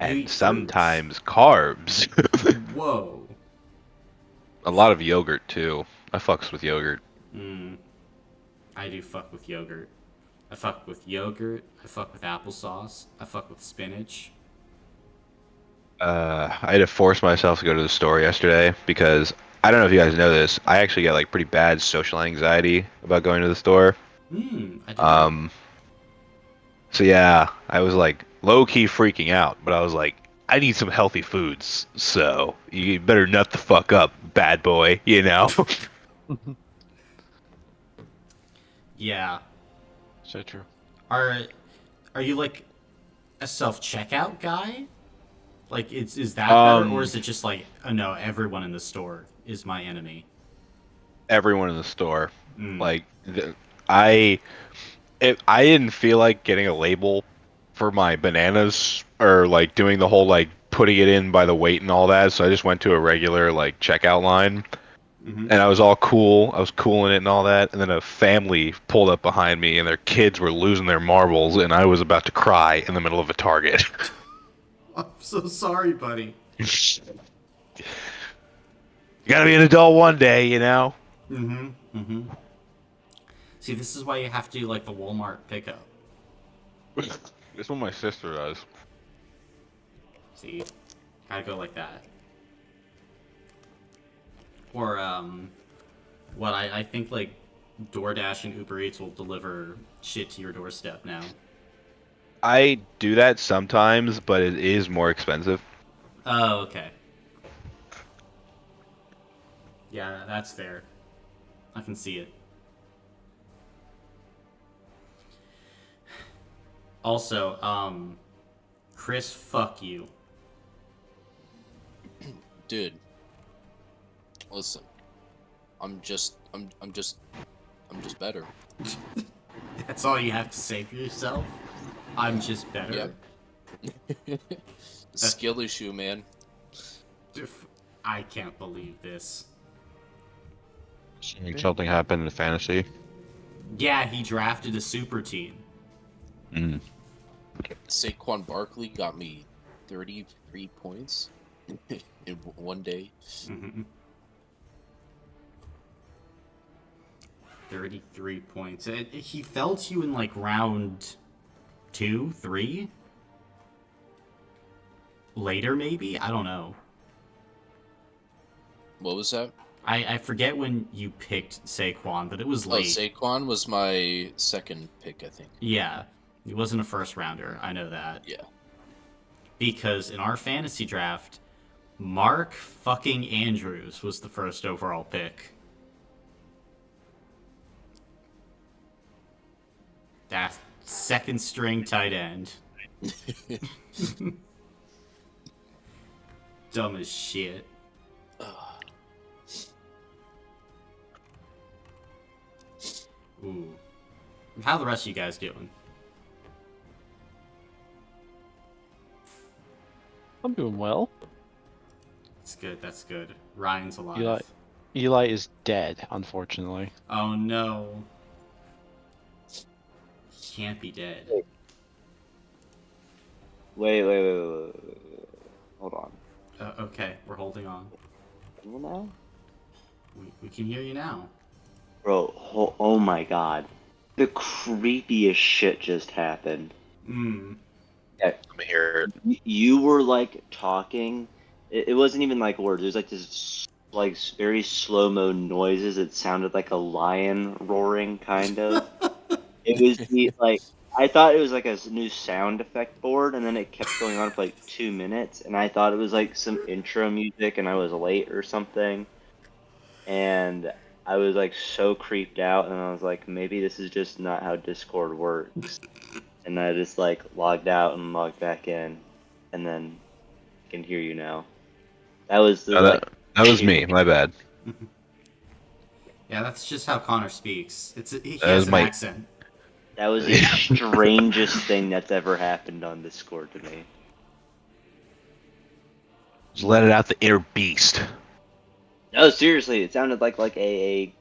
You and eat fruits. sometimes carbs. Whoa. A lot of yogurt too. I fucks with yogurt. Mm, I do fuck with yogurt. I fuck with yogurt. I fuck with applesauce. I fuck with spinach. I had to force myself to go to the store yesterday because I don't know if you guys know this. I actually get like pretty bad social anxiety about going to the store. I didn't know that. Um, so yeah, I was like low key freaking out, but I was like, I need some healthy foods, so you better nut the fuck up, bad boy, you know? Yeah. So true. Are are you like a self checkout guy? Like, is that better, or Um, is it just like, oh no, everyone in the store is my enemy? everyone in the store, Mm. like, I I didn't feel like getting a label for my bananas or like doing the whole like putting it in by the weight and all that, so I just went to a regular like checkout line Mm-hmm. and I was all cool. I was cool in it and all that, and then a family pulled up behind me and their kids were losing their marbles and I was about to cry in the middle of a Target. I'm so sorry, buddy. You gotta be an adult one day, you know? Mm-hmm. Mm-hmm. See, this is why you have to do like the Walmart pickup. That's what my sister does. See, gotta go like that. Or what I think like DoorDash and Uber Eats will deliver shit to your doorstep now. I do that sometimes, but it is more expensive. Oh, okay. Yeah, that's fair. I can see it. Also, Chris, fuck you. Dude, listen. I'm just I'm just I'm just better. That's all you have to say for yourself. I'm just Yep. better. That Skill issue, man. I can't believe this. Seeing something happen in fantasy. Yeah, he drafted a super team. Mm. Saquon Barkley got me 33 points in one day. 33 points. He fell to you in like round two, three? Later, maybe? I don't know. What was that? I forget when you picked Saquon, but it was Oh, late. Saquon was my second pick, I think. Yeah, he wasn't a first rounder. I know that. Yeah. Because in our fantasy draft, Mark fucking Andrews was the first overall pick. That second string tight end. Dumb as shit. Ooh. How the rest of you guys doing? I'm doing well. That's good, that's good. Ryan's Eli, alive. Eli is dead, unfortunately. Oh no. He can't be dead. Wait. Hold on. Okay, we're holding on. Well, now? We can hear you now. Bro, oh my god. The creepiest shit just happened. Hmm. Yeah, Let me hear it. you were like talking. It wasn't even like words. It was like this like very slow-mo noises. It sounded like a lion roaring, kind of. It was the like I thought it was like a new sound effect board, and then it kept going on for like 2 minutes, and I thought it was like some intro music, and I was late or something, and I was like so creeped out, and I was like, maybe this is just not how Discord works, and I just like logged out and logged back in, and then I can hear you now. That was the Uh, like that, that was me. My bad. Yeah, that's just how Connor speaks. He That has was an my. accent. that was the strangest thing that's ever happened on Discord to me. Just let it out, the inner beast. No, seriously, it sounded like a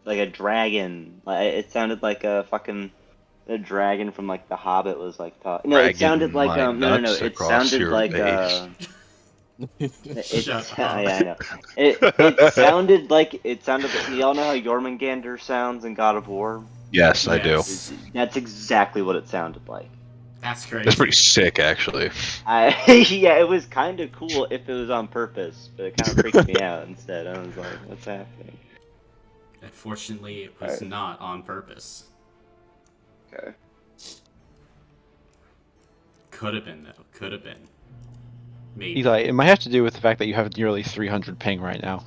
like a dragon. Like it sounded like a fucking the dragon from like The Hobbit was like talking. No, it Dragging sounded like my no. nuts It across sounded your like face. Shut yeah, up. I know. It sounded like y'all know how Jormungandr sounds in God of War. Yes, I do. Yes. That's exactly what it sounded like. That's That's crazy. pretty sick, actually. Yeah, it was kind of cool if it was on purpose, but it kind of freaked me out instead. I was like, what's happening? Unfortunately, it was Alright. not on purpose. Okay. Could have been, though. Could have been. Maybe. Eli, it might have to do with the fact that you have nearly 300 ping right now.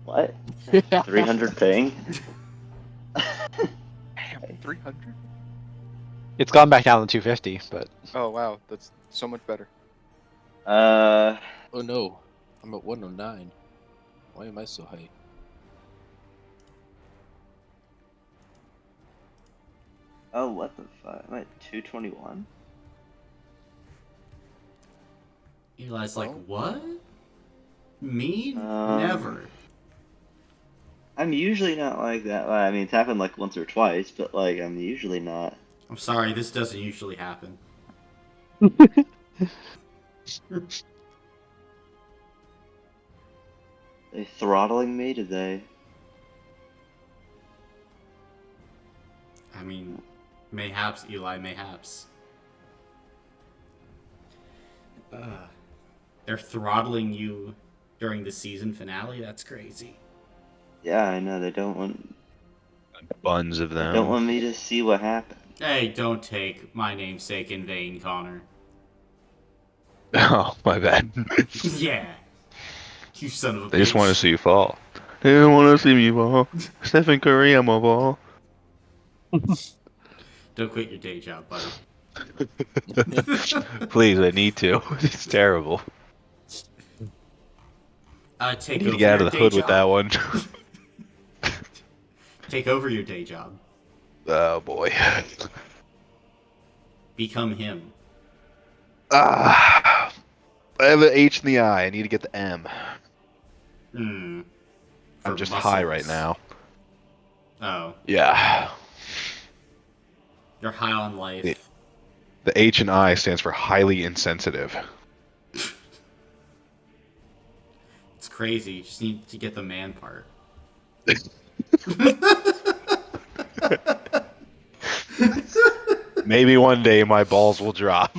What? 300 ping? Damn, 300? It's gone back down to 250, but Oh wow, that's so much better. Uh, oh no, I'm at 109. Why am I so high? oh, what the fuck? I'm at 221? Eli's like, Well. what? Me? Um, Never. I'm usually not like that. Well, I mean, it's happened like once or twice, but like, I'm usually not. I'm sorry, this doesn't usually happen. They throttling me today. I mean, mayhaps, Eli, mayhaps. They're throttling you during the season finale? That's crazy. Yeah, I know. They don't want. Buns of They don't them. want me to see what happened. Hey, don't take my namesake in vain, Connor. Oh, my bad. Yeah. You son of a They bitch. just want to see you fall. They don't want to see me fall. Stephen Curry, I'm a ball. Don't quit your day job, buddy. Please, I need to. It's terrible. I Take need to over get out your of the day hood with that job. one. Take over your day job. Oh boy. Become him. Ah, I have an H in the I. I need to get the M. Hmm. I'm For just high right muscles. now. Oh. Yeah. You're high on life. The H and I stands for highly insensitive. It's crazy. You just need to get the man part. Maybe one day my balls will drop.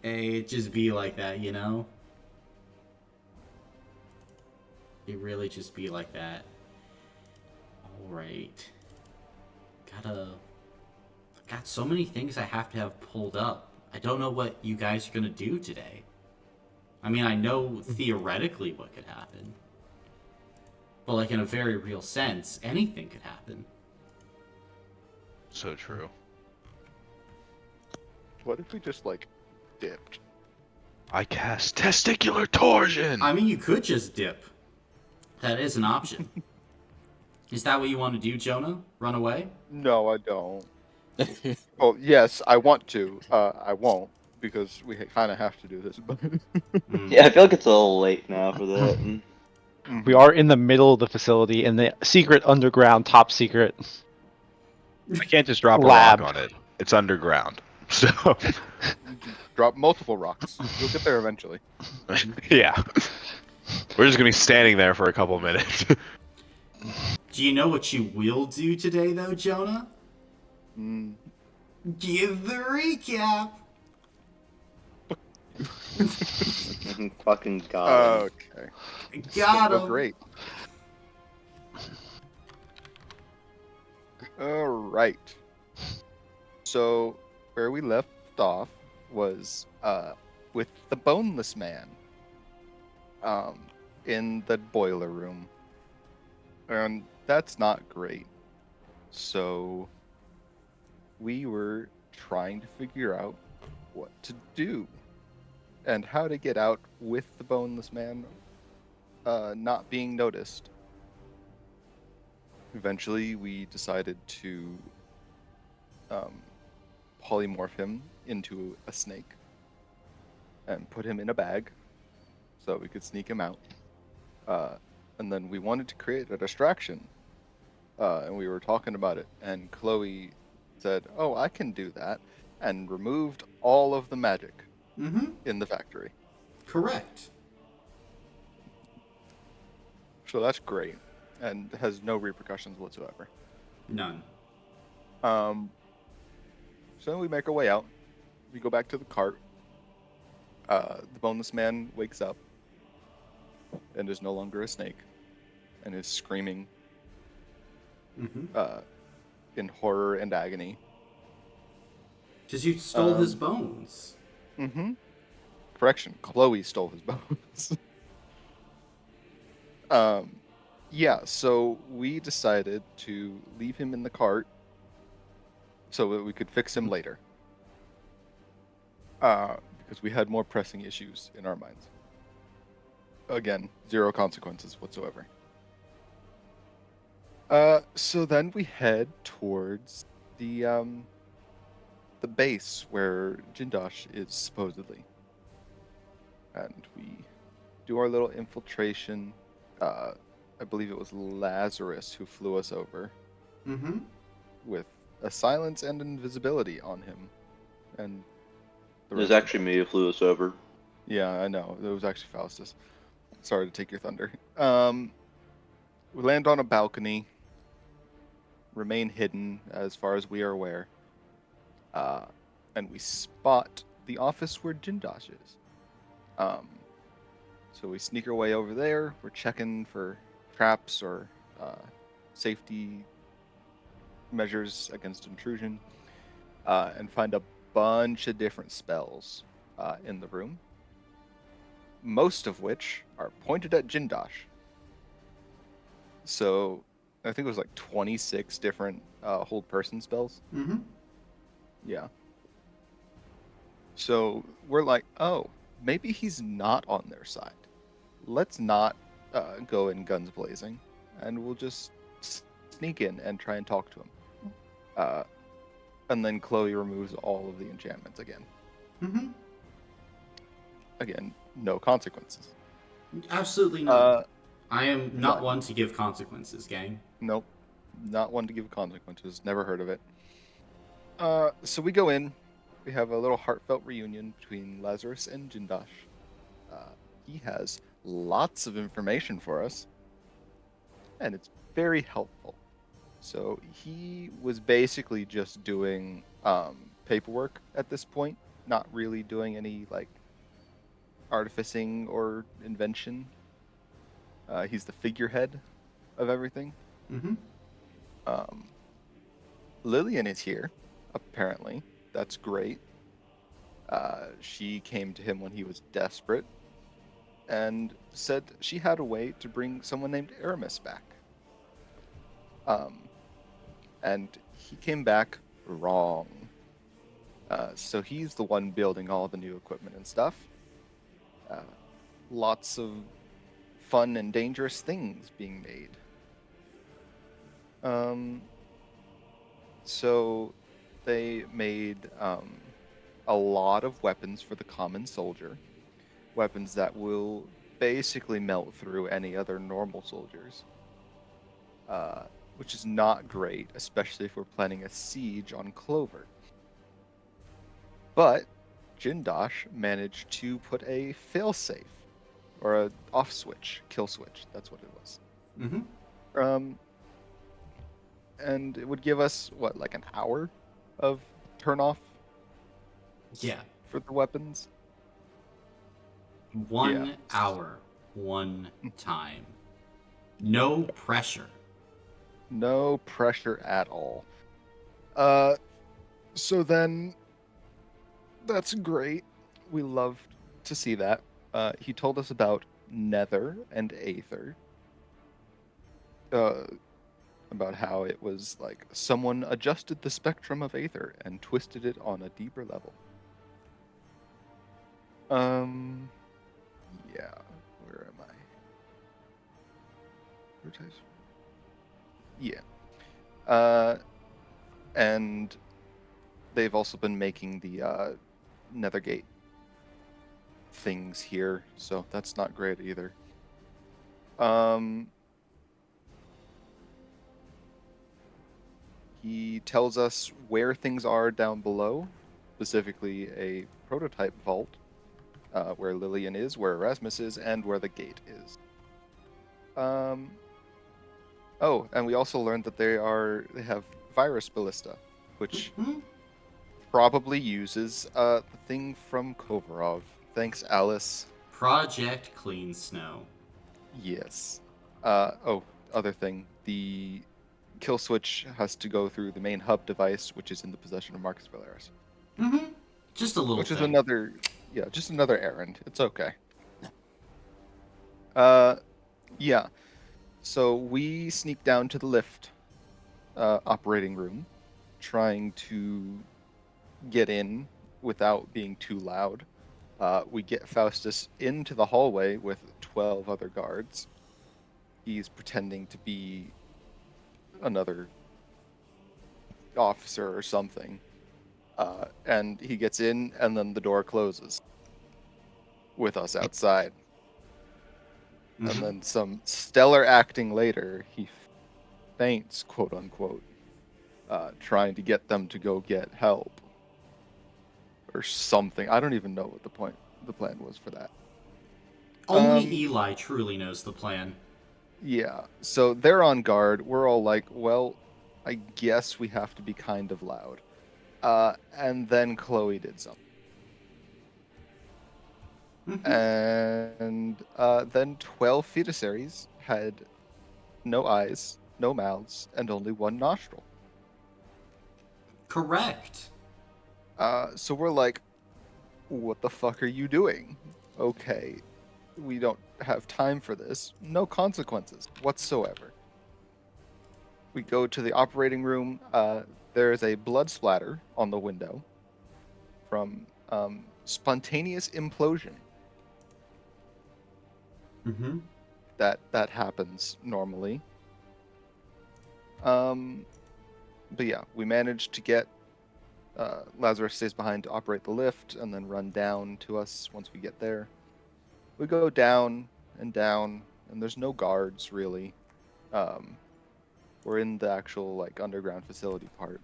Hey, it just be like that, you know? It really just be like that. Alright. Got so many things I have to have pulled up. I don't know what you guys are gonna do today. I mean, I know theoretically what could happen. But like in a very real sense, anything could happen. So true. What if we just like dipped? I cast testicular torsion. I mean, you could just dip. That is an option. Is that what you want to do, Jonah? Run away? No, I don't. Well, yes, I want to. I won't because we kind of have to do this. But Hmm. Yeah, I feel like it's a little late now for that. we are in the middle of the facility in the secret underground, top secret. I can't just drop Lab. a rock on it. It's underground. So, drop multiple rocks. You'll get there eventually. yeah. We're just gonna be standing there for a couple minutes. Do you know what you will do today, though, Jonah? Mm. Give the recap. Fucking god. Okay. Got Well, him. great. All right. So where we left off was with the boneless man in the boiler room, and that's not great. So we were trying to figure out what to do and how to get out with the boneless man not being noticed. Eventually, we decided to polymorph him into a snake and put him in a bag so we could sneak him out. And then we wanted to create a distraction, and we were talking about it, and Chloe said, "Oh, I can do that," and removed all of the magic Mm-hmm. in the factory. Correct. So that's great, and has no repercussions whatsoever. None. Um, so then we make our way out. We go back to the cart. The boneless man wakes up and is no longer a snake, and is screaming Mm-hmm. in horror and agony. Because you stole his Um, bones. Mm-hmm. Correction, Chloe stole his bones. um, yeah, so we decided to leave him in the cart so that we could fix him later. Because we had more pressing issues in our minds. Again, zero consequences whatsoever. So then we head towards the base where Jindosh is supposedly. And we do our little infiltration. I believe it was Lazarus who flew us over Mm-hmm. with a silence and invisibility on him. And the It was rest of actually us. me who flew us over. Yeah, I know. It was actually Faustus. Sorry to take your thunder. We land on a balcony, remain hidden as far as we are aware, and we spot the office where Jindosh is. So we sneak our way over there. We're checking for traps or safety measures against intrusion, and find a bunch of different spells in the room, most of which are pointed at Jindosh. So I think it was like 26 different hold person spells. Mm-hmm. Yeah. So we're like, oh, maybe he's not on their side. Let's not go in guns blazing, and we'll just sneak in and try and talk to him. And then Chloe removes all of the enchantments again. Mm-hmm. Again, no consequences. Absolutely none. I am not none. one to give consequences, gang. Nope. Not one to give consequences. Never heard of it. So we go in. We have a little heartfelt reunion between Lazarus and Jindosh. He has lots of information for us, and it's very helpful. So he was basically just doing paperwork at this point, not really doing any like artificing or invention. He's the figurehead of everything. Mm-hmm. Lillian is here, apparently. That's great. She came to him when he was desperate and said she had a way to bring someone named Aremis back. And he came back wrong. So he's the one building all the new equipment and stuff. Lots of fun and dangerous things being made. So they made a lot of weapons for the common soldier. Weapons that will basically melt through any other normal soldiers. Which is not great, especially if we're planning a siege on Clover. But Jindosh managed to put a failsafe, or a off switch, kill switch. That's what it was. Mm-hmm. And it would give us what, like an hour of turn off Yeah. for the weapons. 1 hour, one time. No pressure. No pressure at all. So then, that's great. We love to see that. He told us about Nether and Aether. About how it was like someone adjusted the spectrum of Aether and twisted it on a deeper level. Yeah. Where am I? Advertise? Yeah. And they've also been making the Nethergate things here, so that's not great either. He tells us where things are down below, specifically a prototype vault, where Lillian is, where Erasmus is, and where the gate is. Oh, and we also learned that they have virus ballista, which Mhm. probably uses the thing from Kovarov. Thanks, Alice. Project Clean Snow. Yes. Other thing. The kill switch has to go through the main hub device, which is in the possession of Marcus Valeris. Mm-hmm. Just a little Which is thing. just another errand. It's okay. Yeah. So we sneak down to the lift operating room, trying to get in without being too loud. We get Faustus into the hallway with 12 other guards. He's pretending to be another officer or something. And he gets in, and then the door closes with us outside. Mhm. And then some stellar acting later, he faints, quote unquote, trying to get them to go get help or something. I don't even know what the plan was for that. Only Um, Eli truly knows the plan. Yeah, so they're on guard. We're all like, well, I guess we have to be kind of loud. And then Chloe did something. And then 12 fetusaries had no eyes, no mouths, and only one nostril. Correct. So we're like, what the fuck are you doing? Okay, we don't have time for this. No consequences whatsoever. We go to the operating room. There is a blood splatter on the window from spontaneous implosion. Mm-hmm. That happens normally. But yeah, we managed to get Lazarus stays behind to operate the lift and then run down to us once we get there. We go down, and there's no guards really. We're in the actual like underground facility part.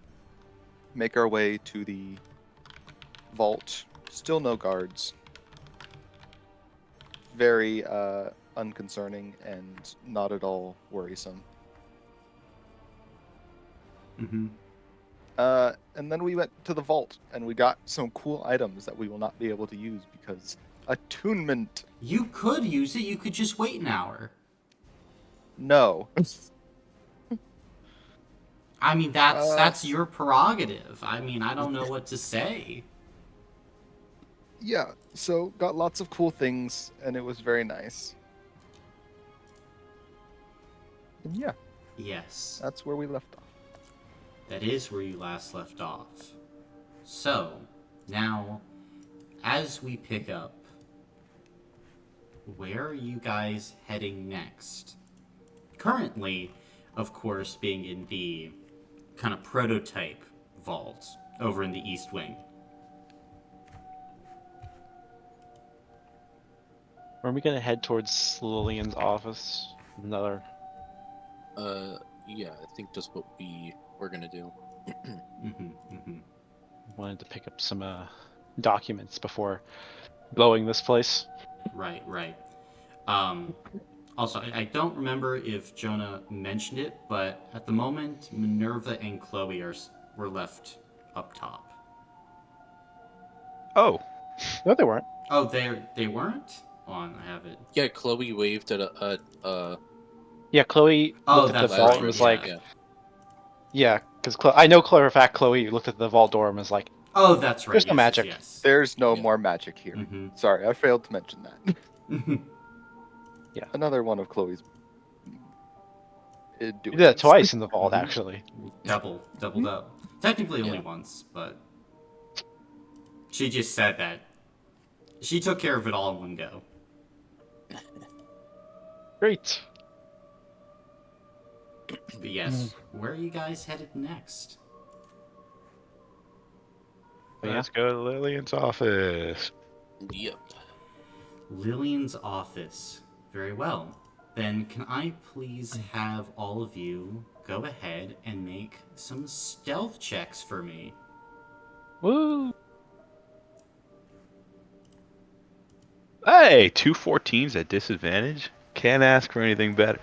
Make our way to the vault. Still no guards. Very unconcerning and not at all worrisome. Mm-hmm. And then we went to the vault and we got some cool items that we will not be able to use because attunement. You could use it. You could just wait an hour. No. I mean, that's Uh, that's your prerogative. I mean, I don't know what to say. yeah. So got lots of cool things and it was very nice. And yeah, Yes, that's where we left off. that is where you last left off. So, now, as we pick up, where are you guys heading next? Currently, of course, being in the kind of prototype vault over in the East Wing. Are we gonna head towards Lillian's office? Another. Yeah, I think that's what we're gonna do. Wanted to pick up some documents before blowing this place. Right, right. Also, I don't remember if Jonah mentioned it, but at the moment, Minerva and Chloe were left up top. Oh, No, they weren't. Oh, they weren't? On, I have it. Yeah, Chloe waved at Yeah, Chloe Oh, looked at the that's vault right, and was yeah. like, yeah, because I know for a fact Chloe looked at the vault door and was like, Oh, that's right. There's no yes, magic. Yes. There's no Yeah. more magic here. Mm-hmm. Sorry, I failed to mention that. Yeah. Another one of Chloe's. you did that twice in the vault, actually. Double up. Technically only Yeah. once, but she just said that. She took care of it all in one go. Great. But yes, where are you guys headed next? But yeah. let's go to Lillian's office. Yep. Lillian's office. Very well. Then can I please have all of you go ahead and make some stealth checks for me? Woo! Hey, 2 14s at disadvantage. Can't ask for anything better.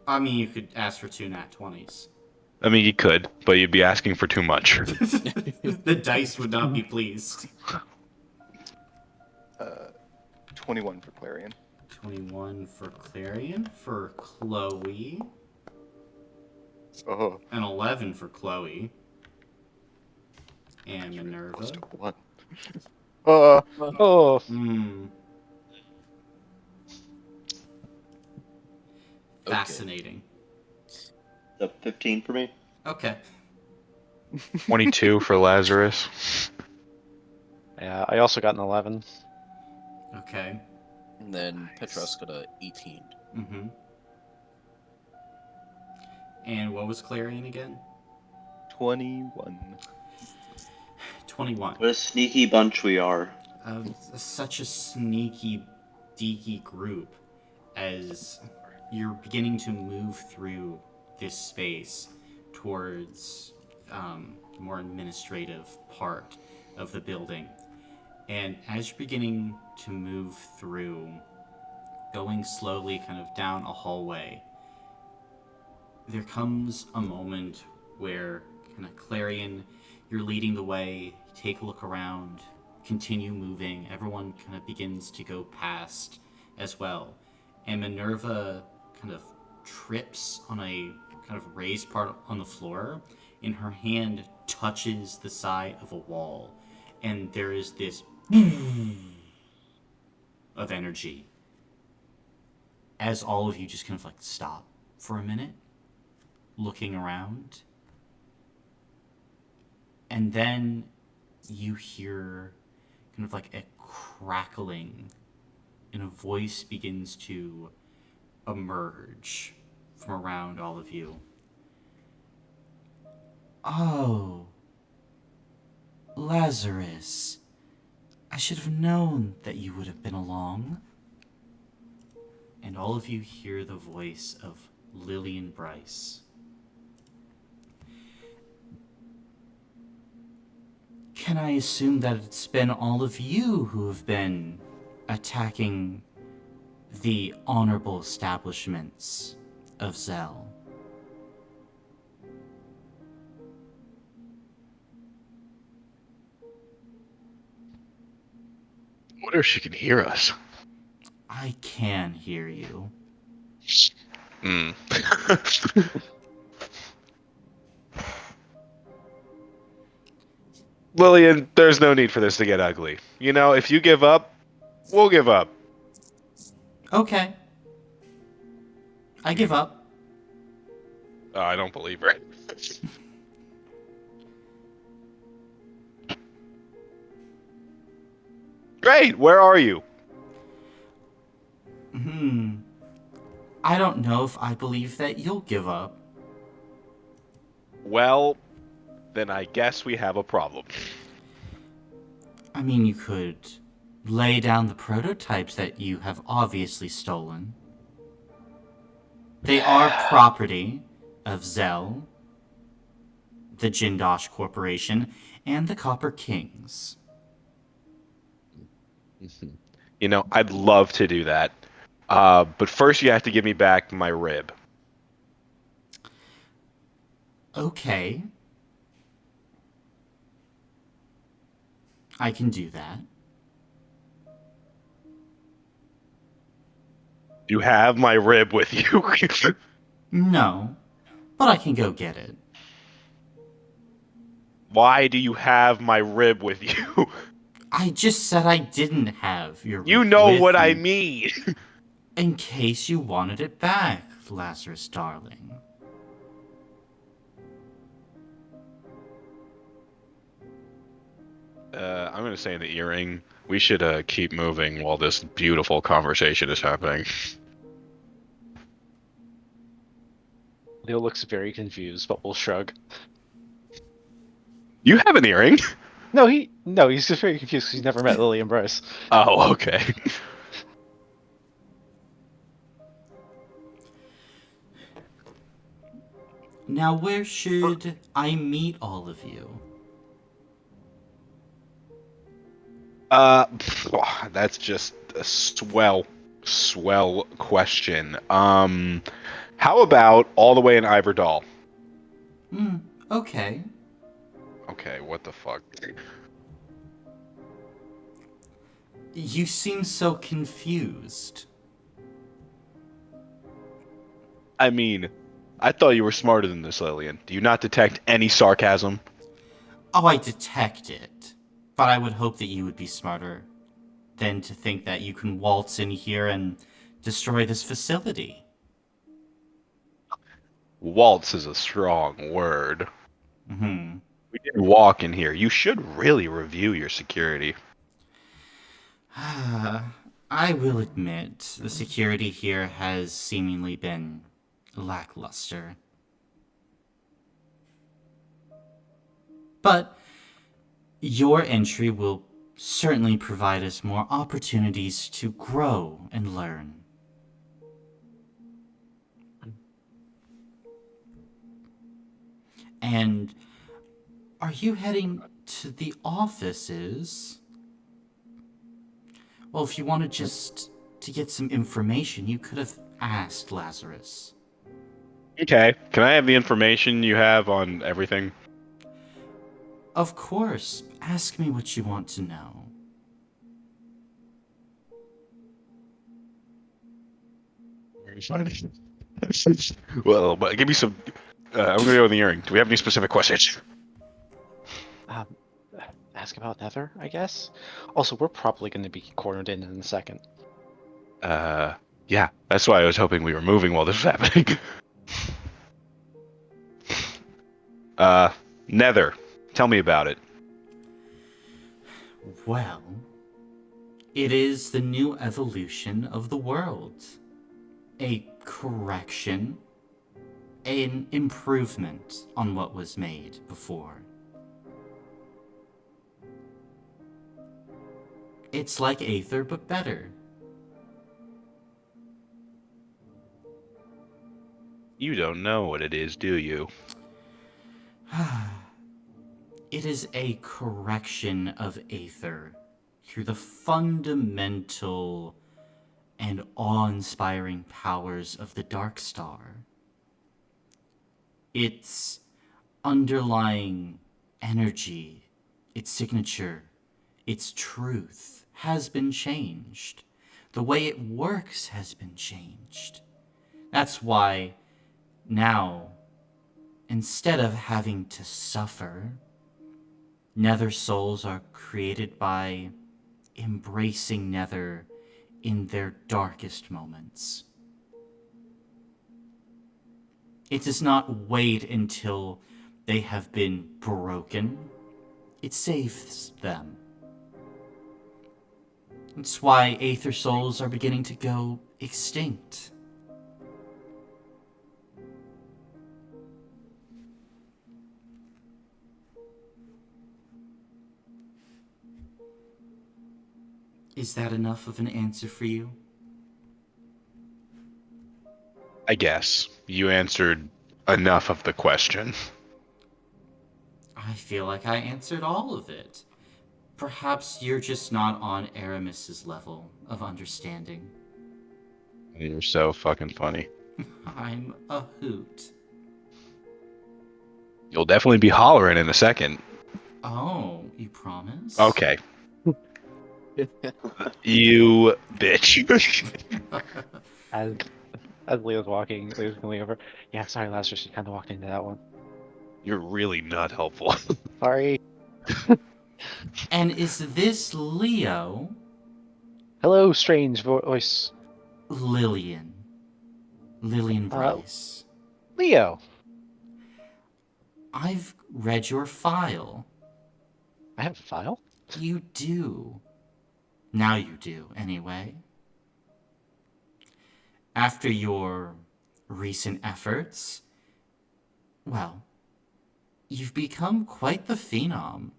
I mean, you could ask for 2 nat 20s. I mean, you could, but you'd be asking for too much. The dice would not be pleased. 21 for Clarion. 21 for Clarion. For Chloe. Oh, An 11 for Chloe. And close Minerva. to 1. Oh, Hmm. Fascinating. So 15 for me. Okay. 22 for Lazarus. yeah. I also got an 11. Okay. And then Petros got a 18. Mm-hmm. And what was Clarion again? 21. 21. What a sneaky bunch we are. Such a sneaky, deaky group as you're beginning to move through this space towards the more administrative part of the building. And as you're beginning to move through, going slowly kind of down a hallway, there comes a moment where kind of Clarion, you're leading the way, take a look around, continue moving, everyone kind of begins to go past as well. And Minerva kind of trips on a kind of raised part on the floor, and her hand touches the side of a wall, and there is this of energy as all of you just kind of like stop for a minute, looking around, and then you hear kind of like a crackling, and a voice begins to emerge from around all of you. Oh, Lazarus, I should have known that you would have been along. And all of you hear the voice of Lillian Bryce. Can I assume that it's been all of you who have been attacking the honorable establishments of Zell? I wonder if she can hear us. I can hear you. Hmm. Lillian, there's no need for this to get ugly. You know, if you give up, we'll give up. Okay. I give up. Oh, I don't believe her. Great, where are you? I don't know if I believe that you'll give up. Well, then I guess we have a problem. I mean, you could lay down the prototypes that you have obviously stolen. They are property of Zell, the Jindosh Corporation, and the Copper Kings. You know, I'd love to do that. But first you have to give me back my rib. Okay. I can do that. You have my rib with you. No, but I can go get it. Why do you have my rib with you? I just said I didn't have your You rib know with what I me. mean. In case you wanted it back, Lazarus darling. I'm gonna say in the earring, we should keep moving while this beautiful conversation is happening. Leo looks very confused, but will shrug. You have an earring? No, he's just very confused because he's never met Lily and Bryce. Oh, okay. Now, where should I meet all of you? That's just a swell question. How about all the way in Iverdal? Okay. Okay, what the fuck? You seem so confused. I mean, I thought you were smarter than this, Lillian. Do you not detect any sarcasm? Oh, I detect it. But I would hope that you would be smarter than to think that you can waltz in here and destroy this facility. Waltz is a strong word. Hmm. We didn't walk in here. You should really review your security. I will admit, the security here has seemingly been lackluster. But your entry will certainly provide us more opportunities to grow and learn. And are you heading to the offices? Well, if you wanted just to get some information, you could have asked Lazarus. Okay. Can I have the information you have on everything? Of course, ask me what you want to know. Well, but give me some. I'm gonna go with the earring. Do we have any specific questions? Um, ask about Nether, I guess. Also, we're probably going to be cornered in a second. Yeah. That's why I was hoping we were moving while this was happening. Nether. Tell me about it. Well, it is the new evolution of the world. A correction, an improvement on what was made before. It's like Aether, but better. You don't know what it is, do you? It is a correction of Aether through the fundamental and awe-inspiring powers of the Dark Star. Its underlying energy, its signature, its truth has been changed. The way it works has been changed. That's why now, instead of having to suffer, Nether souls are created by embracing Nether in their darkest moments. It does not wait until they have been broken. It saves them. That's why Aether souls are beginning to go extinct. Is that enough of an answer for you? I guess. You answered enough of the question. I feel like I answered all of it. Perhaps you're just not on Aremis's level of understanding. You're so fucking funny. I'm a hoot. You'll definitely be hollering in a second. Oh, you promise? Okay. You bitch. As Leo's walking, Leo's going over. Yeah, sorry, Lazarus, you kind of walked into that one. You're really not helpful. Sorry. And is this Leo? Hello, strange voice. Lillian. Lillian Bryce. Leo. I've read your file. I have a file? You do. Now you do, anyway. After your recent efforts, well, you've become quite the phenom.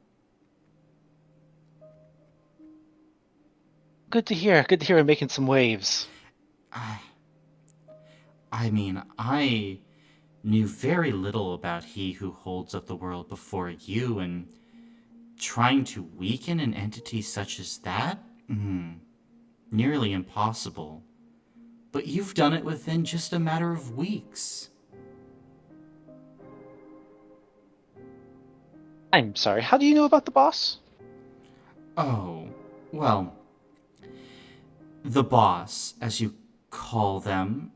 Good to hear. Good to hear we're making some waves. I mean, I knew very little about he who holds up the world before you, and trying to weaken an entity such as that? Nearly impossible. But you've done it within just a matter of weeks. I'm sorry, how do you know about the boss? Oh, well, the boss, as you call them,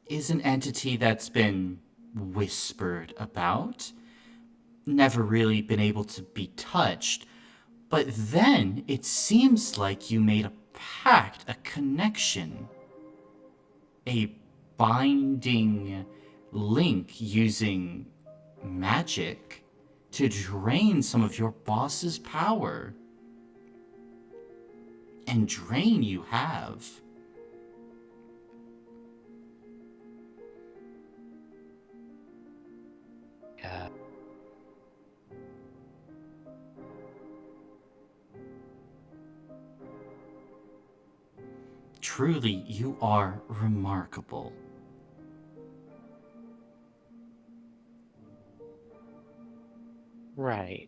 is an entity that's been whispered about, never really been able to be touched, but then it seems like you made a pact, a connection, a binding link using magic to drain some of your boss's power. And drain you have. Yeah. Truly, you are remarkable. Right.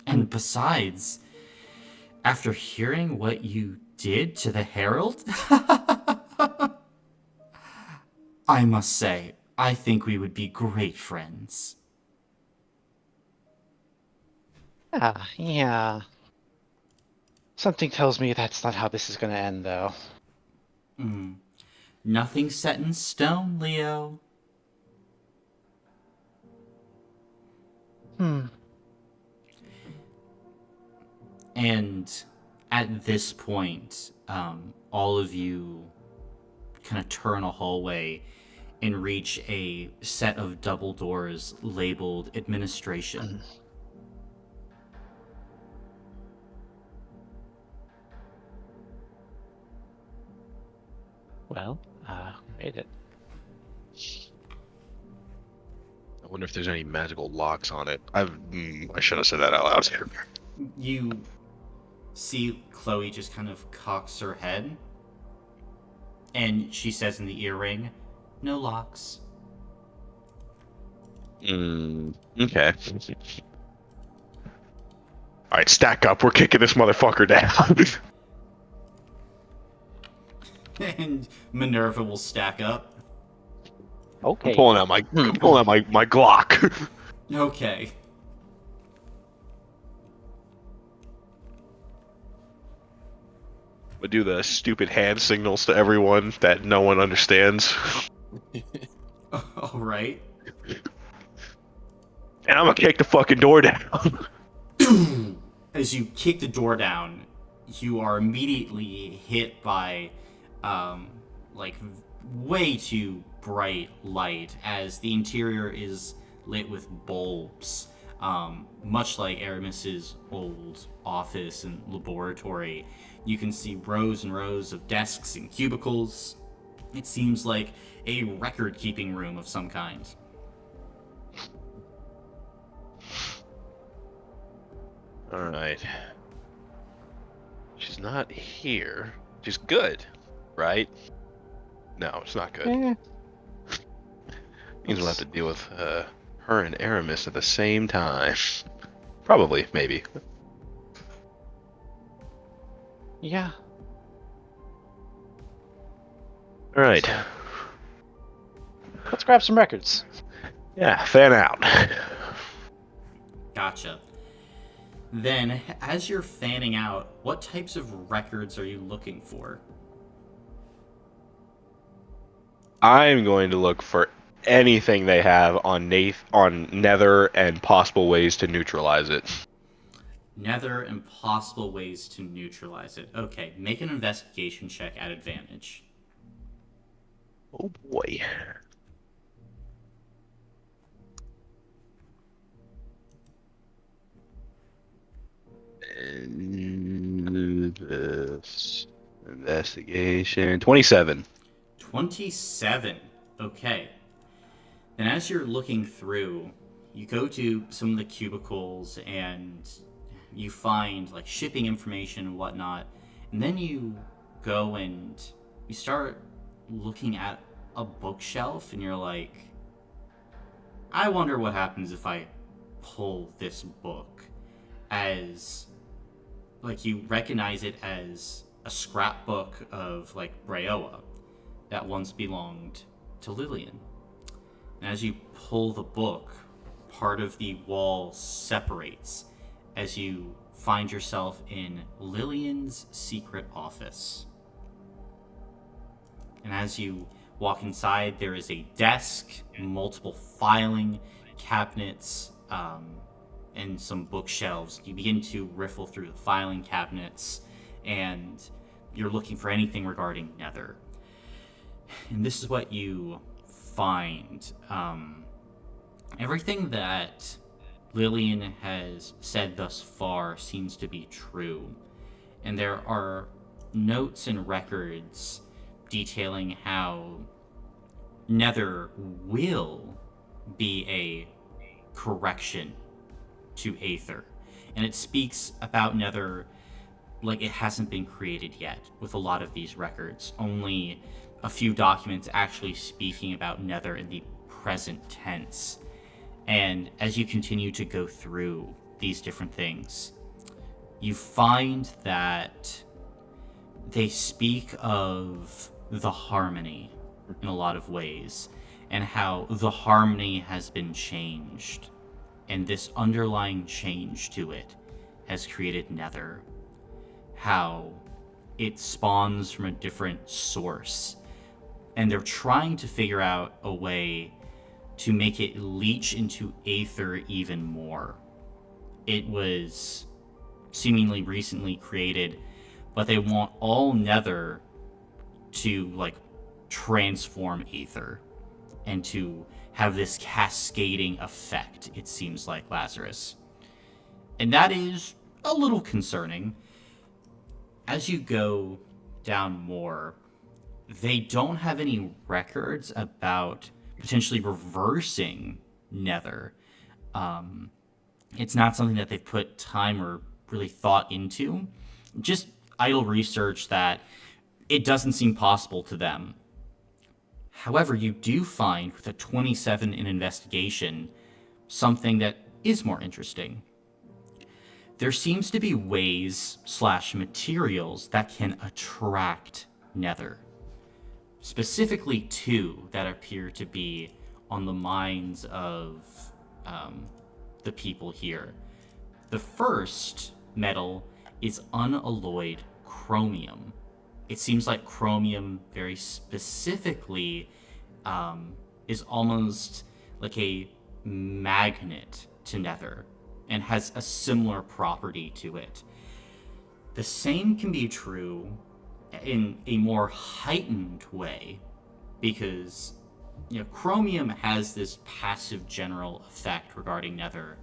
And besides, after hearing what you did to the Herald, I must say, I think we would be great friends. Yeah. Something tells me that's not how this is gonna end, though. Nothing set in stone, Leo. And at this point, all of you kind of turn a hallway and reach a set of double doors labeled administration. Well, made it. I wonder if there's any magical locks on it. I should have said that out loud. You see Chloe just kind of cocks her head, and she says in the earring, "No locks." Okay. Alright, stack up. We're kicking this motherfucker down. And Minerva will stack up. Okay. I'm pulling out my Glock. Okay. I do the stupid hand signals to everyone that no one understands. All right. And I'm gonna kick the fucking door down. As you kick the door down, you are immediately hit by, like, way too bright light as the interior is lit with bulbs. Much like Aremis's old office and laboratory, you can see rows and rows of desks and cubicles. It seems like a record-keeping room of some kind. Alright. She's not here. She's good, right? No, it's not good. Means we'll have to deal with her and Aremis at the same time. Probably, maybe. Yeah. Alright. Let's grab some records. Yeah, fan out. Gotcha. Then, as you're fanning out, what types of records are you looking for? I'm going to look for anything they have on Nether and possible ways to neutralize it. Nether and possible ways to neutralize it. Okay, make an investigation check at advantage. Oh boy. This investigation 27. 27. Okay. Then as you're looking through, you go to some of the cubicles and you find like shipping information and whatnot. And then you go and you start looking at a bookshelf and you're like, I wonder what happens if I pull this book, as like you recognize it as a scrapbook of like Breoa that once belonged to Lillian. And as you pull the book, part of the wall separates as you find yourself in Lillian's secret office. And as you walk inside, there is a desk, multiple filing cabinets, and some bookshelves. You begin to riffle through the filing cabinets, and you're looking for anything regarding Nether. And this is what you find. Everything that Lillian has said thus far seems to be true. And there are notes and records detailing how Nether will be a correction to Aether. And it speaks about Nether like it hasn't been created yet with a lot of these records. Only a few documents actually speaking about Nether in the present tense. And as you continue to go through these different things, you find that they speak of the harmony in a lot of ways, and how the harmony has been changed, and this underlying change to it has created Nether. How it spawns from a different source, and they're trying to figure out a way to make it leach into Aether even more. It was seemingly recently created, but they want all Nether to like transform Aether and to have this cascading effect, it seems like, Lazarus. And that is a little concerning. As you go down more, they don't have any records about potentially reversing Nether. It's not something that they've put time or really thought into. Just idle research that it doesn't seem possible to them. However, you do find, with a 27 in investigation, something that is more interesting. There seems to be ways / materials that can attract Nether. Specifically two that appear to be on the minds of the people here. The first metal is unalloyed chromium. It seems like chromium very specifically is almost like a magnet to Nether and has a similar property to it. The same can be true in a more heightened way, because chromium has this passive general effect regarding Nether,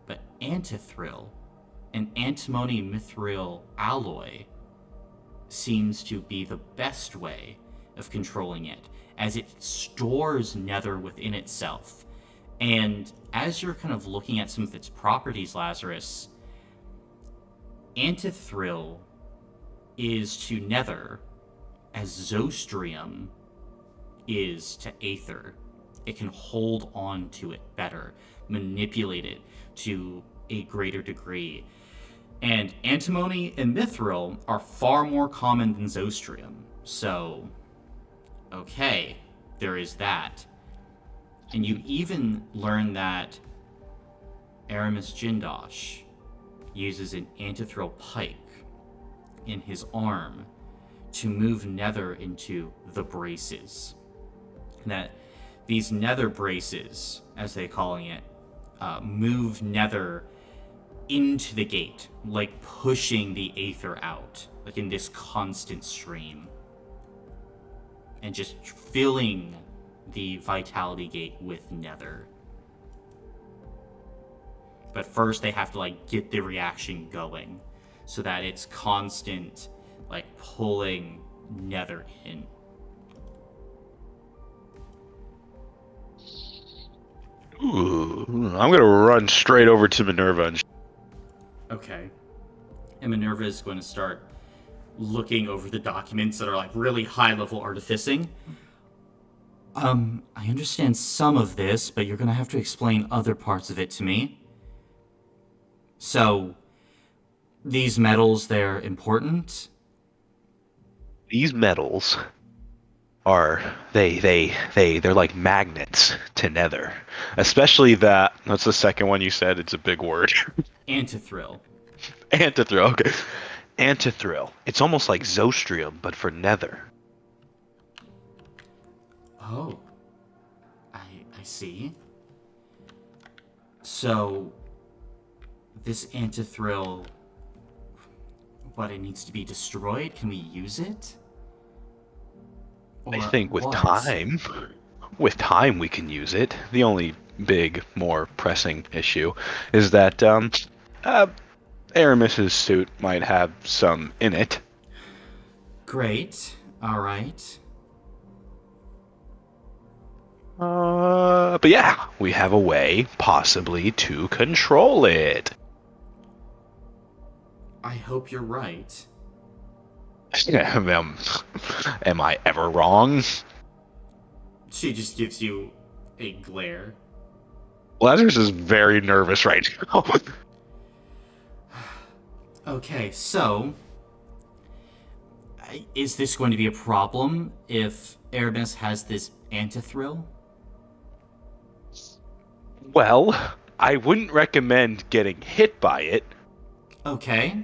but antithril, an antimony mithril alloy, seems to be the best way of controlling it, as it stores Nether within itself. And as you're kind of looking at some of its properties, Lazarus, antithril is to Nether as Zostrium is to Aether. It can hold on to it better, manipulate it to a greater degree. And antimony and mithril are far more common than Zostrium. So, okay, there is that. And you even learn that Aremis Jindosh uses an antithril pike in his arm to move Nether into the braces. That these Nether braces, as they're calling it, move Nether into the gate, like pushing the Aether out, like in this constant stream, and just filling the Vitality Gate with Nether. But first they have to like get the reaction going, so that it's constant, like pulling Nether in. Ooh, I'm gonna run straight over to Minerva and Okay. And Minerva is going to start looking over the documents that are like really high level artificing. I understand some of this, but you're gonna have to explain other parts of it to me. So, these metals, they're important? These metals are they're like magnets to Nether. Especially that's the second one you said, it's a big word. Antithrill. Antithrill, okay. Antithrill. It's almost like Zostrium, but for Nether. Oh. I see. So, this antithrill, what, it needs to be destroyed? Can we use it? I Or think with what? time we can use it. The only big, more pressing issue is that Aramis's suit might have some in it. Great. Alright. But yeah, we have a way, possibly, to control it. I hope you're right. Am I ever wrong? She just gives you a glare. Lazarus is very nervous right now. Okay, so... is this going to be a problem if Aremis has this antithrill? Well, I wouldn't recommend getting hit by it. Okay.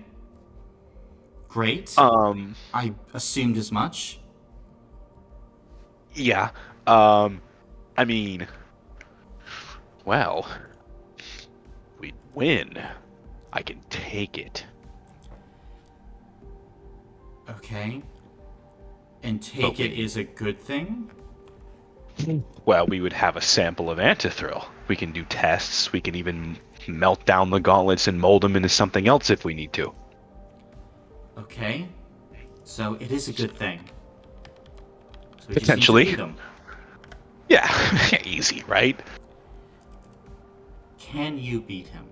Great. I assumed as much. Yeah. I mean, well, we win. I can take it. Okay. And take it is a good thing? Well, we would have a sample of Antithrill. We can do tests. We can even melt down the gauntlets and mold them into something else if we need to. Okay. So it is a good thing. So we Potentially. Just need to beat 'em. Yeah, easy, right? Can you beat him?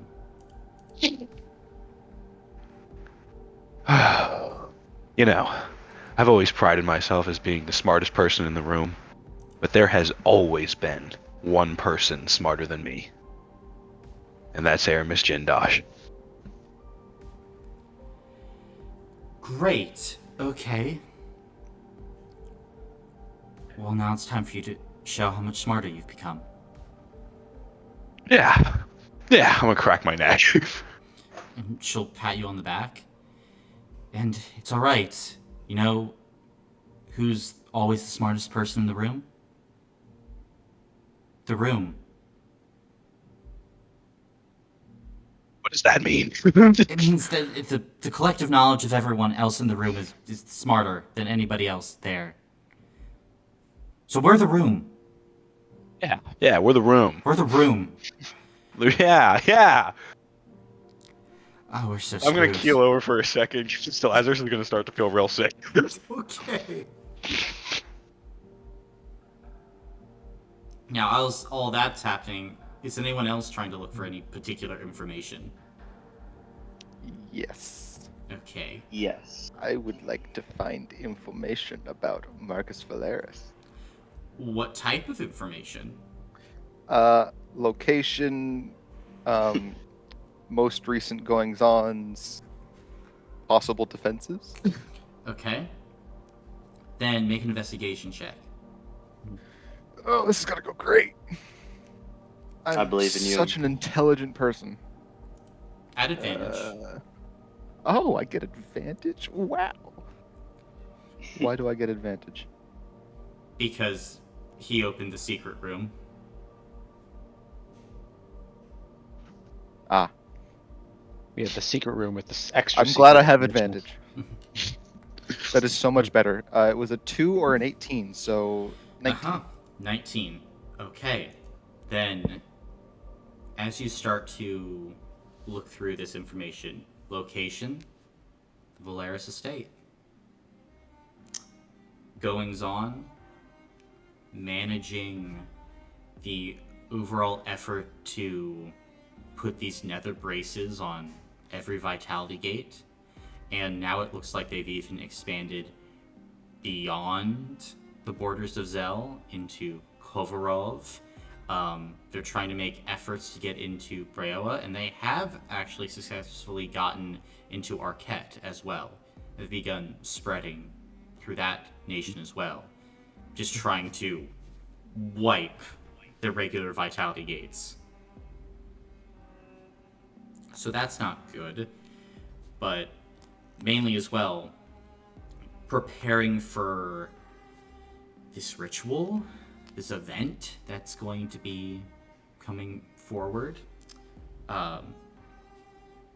You know, I've always prided myself as being the smartest person in the room, but there has always been one person smarter than me. And that's Aremis Jindosh. Great. Okay. Well, now it's time for you to show how much smarter you've become. Yeah, I'm gonna crack my neck. And she'll pat you on the back. And it's alright. You know who's always the smartest person in the room? The room. What does that mean? It means that the collective knowledge of everyone else in the room is smarter than anybody else there. So we're the room. Yeah, we're the room. We're the room. Yeah. Oh, we're so I'm screwed. gonna keel over for a second. Still, Lazarus is gonna start to feel real sick. Okay. Now, as all that's happening, is anyone else trying to look for any particular information? Yes. Okay. Yes. I would like to find information about Marcus Valeris. What type of information? Location, most recent goings-ons, possible defenses. Okay. Then make an investigation check. Oh, this is gonna go great. I believe in you. Such an intelligent person. At advantage. Oh, I get advantage? Wow. Why do I get advantage? Because he opened the secret room. Ah, We have the secret room with this extra. I'm glad I secret have dimensional. advantage. That is so much better. It was a 2 or an 18, so 19. Uh-huh. 19. Okay. Then, as you start to look through this information, location, the Valeris estate. Goings on, managing the overall effort to put these nether braces on every vitality gate. And now it looks like they've even expanded beyond the borders of Zel into Kovarov. They're trying to make efforts to get into Breoa, and they have actually successfully gotten into Arquette as well. They've begun spreading through that nation as well, just trying to wipe their regular vitality gates. So that's not good, but mainly as well, preparing for this ritual, this event that's going to be coming forward.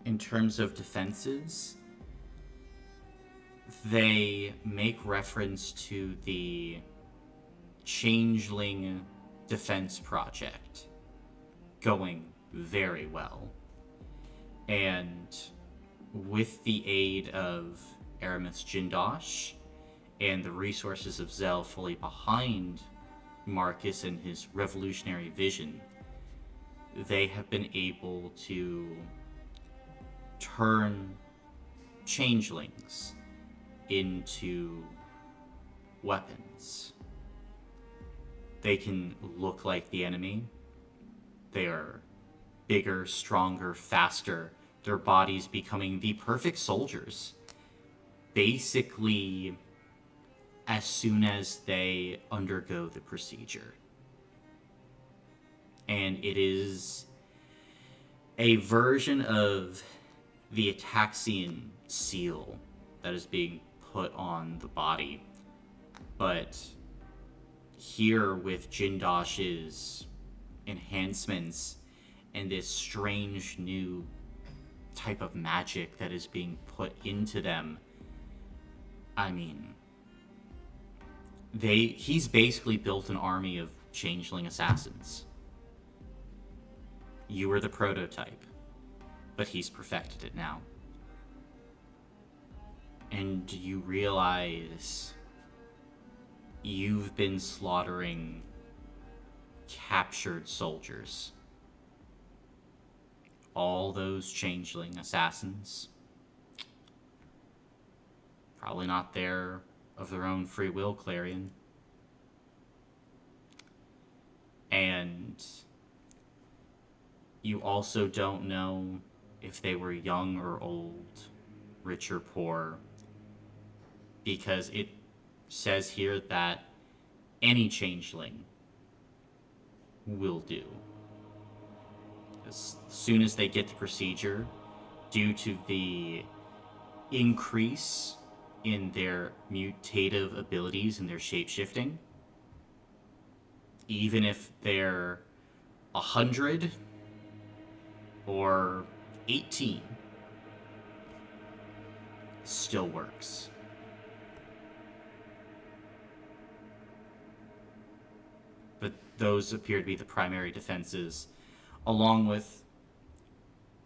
In terms of defenses, they make reference to the Changeling Defense Project going very well. And with the aid of Aremis Jindosh and the resources of Zel fully behind Marcus and his revolutionary vision, they have been able to turn changelings into weapons. They can look like the enemy. They are bigger, stronger, faster. Their bodies becoming the perfect soldiers. Basically, as soon as they undergo the procedure. And it is a version of the Ataxian seal that is being put on the body. But here with Jindosh's enhancements and this strange new type of magic that is being put into them, I mean, he's basically built an army of changeling assassins. You were the prototype, but he's perfected it now. And you realize you've been slaughtering captured soldiers. All those changeling assassins, probably not there of their own free will, Clarion. And you also don't know if they were young or old, rich or poor, because it says here that any changeling will do. As soon as they get the procedure, due to the increase in their mutative abilities and their shape-shifting, even if they're 100 or 18, still works. But those appear to be the primary defenses, along with,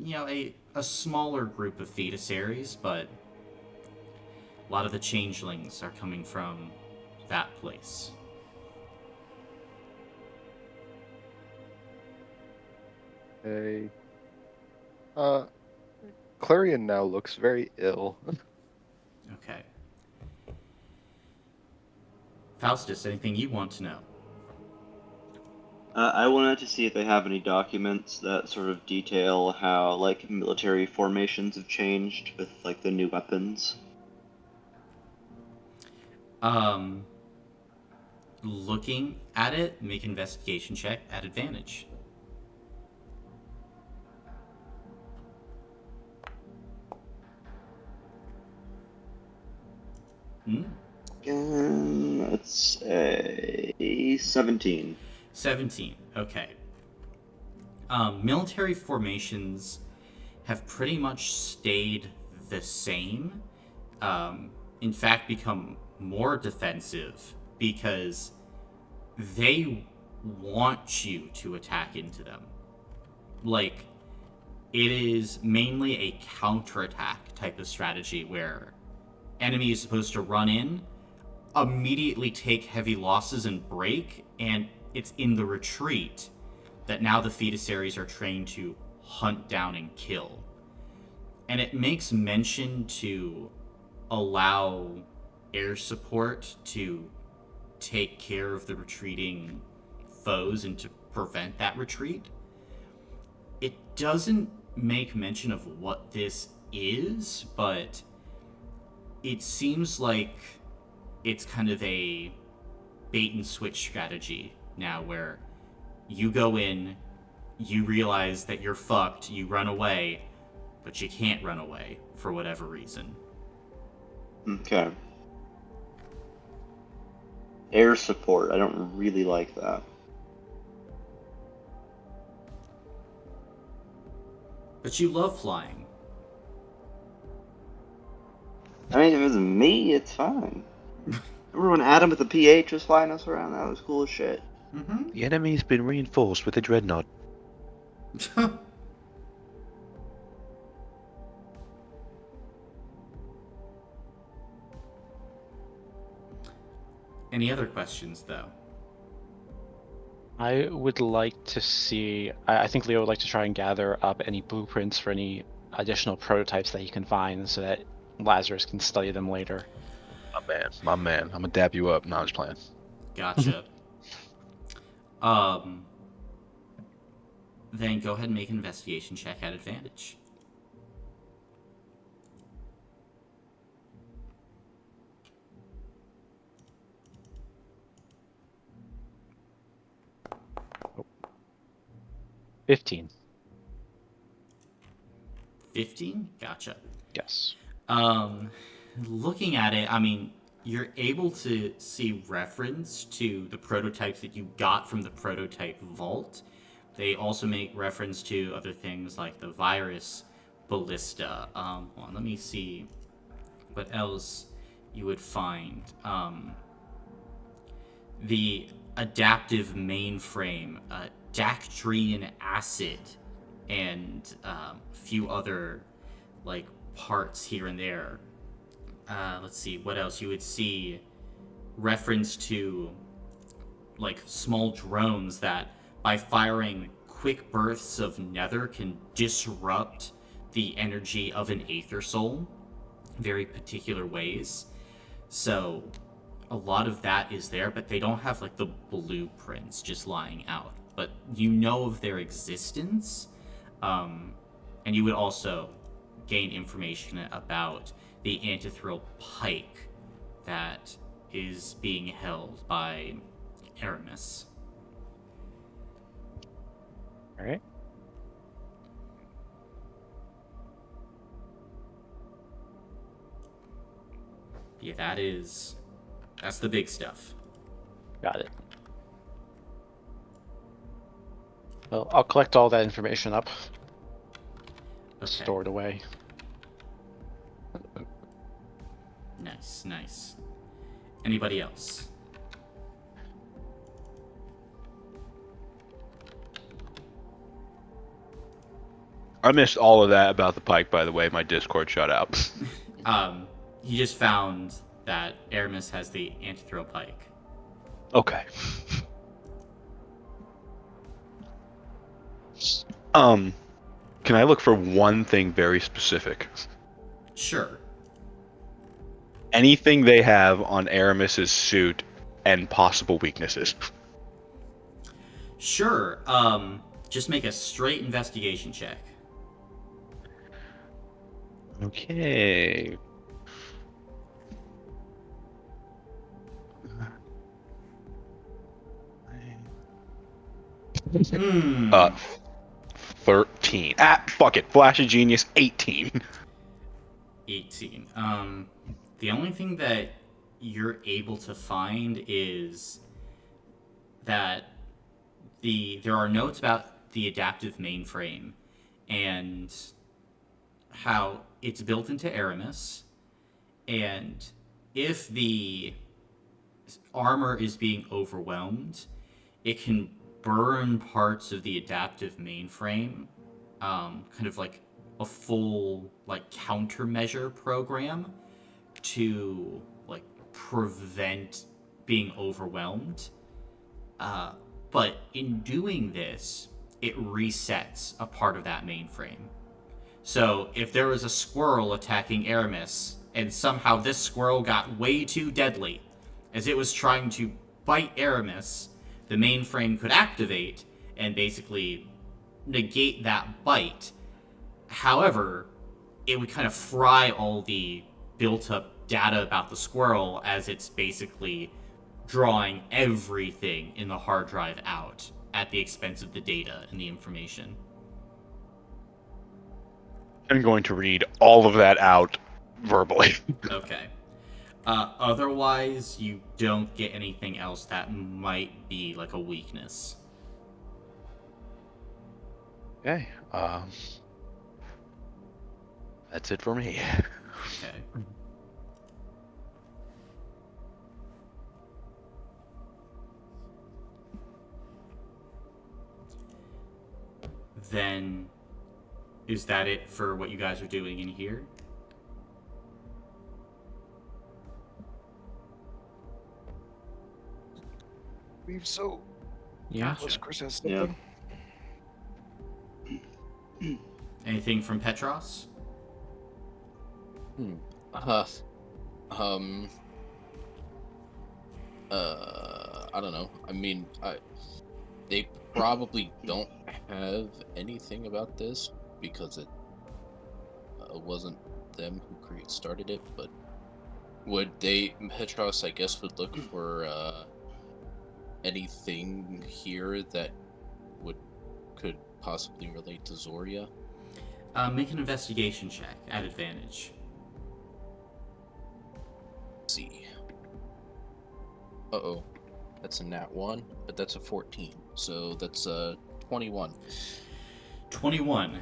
a smaller group of fetusaries, but a lot of the changelings are coming from that place. Okay. Clarion now looks very ill. Okay. Faustus, anything you want to know? I wanted to see if they have any documents that sort of detail how, military formations have changed with, the new weapons. Looking at it, make an investigation check at advantage. Let's say 17. 17, okay. Military formations have pretty much stayed the same. In fact, become more defensive because they want you to attack into them. It is mainly a counterattack type of strategy where enemy is supposed to run in, immediately take heavy losses and break, and it's in the retreat that now the fetusaries are trained to hunt down and kill. And it makes mention to allow air support to take care of the retreating foes and to prevent that retreat. It doesn't make mention of what this is, but it seems like it's kind of a bait and switch strategy now, where you go in, you realize that you're fucked, you run away, but you can't run away for whatever reason. Okay. Air support. I don't really like that. But you love flying. I mean, if it was me, it's fine. Remember when Adam with the PH was flying us around? That was cool as shit. Mm-hmm. The enemy's been reinforced with a dreadnought. Any other questions, though? I would like to see. I think Leo would like to try and gather up any blueprints for any additional prototypes that he can find, so that Lazarus can study them later. My man. I'm gonna dap you up. No, I'm just playing. Gotcha. Then go ahead and make an investigation check at advantage. Oh. 15. 15? Gotcha. Yes. Looking at it, I mean, you're able to see reference to the prototypes that you got from the prototype vault. They also make reference to other things like the virus ballista. Hold on, let me see what else you would find. The adaptive mainframe, dactrian acid, and a few other like parts here and there. Let's see what else you would see. Reference to like small drones that, by firing quick bursts of nether, can disrupt the energy of an aether soul very particular ways. So a lot of that is there, but they don't have like the blueprints just lying out. But you know of their existence, and you would also gain information about the antithral pike that is being held by Aremis. All right. Yeah, that's the big stuff. Got it. Well, I'll collect all that information up. Okay. Store it away. Nice. Anybody else? I missed all of that about the pike, by the way. My Discord shut out. You just found that Aremis has the antithral pike. Okay. Can I look for one thing very specific? Sure. Anything they have on Aramis's suit and possible weaknesses. Sure. Just make a straight investigation check. Okay. Hmm. 13. Fuck it. Flash of Genius, 18. 18. The only thing that you're able to find is that there are notes about the adaptive mainframe and how it's built into Aremis, and if the armor is being overwhelmed, it can burn parts of the adaptive mainframe, kind of like a full like countermeasure program to like prevent being overwhelmed. But in doing this, it resets a part of that mainframe. So if there was a squirrel attacking Aremis, and somehow this squirrel got way too deadly as it was trying to bite Aremis, the mainframe could activate and basically negate that bite. However, it would kind of fry all the built-up data about the squirrel as it's basically drawing everything in the hard drive out at the expense of the data and the information. I'm going to read all of that out verbally. Okay. Otherwise, you don't get anything else that might be like a weakness. Okay. That's it for me. Okay. Then, is that it for what you guys are doing in here? Believe so. Yeah. Unless Chris has Yeah. something. Anything from Petros? Um. I don't know. I mean, they probably don't have anything about this because it wasn't them who started it. But would they? Petros, I guess, would look for anything here that could possibly relate to Zoria. Make an investigation check at advantage. Let's see. Uh-oh. That's a nat 1, but that's a 14. So that's a 21. 21.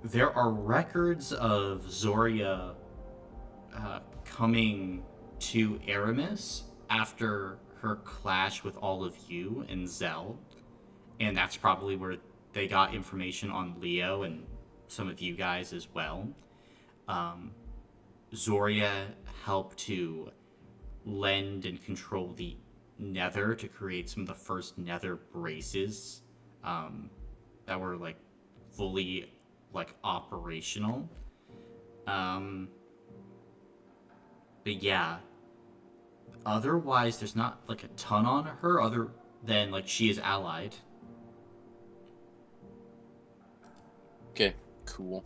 There are records of Zoria coming to Aremis after her clash with all of you and Zell, and that's probably where they got information on Leo and some of you guys as well. Zoria helped to lend and control the nether to create some of the first nether braces that were like fully like operational. But yeah, otherwise there's not like a ton on her other than like she is allied. Okay, cool.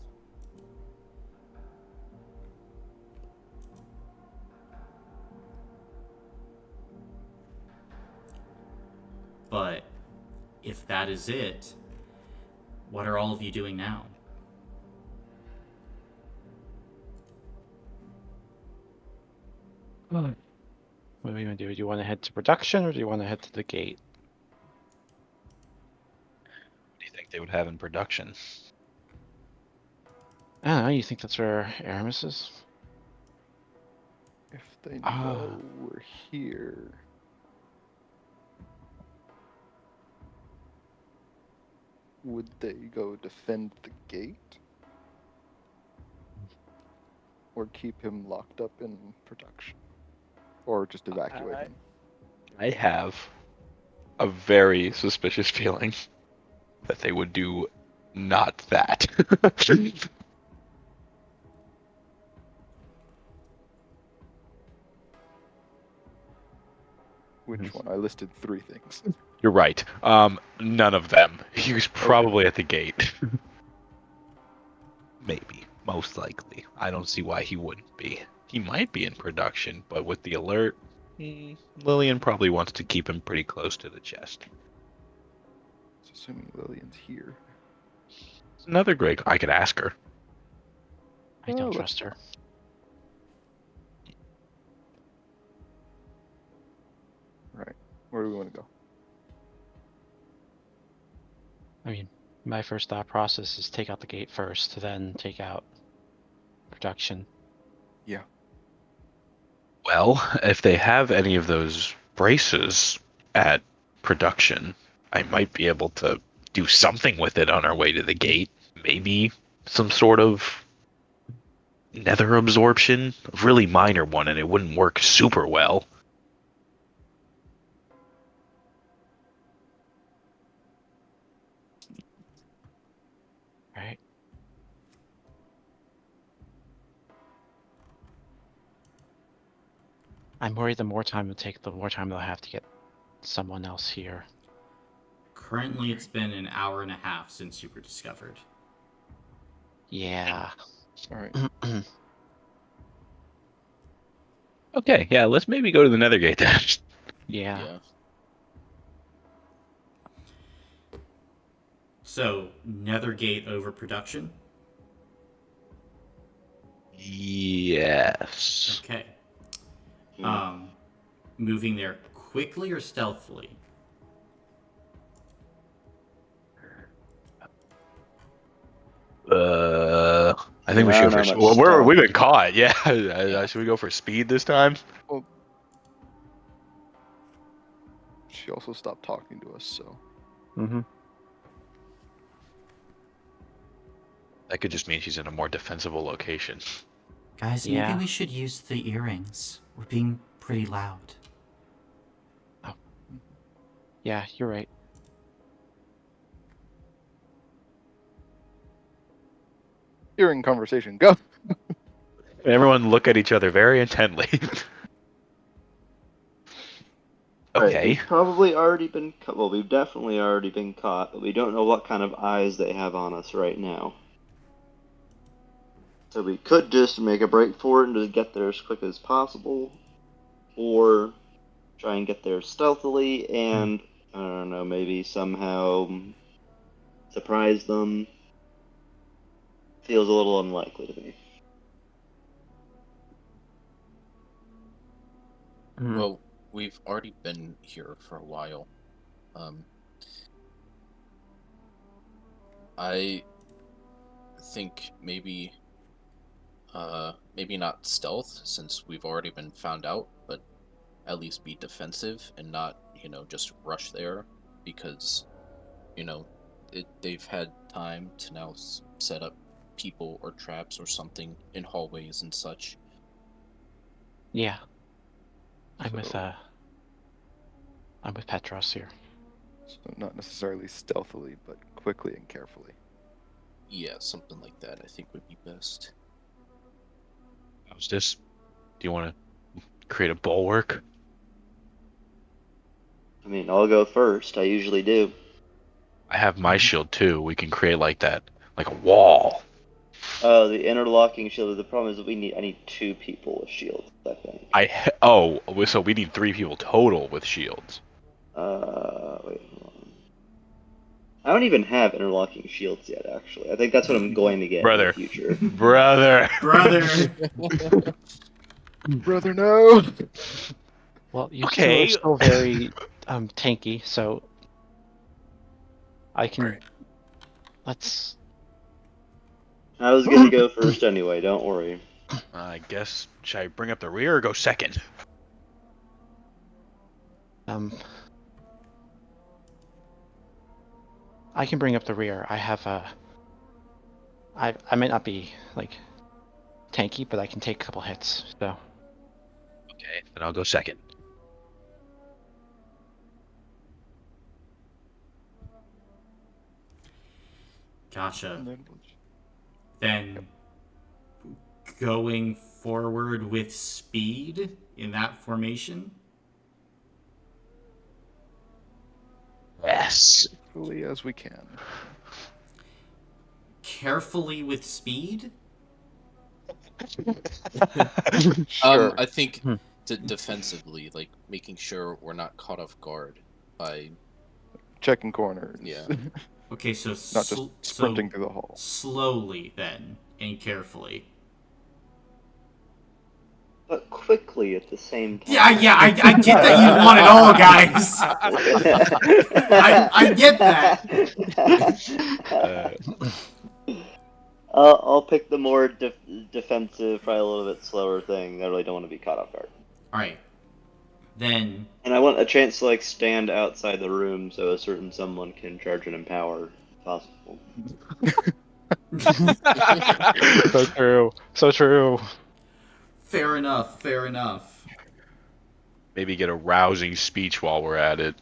But if that is it, what are all of you doing now? What do you want to do? Do you want to head to production or do you want to head to the gate? What do you think they would have in production? I don't know. You think that's where Aremis is? If they Ah. know we're here. Would they go defend the gate? Or keep him locked up in production? Or just evacuate him? I have a very suspicious feeling that they would do not that. Which one? I listed 3 things. You're right. None of them. He was probably at the gate. Maybe. Most likely. I don't see why he wouldn't be. He might be in production, but with the alert, Lillian probably wants to keep him pretty close to the chest. Assuming Lillian's here. It's another great. I could ask her. I don't let's trust her. Right. Where do we want to go? I mean, my first thought process is take out the gate first, then take out production. Yeah. Well, if they have any of those braces at production, I might be able to do something with it on our way to the gate. Maybe some sort of nether absorption, a really minor one, and it wouldn't work super well. Right? I'm worried the more time it'll take, the more time they'll have to get someone else here. Currently, it's been an hour and a half since you were discovered. Yeah. All right. Okay, yeah, let's maybe go to the Nethergate then. Yeah. Yeah. So, Nethergate overproduction? Yes. Okay. Hmm. Moving there quickly or stealthily? I think we I should don't go know for. much Well, stealth. we've been caught. Yeah. Yeah. Should we go for speed this time? She also stopped talking to us, so Mm-hmm. That could just mean she's in a more defensible location. Guys, maybe Yeah. we should use the earrings. We're being pretty loud. Yeah, you're right. hearing conversation. Go. Everyone look at each other very intently. Right, Okay. we've probably already been well, we've definitely already been caught, but we don't know what kind of eyes they have on us right now. So we could just make a break for it and just get there as quick as possible, or try and get there stealthily and, I don't know, maybe somehow surprise them. Feels a little unlikely to me. Mhm. Well, we've already been here for a while. Um, I think maybe not stealth since we've already been found out, but at least be defensive and not, just rush there because, they've had time to now set up people or traps or something in hallways and such. Yeah. I'm with So- Petros here. So not necessarily stealthily, but quickly and carefully. Yeah, something like that I think would be best. How's this? Do you want to create a bulwark? I mean, I'll go first. I usually do. I have my shield too. We can create like that, like a wall. The interlocking shield. The problem is that I need 2 people with shields, I think. So we need 3 people total with shields. Wait, hold on. I don't even have interlocking shields yet, actually. I think that's what I'm going to get in the Brother. future. Brother. Brother! Brother, no. Well, you two Okay. are still very tanky, so I can. Alright. Let's. I was gonna go first anyway, don't worry. I guess should I bring up the rear or go second? I can bring up the rear. I have a. I might not be like tanky, but I can take a couple hits. So Okay, then I'll go second. Gotcha. And then we'll Then going forward with speed in that formation. Yes. carefully as we can. Carefully with speed? Sure. I think Hmm. defensively, like making sure we're not caught off guard by Checking corners. Yeah. Okay, so Not just sprinting through the hall. slowly then, and carefully. But quickly at the same time. Yeah, I get that you want it all, guys. I get that. I'll pick the more defensive, probably a little bit slower thing. I really don't want to be caught off guard. All right. Then And I want a chance to stand outside the room so a certain someone can charge and empower if possible. so true. So true. fair enough. Maybe get a rousing speech while we're at it.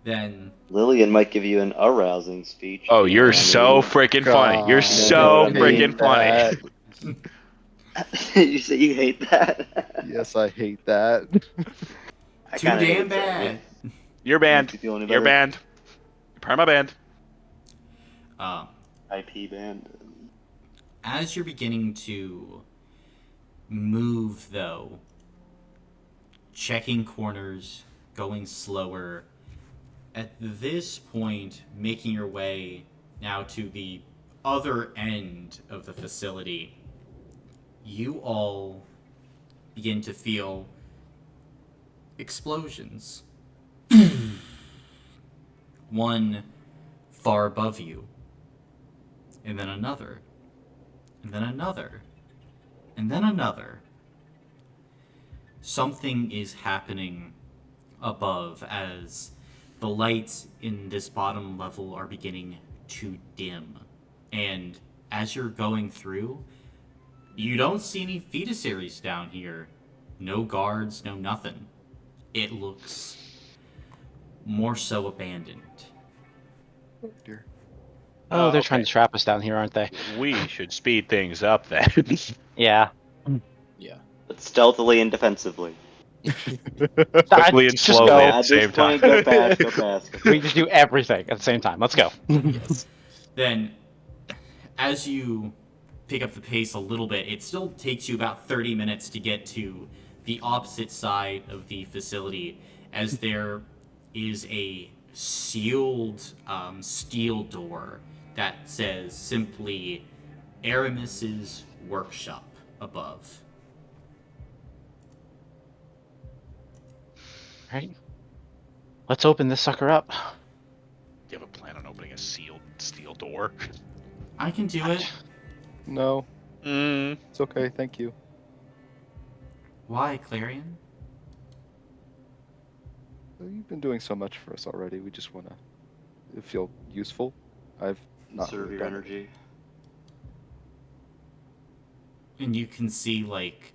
Then Lillian might give you an arousing speech. Oh, if you're want so to. freaking funny. You're God, so I freaking need funny. that. You say you hate that? Yes, I hate that. I Too kind of damn hate that. bad. You're Makes banned. you feel any You're better? banned. You're perma banned. IP band. As you're beginning to move, though, checking corners, going slower, at this point, making your way now to the other end of the facility, you all begin to feel explosions. One far above you, and then another, and then another, and then another. Something is happening above as the lights in this bottom level are beginning to dim. And as you're going through, you don't see any fetusaries down here. No guards, no nothing. It looks more so abandoned. Oh dear. Oh, they're trying okay. to trap us down here, aren't they? We should speed things up then. Yeah. Yeah. But stealthily and defensively. Quickly and Just slowly go. at the At this same time. point, go fast, go fast. We just do everything at the same time. Let's go. Yes. Then, as you pick up the pace a little bit, it still takes you about 30 minutes to get to the opposite side of the facility, as there is a sealed steel door that says simply Aremis's workshop above. Right. Let's open this sucker up. Do you have a plan on opening a sealed steel door? I can do it. No, Mm. it's okay. Thank you. Why, Clarion? You've been doing so much for us already. We just want to feel useful. I've not Conserve really your done it. energy. And you can see, like,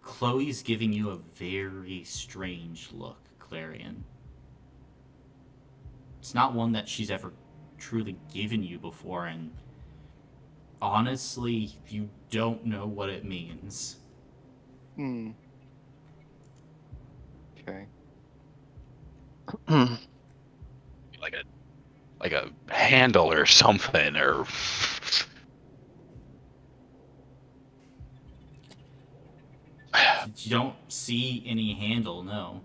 Chloe's giving you a very strange look, Clarion. It's not one that she's ever truly given you before, and honestly, you don't know what it means. Hmm. Okay. Like a handle or something, or You don't see any handle, no.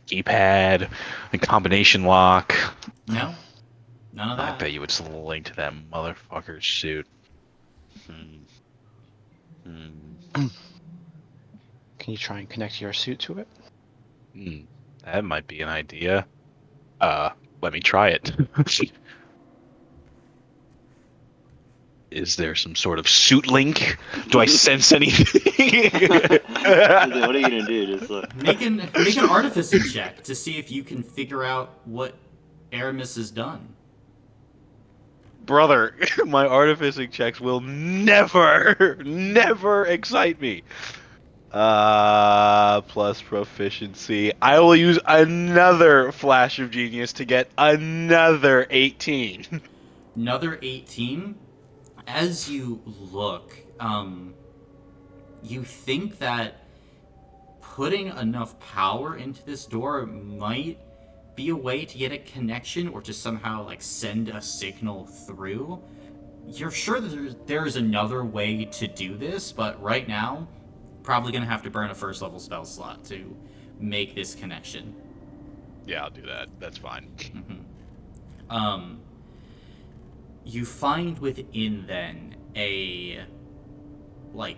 keypad, a combination lock. No? None of I that. bet you it's linked to that motherfucker's suit. Can you try and connect your suit to it? That might be an idea. Let me try it. Is there some sort of suit link? Do I sense anything? What are you gonna do? Just look. Make an artificing check to see if you can figure out what Aremis has done. Brother, my artificing checks will never excite me. Plus proficiency. I will use another flash of genius to get another 18. Another 18. As you look, you think that putting enough power into this door might be a way to get a connection or to somehow like send a signal through. You're sure that there's another way to do this, but right now, probably gonna have to burn a first level spell slot to make this connection. Yeah, I'll do that. That's fine. You find within then a like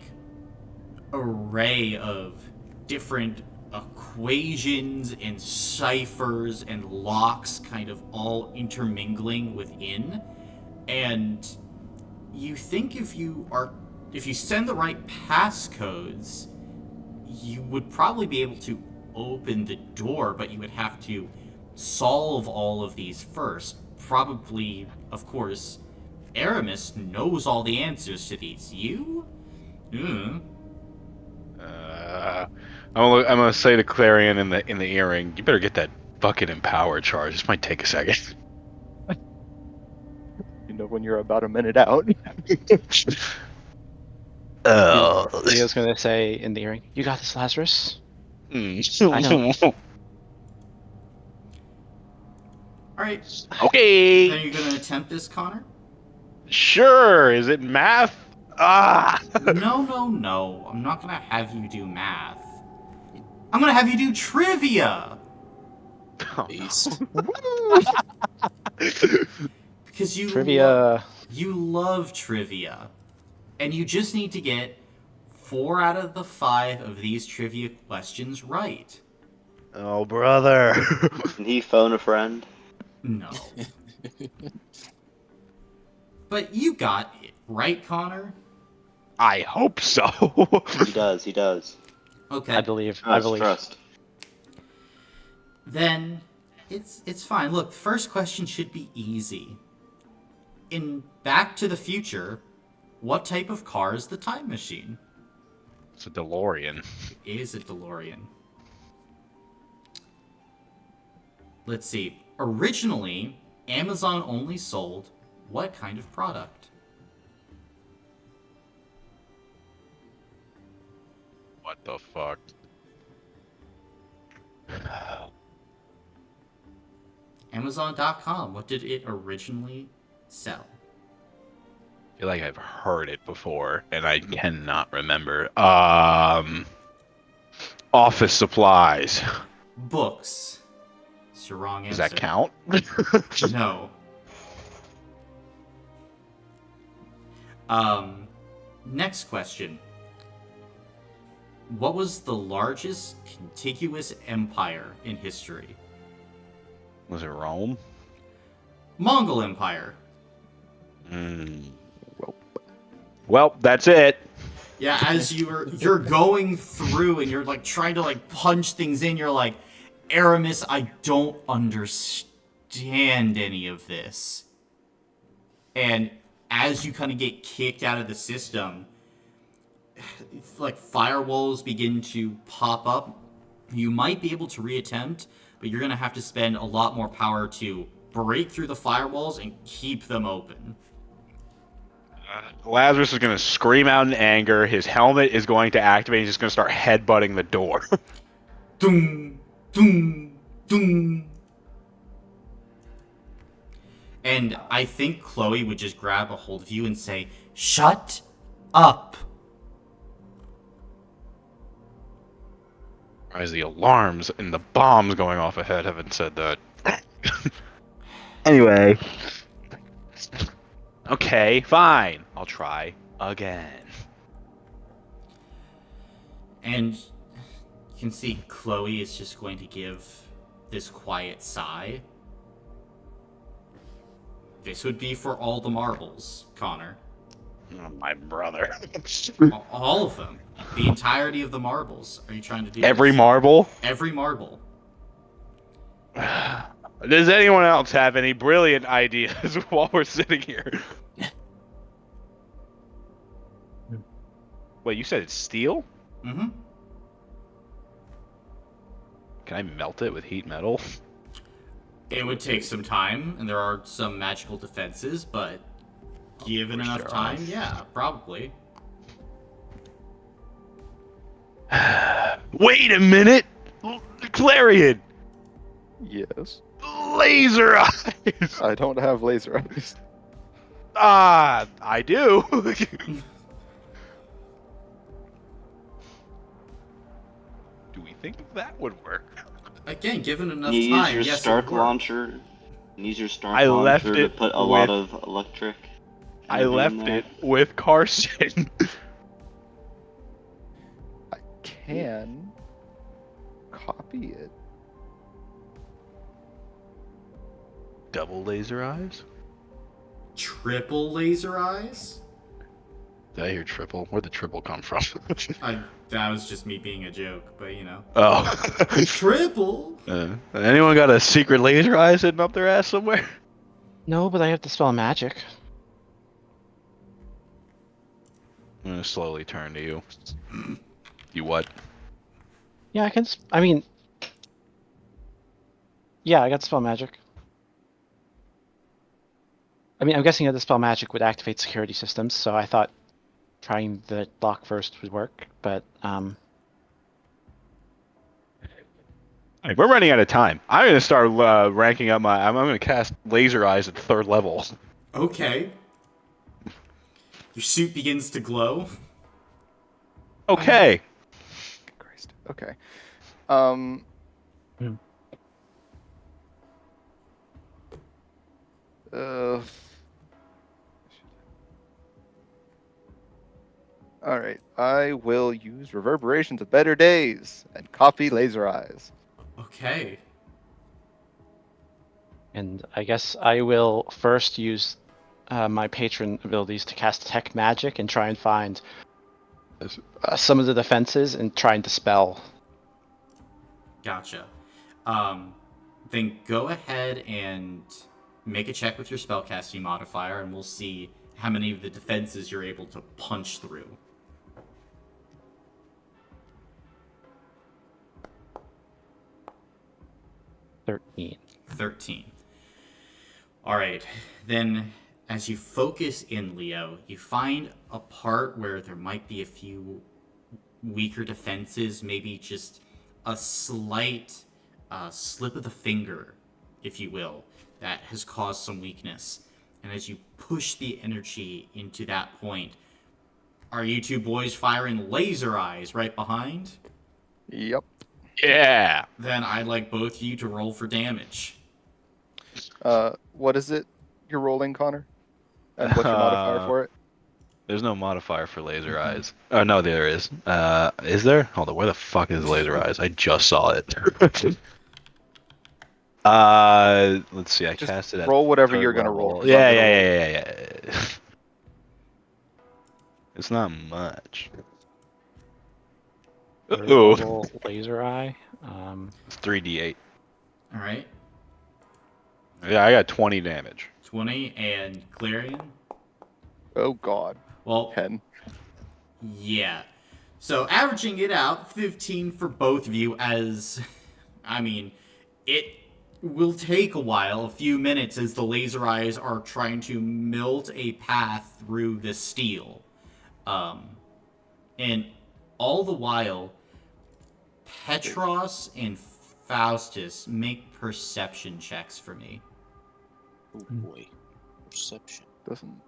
array of different equations and ciphers and locks kind of all intermingling within, and you think if you send the right passcodes, you would probably be able to open the door, but you would have to solve all of these first. Probably, of course, Aremis knows all the answers to these. You? I'm gonna say to Clarion in the earring, you better get that fucking empower charge. This might take a second. when you're about a minute out. Leo's gonna say in the hearing, "You got this, Lazarus." I All right. Okay. Then you're gonna attempt this, Connor? Sure. Is it math? Ah. No. I'm not gonna have you do math. I'm gonna have you do trivia. Based. Because Trivia. you love trivia. And you just need to get 4 out of the 5 of these trivia questions right. Oh, brother. Can he phone a friend? No. But you got it, right, Connor? I hope so. He does. Okay. I believe. Trust. Then it's fine. Look, the first question should be easy. In Back to the Future, what type of car is the time machine? It's a DeLorean. It is a DeLorean. Let's see. Originally, Amazon only sold what kind of product? What the fuck? Amazon.com. What did it originally sell? I feel like I've heard it before, and I cannot remember. Office supplies. Books. It's your wrong answer. Does that count? No. Next question. What was the largest contiguous empire in history? Was it Rome? Mongol Empire. Well, that's it. Yeah, as you're going through and you're like trying to like punch things in, you're like, Aremis, I don't understand any of this. And as you kind of get kicked out of the system, like firewalls begin to pop up. You might be able to reattempt, but you're going to have to spend a lot more power to break through the firewalls and keep them open. Lazarus is going to scream out in anger. His helmet is going to activate. He's just going to start headbutting the door. Doom, doom, doom. And I think Chloe would just grab a hold of you and say, "Shut up." As the alarms and the bombs going off ahead haven't said that. Anyway. Okay, fine. I'll try again. And you can see Chloe is just going to give this quiet sigh. This would be for all the marbles, Connor. Oh, my brother. All of them. The entirety of the marbles. Are you trying to do Every this? marble? Every marble. Does anyone else have any brilliant ideas while we're sitting here? Wait, you said it's steel? Mm-hmm. Can I melt it with heat metal? It would take some time, and there are some magical defenses, but given enough time, yeah, probably. Wait a minute! Clarion! Yes. Laser eyes! I don't have laser eyes. Ah, I do. Do we think that would work? Again, given enough Can you time, use your yes, Stark it would. launcher? Can you use your Stark I left launcher to it put a with- lot of electric? I energy in left there? it with Carson. I can copy it. Double laser eyes? Triple laser eyes? Did I hear triple? Where'd the triple come from? That was just me being a joke, but you know. Oh. Triple? Anyone got a secret laser eyes hidden up their ass somewhere? No, but I have to spell magic. I'm gonna slowly turn to you. You what? Yeah, I can. I mean, yeah, I got to spell magic. I mean, I'm guessing that the spell magic would activate security systems, so I thought trying the lock first would work, but Hey, we're running out of time. I'm gonna start ranking up my. I'm gonna cast Laser Eyes at 3rd level. Okay. Your suit begins to glow. Okay. Christ. Okay. Um. Hmm. Uh. All right. I will use Reverberations of Better Days and copy Laser Eyes. Okay. and I guess I will first use my patron abilities to cast Detect Magic and try and find some of the defenses and try and dispel. Gotcha. Then go ahead and make a check with your spellcasting modifier, and we'll see how many of the defenses you're able to punch through. 13. 13. All right. Then, as you focus in, Leo, you find a part where there might be a few weaker defenses, maybe just a slight slip of the finger, if you will, that has caused some weakness. And as you push the energy into that point, are you two boys firing laser eyes right behind? Yep. Yeah. Then I'd like both of you to roll for damage. What is it you're rolling, Connor? And what's your modifier for it? There's no modifier for Laser Eyes. Oh no, there is. Is there? Hold on. Where the fuck is Laser Eyes? I just saw it. Let's see. I Just cast it at roll whatever 3rd you're gonna roll, level. 'cause I'm Yeah, gonna roll. yeah. It's not much. Third Ooh. level Laser Eye. It's 3d8. All right. Yeah, I got 20 damage. 20 and Clarion. Oh God. Well, 10. yeah. So averaging it out, 15 for both of you as, I mean, it will take a while, a few minutes, as the laser eyes are trying to melt a path through the steel. And all the while, Petros and Faustus make perception checks for me. Oh boy. Perception. Doesn't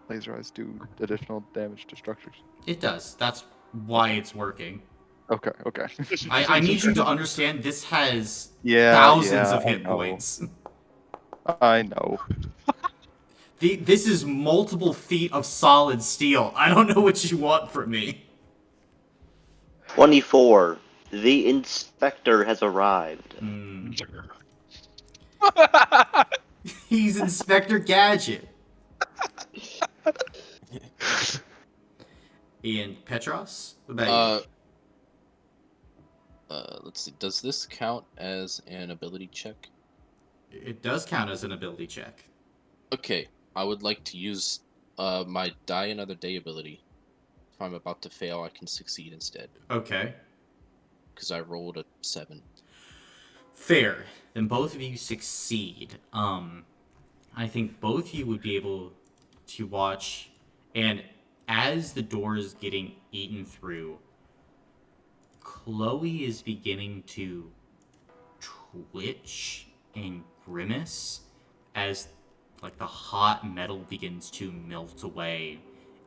Laser Eyes do additional damage to structures? It does. That's why it's working. Okay. Okay. I need you to understand this has Yeah. thousands Yeah. of I hit know. points. I know. This is multiple feet of solid steel. I don't know what you want from me. 24. The inspector has arrived. He's Inspector Gadget. And Petros? What about Let's see. Does this count as an ability check? you? It does count as an ability check. Okay, I would like to use my Die Another Day ability. If I'm about to fail, I can succeed instead. Okay. Because I rolled a 7. Fair. Then both of you succeed. I think both of you would be able to watch, and as the door is getting eaten through, Chloe is beginning to twitch and grimace as like the hot metal begins to melt away,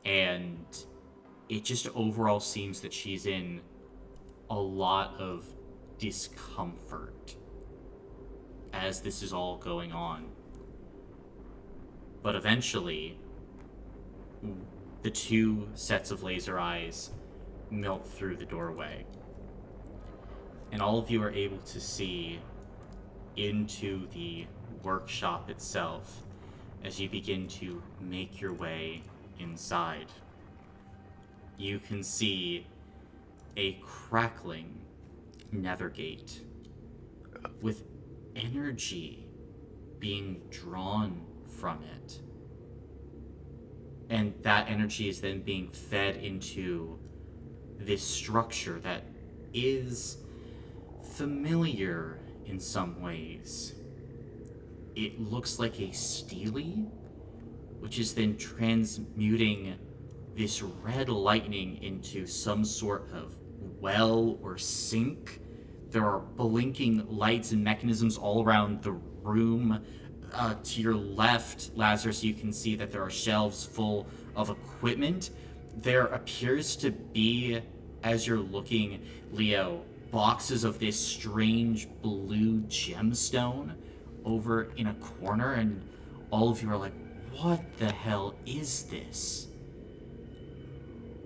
and it just overall seems that she's in a lot of discomfort as this is all going on. But eventually, the two sets of laser eyes melt through the doorway. And all of you are able to see into the workshop itself as you begin to make your way inside. You can see a crackling nethergate with energy being drawn from it. And that energy is then being fed into this structure that is familiar in some ways. it looks like a steely, which is then transmuting this red lightning into some sort of well or sink. There are blinking lights and mechanisms all around the room. To your left, Lazarus, you can see that there are shelves full of equipment. There appears to be, as you're looking, Leo, boxes of this strange blue gemstone over in a corner, and all of you are like, what the hell is this?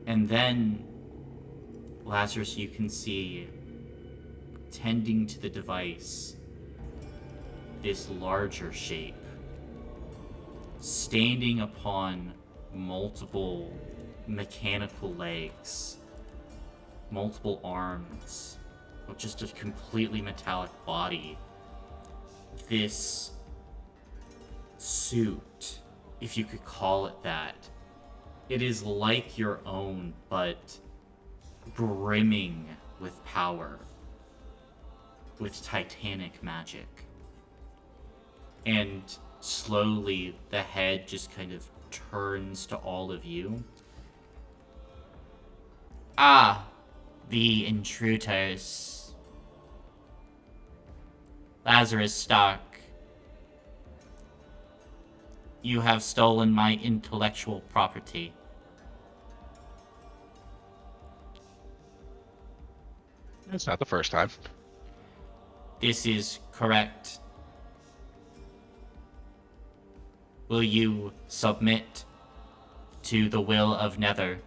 And then, Lazarus, you can see, tending to the device, this larger shape, standing upon multiple mechanical legs, multiple arms, with just a completely metallic body. This suit, if you could call it that, it is like your own, but brimming with power, with titanic magic. And slowly, the head just kind of turns to all of you. Ah, the intruders. Lazarus Stark, you have stolen my intellectual property. It's not the first time. This is correct. Will you submit to the will of Nether?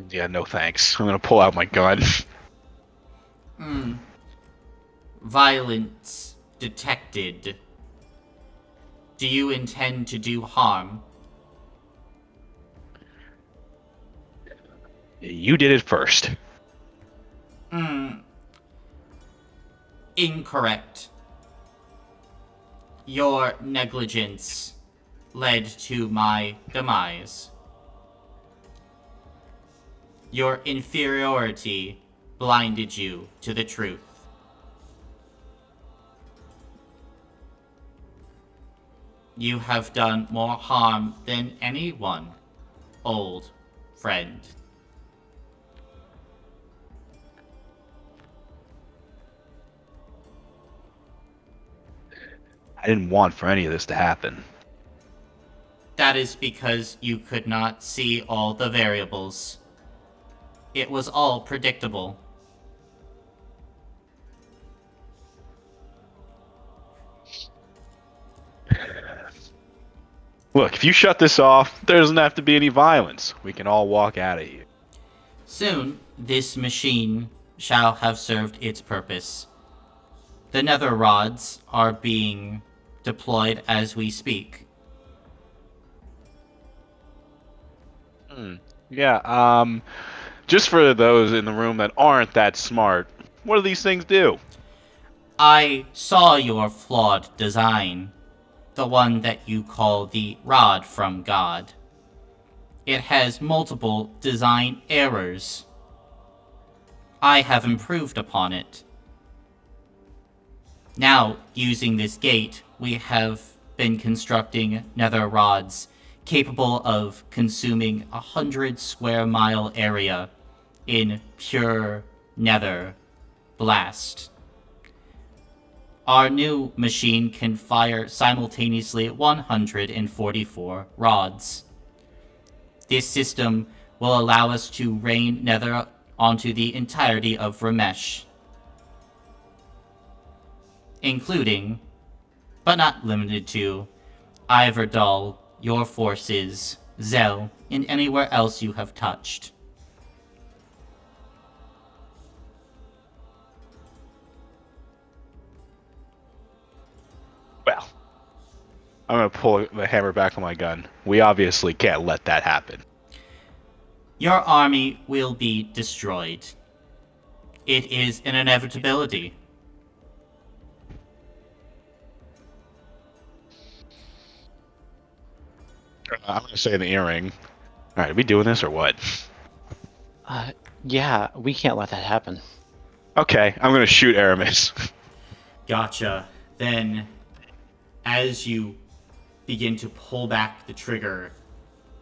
Yeah, no thanks. I'm gonna pull out my gun. Violence detected. Do you intend to do harm? You did it first. Incorrect. Your negligence led to my demise. Your inferiority blinded you to the truth. You have done more harm than anyone, old friend. I didn't want for any of this to happen. That is because you could not see all the variables. It was all predictable. Look, if you shut this off, there doesn't have to be any violence. We can all walk out of here. Soon, this machine shall have served its purpose. The nether rods are being deployed as we speak. Yeah, just for those in the room that aren't that smart, what do these things do? I saw your flawed design, the one that you call the rod from God. It has multiple design errors. I have improved upon it. Now, using this gate, we have been constructing nether rods capable of consuming 100 square mile area in pure nether blast. Our new machine can fire simultaneously 144 rods. This system will allow us to rain nether onto the entirety of Ramesh, including, but not limited to, Iverdal, your forces, Zell, and anywhere else you have touched. Well, I'm gonna pull the hammer back on my gun. We obviously can't let that happen. Your army will be destroyed. It is an inevitability. I'm gonna say in the earring. Alright, are we doing this or what? Yeah, we can't let that happen. Okay, I'm gonna shoot Aremis. Gotcha. Then, as you begin to pull back the trigger,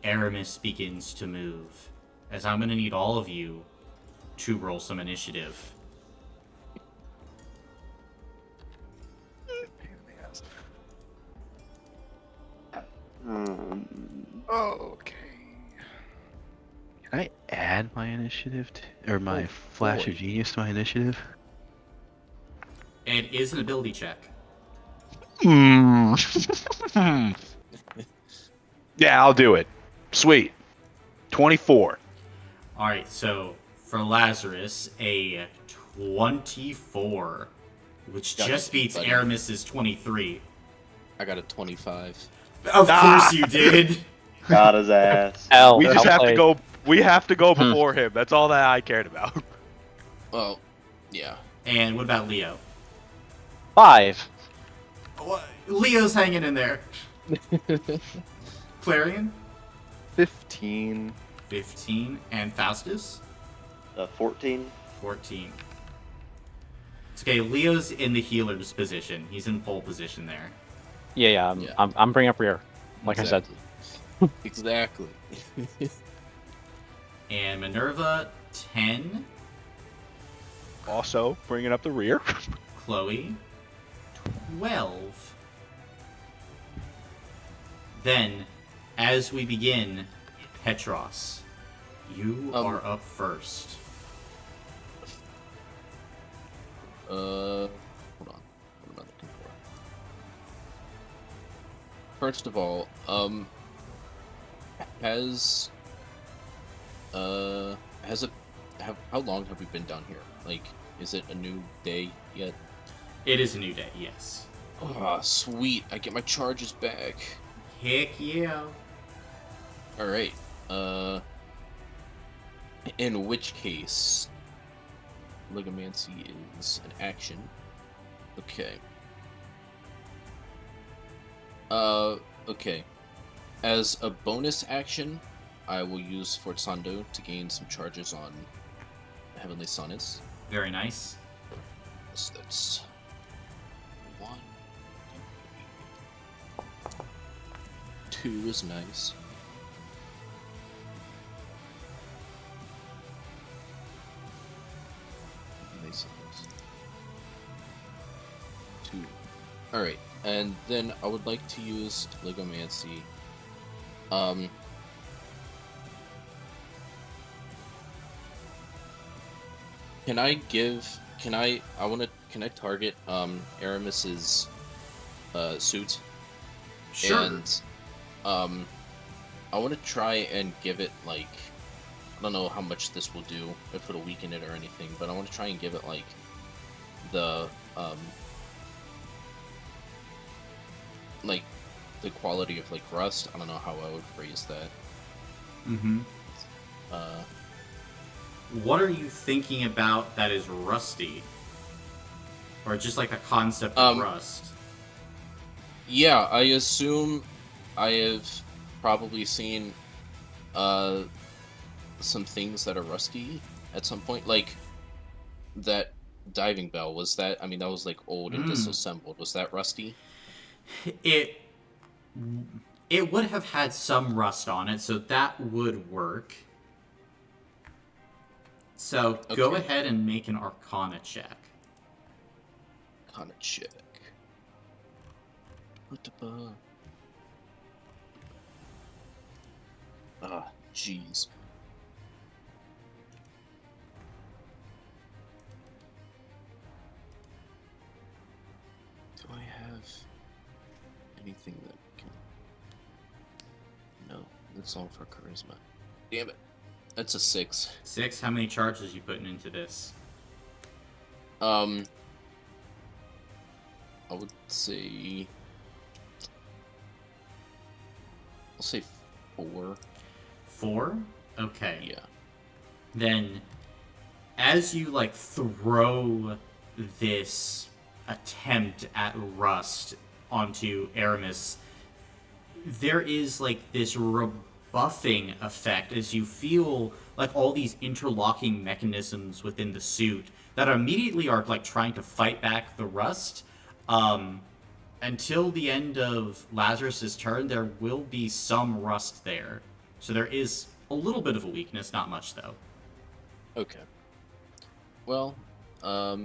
Aremis begins to move. As I'm going to need all of you to roll some initiative. Pain in the ass. Okay. Can I add my initiative or my Oh, flash of boy. genius to my initiative? It is an ability check. Hmm. Yeah, I'll do it. Sweet. 24. Alright, so for Lazarus, a 24, which Got just it, beats buddy. Aramis's 23. I got a 25. Of course you did! Got his ass. L. We just well have to played. go. We have to go Hmm. before him. That's all that I cared about. Well, yeah. And what about Leo? 5. Leo's hanging in there. Clarion? 15. 15. And Faustus? 14. 14. It's okay, Leo's in the healer's position. He's in pole position there. Yeah. Yeah. I'm bringing up rear. Like I said. Exactly. And Minerva, 10. Also, bringing up the rear. Chloe, 12. Then, as we begin, Petros, you are up first. Hold on. What am I looking for? First of all, how long have we been down here? Like, is it a new day yet? It is a new day, yes. Ah, sweet. I get my charges back. Heck yeah. Alright. In which case, Ligamancy is an action. Okay. Okay. As a bonus action, I will use Forzando to gain some charges on Heavenly Sonus. Very nice. So that's 1, 2 is nice. Nice. 2. Alright, and then I would like to use Ligomancy. Can I target Aramis's suit? Sure. And I want to try and give it like, I don't know how much this will do, if it'll weaken it or anything, but I want to try and give it like the quality of like rust. I don't know how I would phrase that. Mm-hmm. What are you thinking about that is rusty? Or just like the concept of rust? Yeah, I assume I have probably seen some things that are rusty at some point. Like that diving bell, was that, I mean, that was like old and disassembled. Was that rusty? It would have had some rust on it, so that would work. So go Okay. ahead and make an Arcana check. Kind of check. Ah, jeez. Do I have anything that can... No, that's all for charisma. Damn it. That's a 6. 6. How many charges you putting into this? I would say... I'll say 4. 4? Okay. Yeah. Then, as you like throw this attempt at rust onto Aremis, there is like this rebuffing effect as you feel like all these interlocking mechanisms within the suit that immediately are like trying to fight back the rust, Until the end of Lazarus's turn, there will be some rust there. So there is a little bit of a weakness, not much though. Okay. Well, I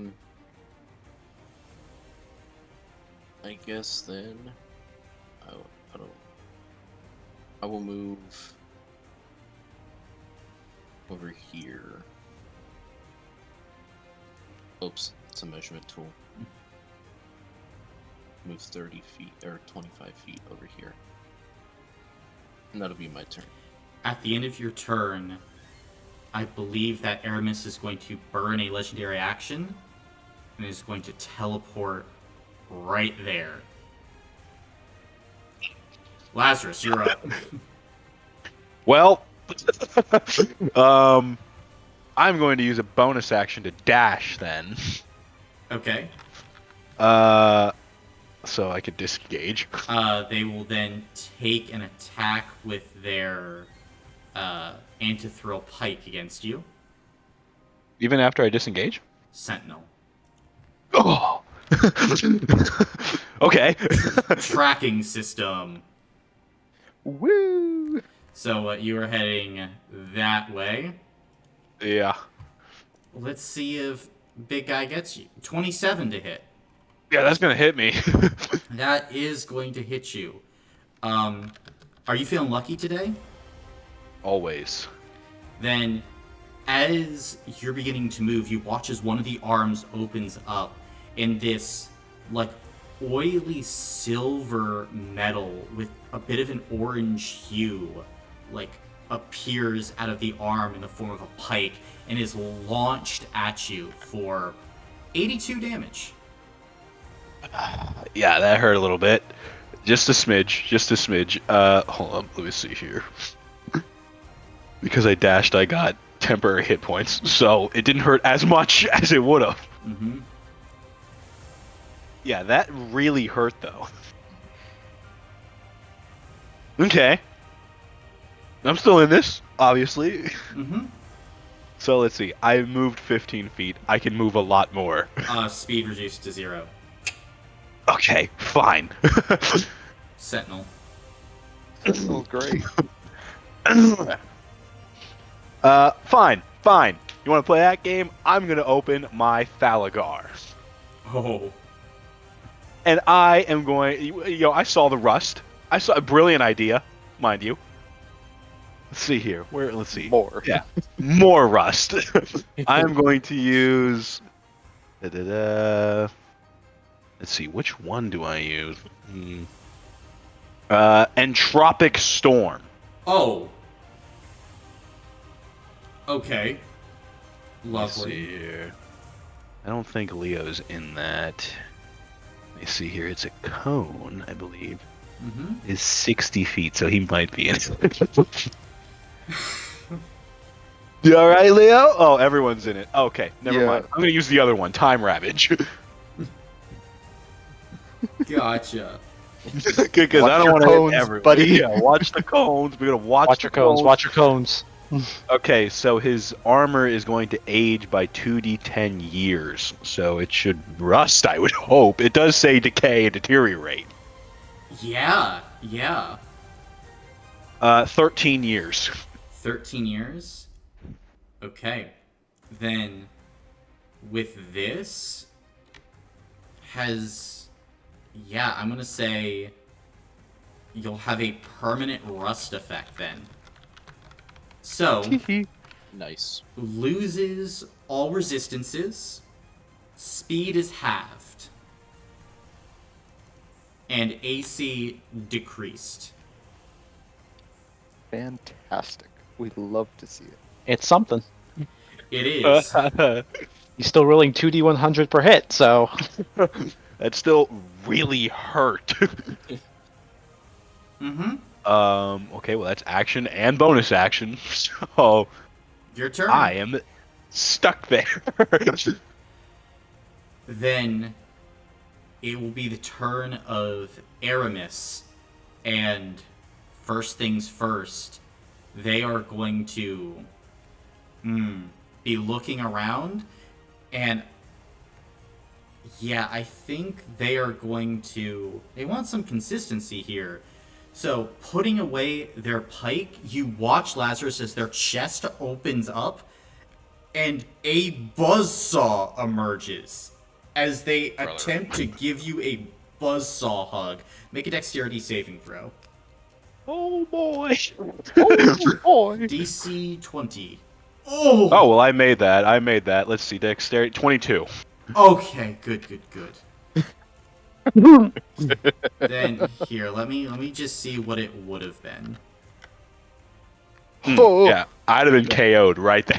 guess then I will move over here. Oops, it's a measurement tool. Move 30 feet or 25 feet over here. And that'll be my turn. At the end of your turn, I believe that Aremis is going to burn a legendary action and is going to teleport right there. Lazarus, you're up. Well, I'm going to use a bonus action to dash then. Okay. So I could disengage. They will then take an attack with their antithrill pike against you. Even after I disengage? Sentinel. Oh! Okay. Tracking system. Woo! So you are heading that way. Yeah. Let's see if big guy gets you. 27 to hit. Yeah, that's gonna hit me. That is going to hit you. Are you feeling lucky today? Always. Then, as you're beginning to move, you watch as one of the arms opens up, and this, like, oily silver metal with a bit of an orange hue, like, appears out of the arm in the form of a pike, and is launched at you for 82 damage. Yeah, that hurt a little bit. Just a smidge. Just a smidge. Hold on. Let me see here. Because I dashed, I got temporary hit points, so it didn't hurt as much as it would have. Mm-hmm. Yeah, that really hurt, though. Okay. I'm still in this, obviously. Mm-hmm. So let's see. I moved 15 feet. I can move a lot more. Speed reduced to 0. Okay, fine. Sentinel. Oh, great. Fine. You want to play that game? I'm going to open my Thalagar. Oh. And I am going... I saw the rust. I saw a brilliant idea, mind you. Let's see here. Let's see. More. Yeah. More rust. I'm going to use... Let's see. Which one do I use? Entropic Storm. Oh. Okay. Let's see Lovely. here. I don't think Leo's in that. Let me see here. It's a cone, I believe. Mm-hmm. Is 60 feet, so he might be in it. You all right, Leo? Oh, everyone's in it. Okay, never Yeah. mind. I'm gonna use the other one, Time Ravage, Gotcha. because I Watch don't your want to cones, hit everyone. buddy. Yeah, watch the cones. We're gonna Watch your cones. Watch your cones. Okay, so his armor is going to age by 2d10 years, so it should rust, I would hope. It does say decay and deteriorate. Yeah. 13 years. 13 years? Okay. Then, with this, I'm gonna say you'll have a permanent rust effect then. So, Nice. loses all resistances, speed is halved, and AC decreased. Fantastic. We'd love to see it. It's something. It is. He's still rolling 2d100 per hit, so That still really hurt. Mm-hmm. Okay, well that's action and bonus action, so Your turn. I am stuck there. Then it will be the turn of Aremis, and first things first, they are going to be looking around, and Yeah, I think they are going to... They want some consistency here. So, putting away their pike, you watch Lazarus as their chest opens up, and a buzzsaw emerges as they attempt to give you a buzzsaw hug. Make a dexterity saving throw. Oh boy. Oh boy! DC 20. Oh! Oh well, I made that. Let's see, dexterity 22. Okay, good. Then here, let me just see what it would have been. Oh. Yeah, I'd have been KO'd right there.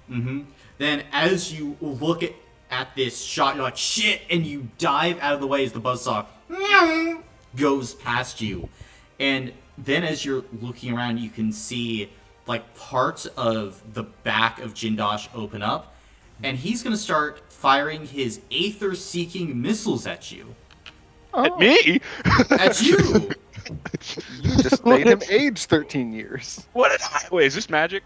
Mm-hmm. Then as you look at this shot, you're like, shit, and you dive out of the way as the buzzsaw goes past you. And then as you're looking around, you can see like parts of the back of Jindosh open up, and he's gonna start firing his aether-seeking missiles at you. At me? At you! You just made him age 13 years. What did I... Wait, is this magic?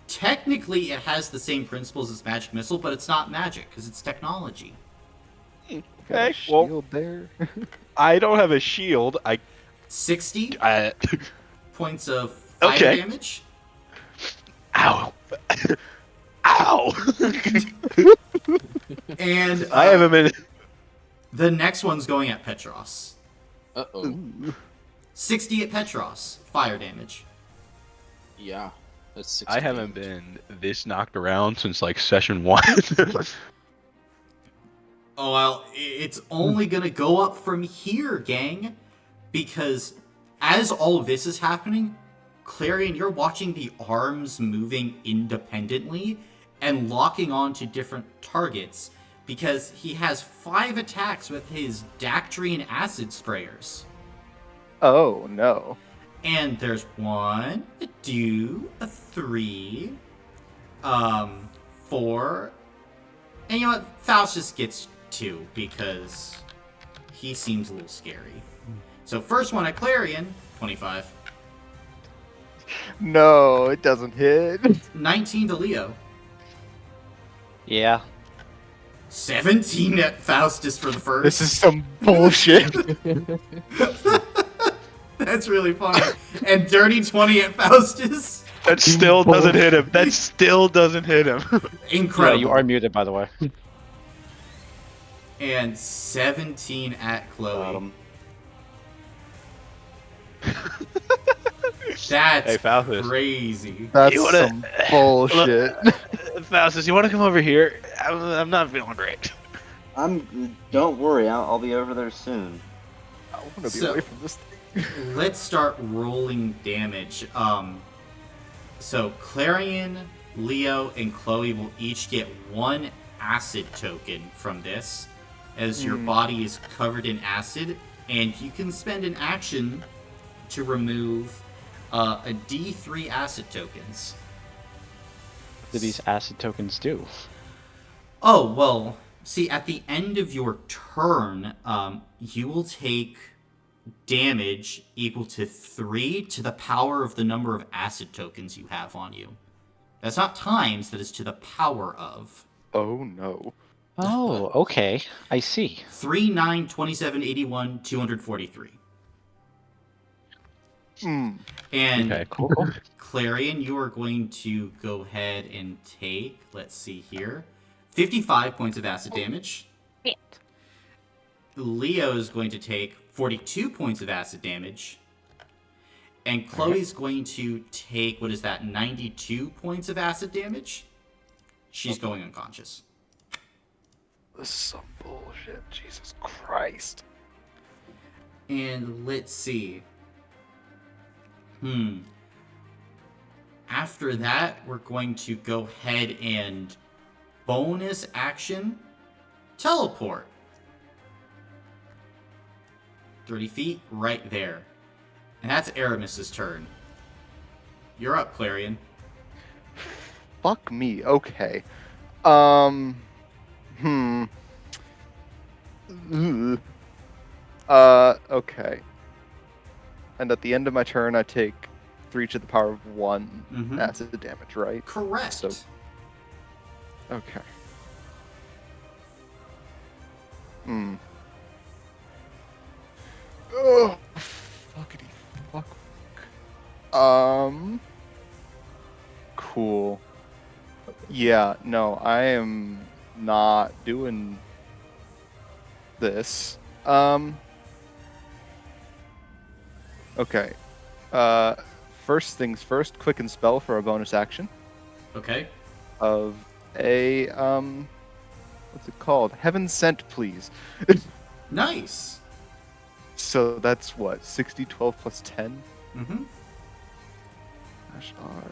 Technically it has the same principles as magic missile, but it's not magic, because it's technology. Got a Okay, well, shield there. I don't have a shield. 60 I points of fire Okay. damage. Ow. Ow. And I have a minute. the next one's going at Petros. Uh-oh. 60 at Petros, fire damage. Yeah. That's 6 I haven't been this knocked around since like session 1. Oh, well, it's only gonna go up from here, gang. Because as all of this is happening, Clarion, you're watching the arms moving independently and locking on to different targets. Because he has 5 attacks with his Dactrian acid sprayers. Oh no. And there's 1, a 2, a 3, 4, and you know what? Faustus gets 2 because he seems a little scary. So first one at Clarion, 25. No, it doesn't hit. 19 to Leo. Yeah. 17 at Faustus for the first. This is some bullshit. That's really funny. And dirty 20 at Faustus. That still doesn't hit him. That still doesn't hit him. Yeah, Incredible. you are muted, by the way. And 17 at Chloe. Bottom. That's Hey, Faustus. crazy. That's You wanna- some bullshit. Faustus, you want to come over here? I'm not feeling great. Don't worry, I'll be over there soon. I want to be So- away from this thing. Let's start rolling damage. So Clarion, Leo, and Chloe will each get 1 acid token from this, as your body is covered in acid, and you can spend an action to remove a D3 acid tokens. What do these acid tokens do? Oh, well, see, at the end of your turn, you will take damage equal to 3 to the power of the number of acid tokens you have on you. That's not times, that is to the power of. Oh no. Oh, okay. I see. 3, 9, 27, 81, 243. Hmm. And Okay, Cool. cool. Clarion, you are going to go ahead and take, let's see here, 55 points of acid damage. Leo is going to take 42 points of acid damage. And Chloe's going to take, what is that, 92 points of acid damage? She's going unconscious. This is some bullshit. Jesus Christ. And let's see. After that, we're going to go ahead and bonus action teleport. 30 feet right there. And that's Aremis' turn. You're up, Clarion. Fuck me. Okay. Ugh. Okay. And at the end of my turn, I take 3 to the power of 1 Mhm. acid damage, right? Correct. So- Okay. Hmm. Oh, fuckity fuck. Cool. Yeah, no, I am not doing this. Okay. Uh, First things first, quicken spell for a bonus action Okay. of a what's it called? Heaven Sent, please. Nice. So that's what, 60, 12 plus 10? Mm-hmm. R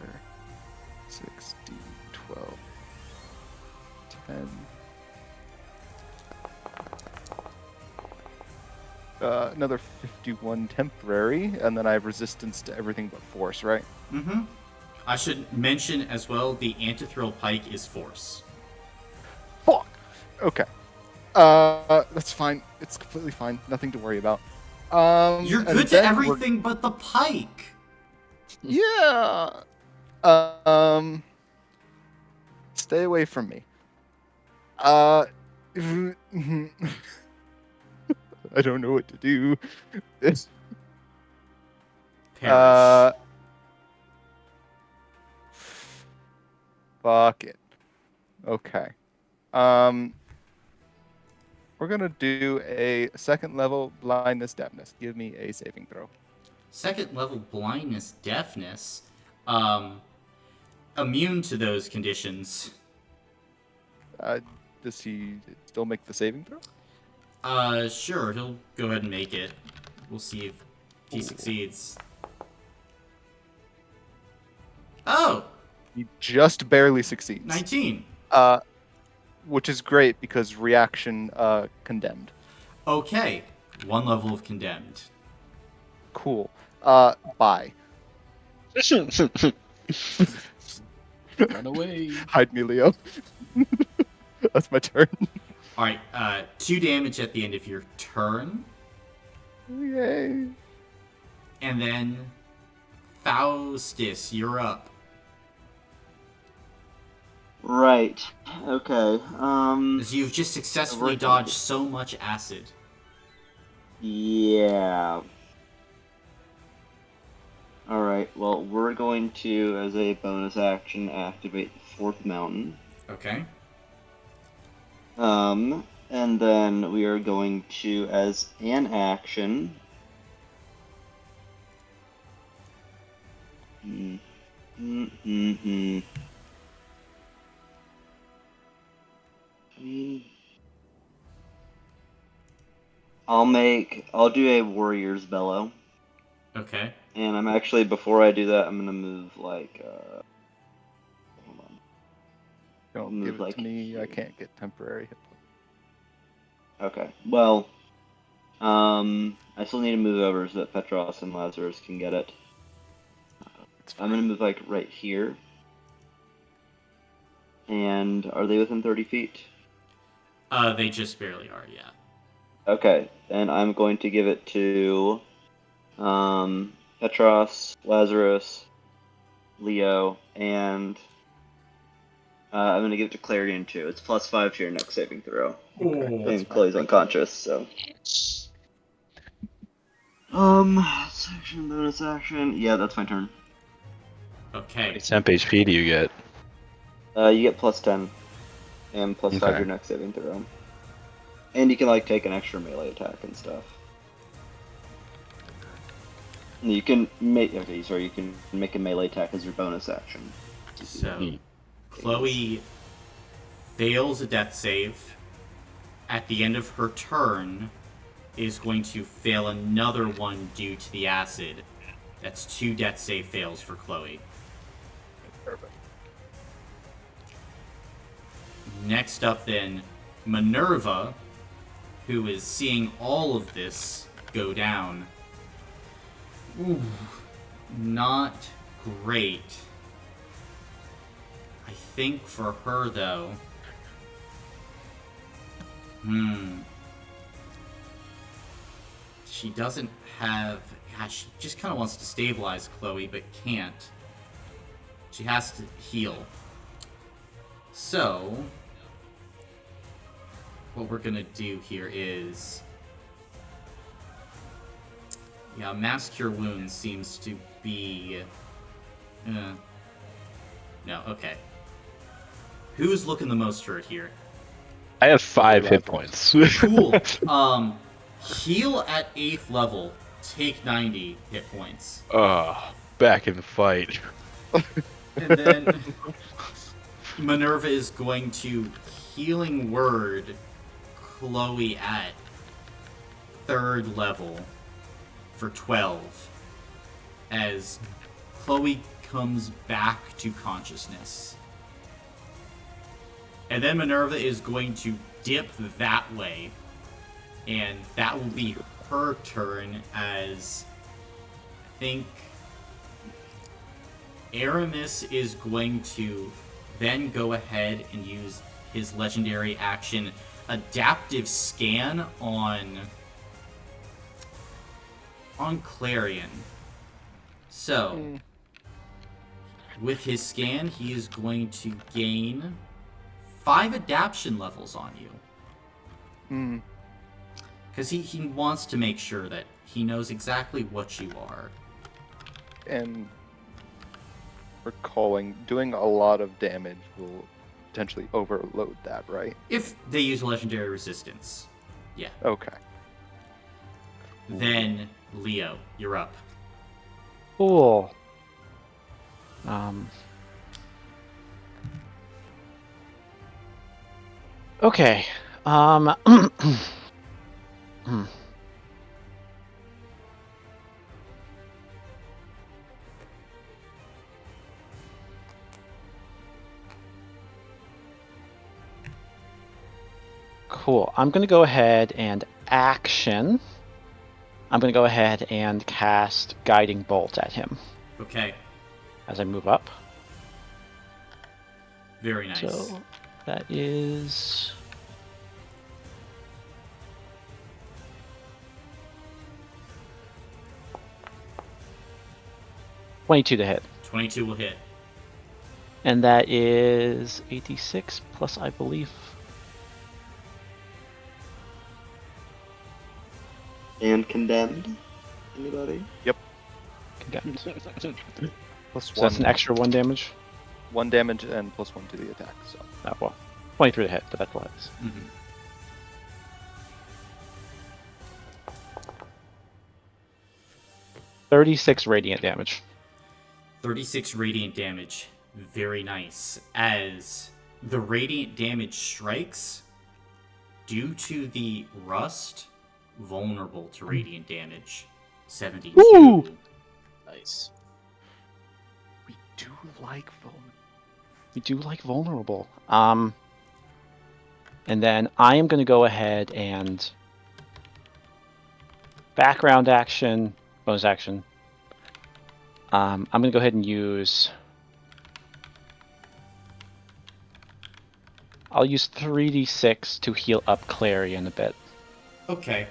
60, 12, 10. Another 51 temporary, and then I have resistance to everything but force, right? Mm-hmm. I should mention as well the antithril pike is force. Fuck! Okay. That's fine. It's completely fine. Nothing to worry about. You're And good to then we're- everything but the pike. Yeah. Stay away from me. I don't know what to do. Perish. Fuck it. Okay. Um, we're gonna do a second level blindness deafness. Give me a saving throw. Second level blindness, deafness. Immune to those conditions. Does he still make the saving throw? Sure, he'll go ahead and make it. We'll see if he Ooh. succeeds. Oh! He just barely succeeds. 19. Which is great because reaction condemned. Okay. One level of condemned. Cool. Bye. Run away. Hide me, Leo. That's my turn. Alright, 2 damage at the end of your turn. Yay. And then Faustus, you're up. Right. Okay. As you've just successfully Working. dodged so much acid. Yeah. Alright, well, we're going to, as a bonus action, activate the fourth mountain. Okay. And then we are going to, as an action... I'll do a warrior's bellow. Okay. And I'm actually, before I do that, I'm gonna move hold on. Don't Move give it like to me. I here. can't get temporary hit points. Okay. Well, I still need to move over so that Petros and Lazarus can get it. It's I'm fine. gonna move like right here. And are they within 30 feet? They just barely are, yeah. Okay, then I'm going to give it to Petros, Lazarus, Leo, and I'm going to give it to Clarion too. It's +5 to your next saving throw. Oh, And Chloe's unconscious, so. Section, bonus action. Yeah, that's my turn. okay. Temp HP do you get? You get +10 and +5 Okay. your next saving throw. And you can like take an extra melee attack and stuff. You can make you can make a melee attack as your bonus action. So, Chloe fails a death save. At the end of her turn, is going to fail another one due to the acid. That's 2 death save fails for Chloe. Perfect. Next up, then, Minerva, who is seeing all of this go down. Ooh, not great. I think for her, though... She doesn't have... Gosh, she just kind of wants to stabilize Chloe, but can't. She has to heal. So... what we're gonna do here is... Yeah, Mass Cure Wounds seems to be... No, okay. Who's looking the most hurt here? I have 5 hit points. Cool. Heal at 8th level. Take 90 hit points. Back in the fight. And then Minerva is going to Healing Word Chloe at 3rd level for 12 as Chloe comes back to consciousness. And then Minerva is going to dip that way, and that will be her turn as I think Aremis is going to then go ahead and use his legendary action Adaptive Scan on Clarion. So, with his scan, he is going to gain 5 adaption levels on you. Because he wants to make sure that he knows exactly what you are. And recalling, doing a lot of damage will potentially overload that, right? If they use legendary resistance. Yeah. Okay. Then, Leo, you're up. Cool. Okay. Cool. I'm going to go ahead and action. I'm going to go ahead and cast Guiding Bolt at him Okay. as I move up. Very nice. So that is 22 to hit. 22 will hit. And that is 86 plus, I believe. And condemned? Anybody? Condemned. So Plus that's an extra 1 damage. 1 damage and plus 1 to the attack. So Oh, well, 23 to hit, but that's what it is. Mm-hmm. 36 radiant damage. 36 radiant damage. Very nice. As the radiant damage strikes, due to the rust, vulnerable to radiant damage. 72. Ooh. Nice. we do like vulnerable. We do like vulnerable. And then I am going to go ahead and background action, bonus action. I'm going to go ahead and use. I'll use 3d6 to heal up Clarion a bit. Okay.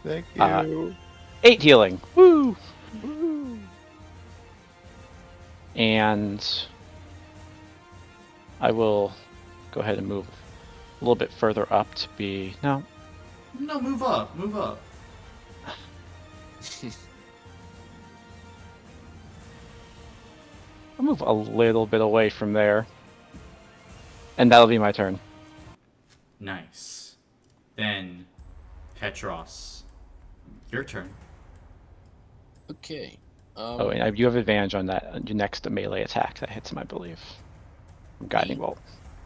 Thank you. 8 healing. Woo! And I will go ahead and move a little bit further up to be... No. No, move up. Move up. I'll move a little bit away from there. And that'll be my turn. Nice. Then, Petros, your turn. Okay. Oh, and you have advantage on that on your next melee attack that hits him, I believe. From Guiding Bolt.